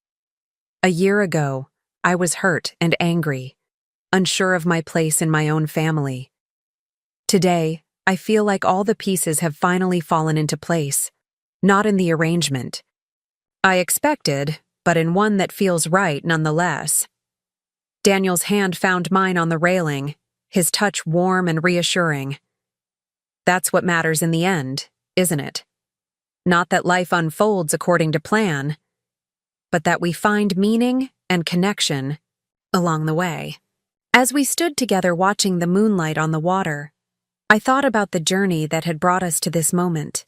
A year ago, I was hurt and angry, unsure of my place in my own family. Today, I feel like all the pieces have finally fallen into place, not in the arrangement I expected, but in one that feels right nonetheless. Daniel's hand found mine on the railing, his touch warm and reassuring. That's what matters in the end, isn't it? Not that life unfolds according to plan, but that we find meaning and connection along the way. As we stood together watching the moonlight on the water, I thought about the journey that had brought us to this moment,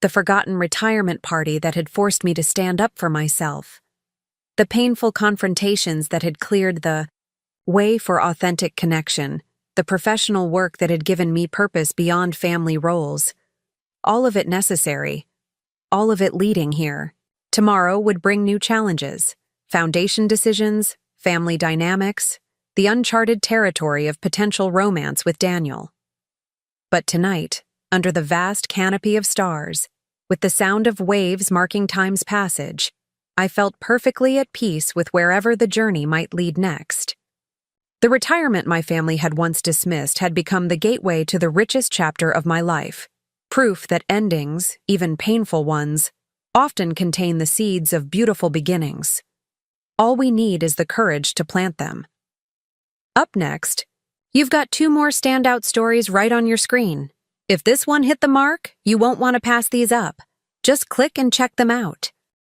the forgotten retirement party that had forced me to stand up for myself, the painful confrontations that had cleared the way for authentic connection, the professional work that had given me purpose beyond family roles. All of it necessary, all of it leading here. Tomorrow would bring new challenges, foundation decisions, family dynamics, the uncharted territory of potential romance with Daniel. But tonight, under the vast canopy of stars, with the sound of waves marking time's passage, I felt perfectly at peace with wherever the journey might lead next. The retirement my family had once dismissed had become the gateway to the richest chapter of my life, proof that endings, even painful ones, often contain the seeds of beautiful beginnings. All we need is the courage to plant them. Up next, you've got 2 more standout stories right on your screen. If this one hit the mark, you won't want to pass these up. Just click and check them out.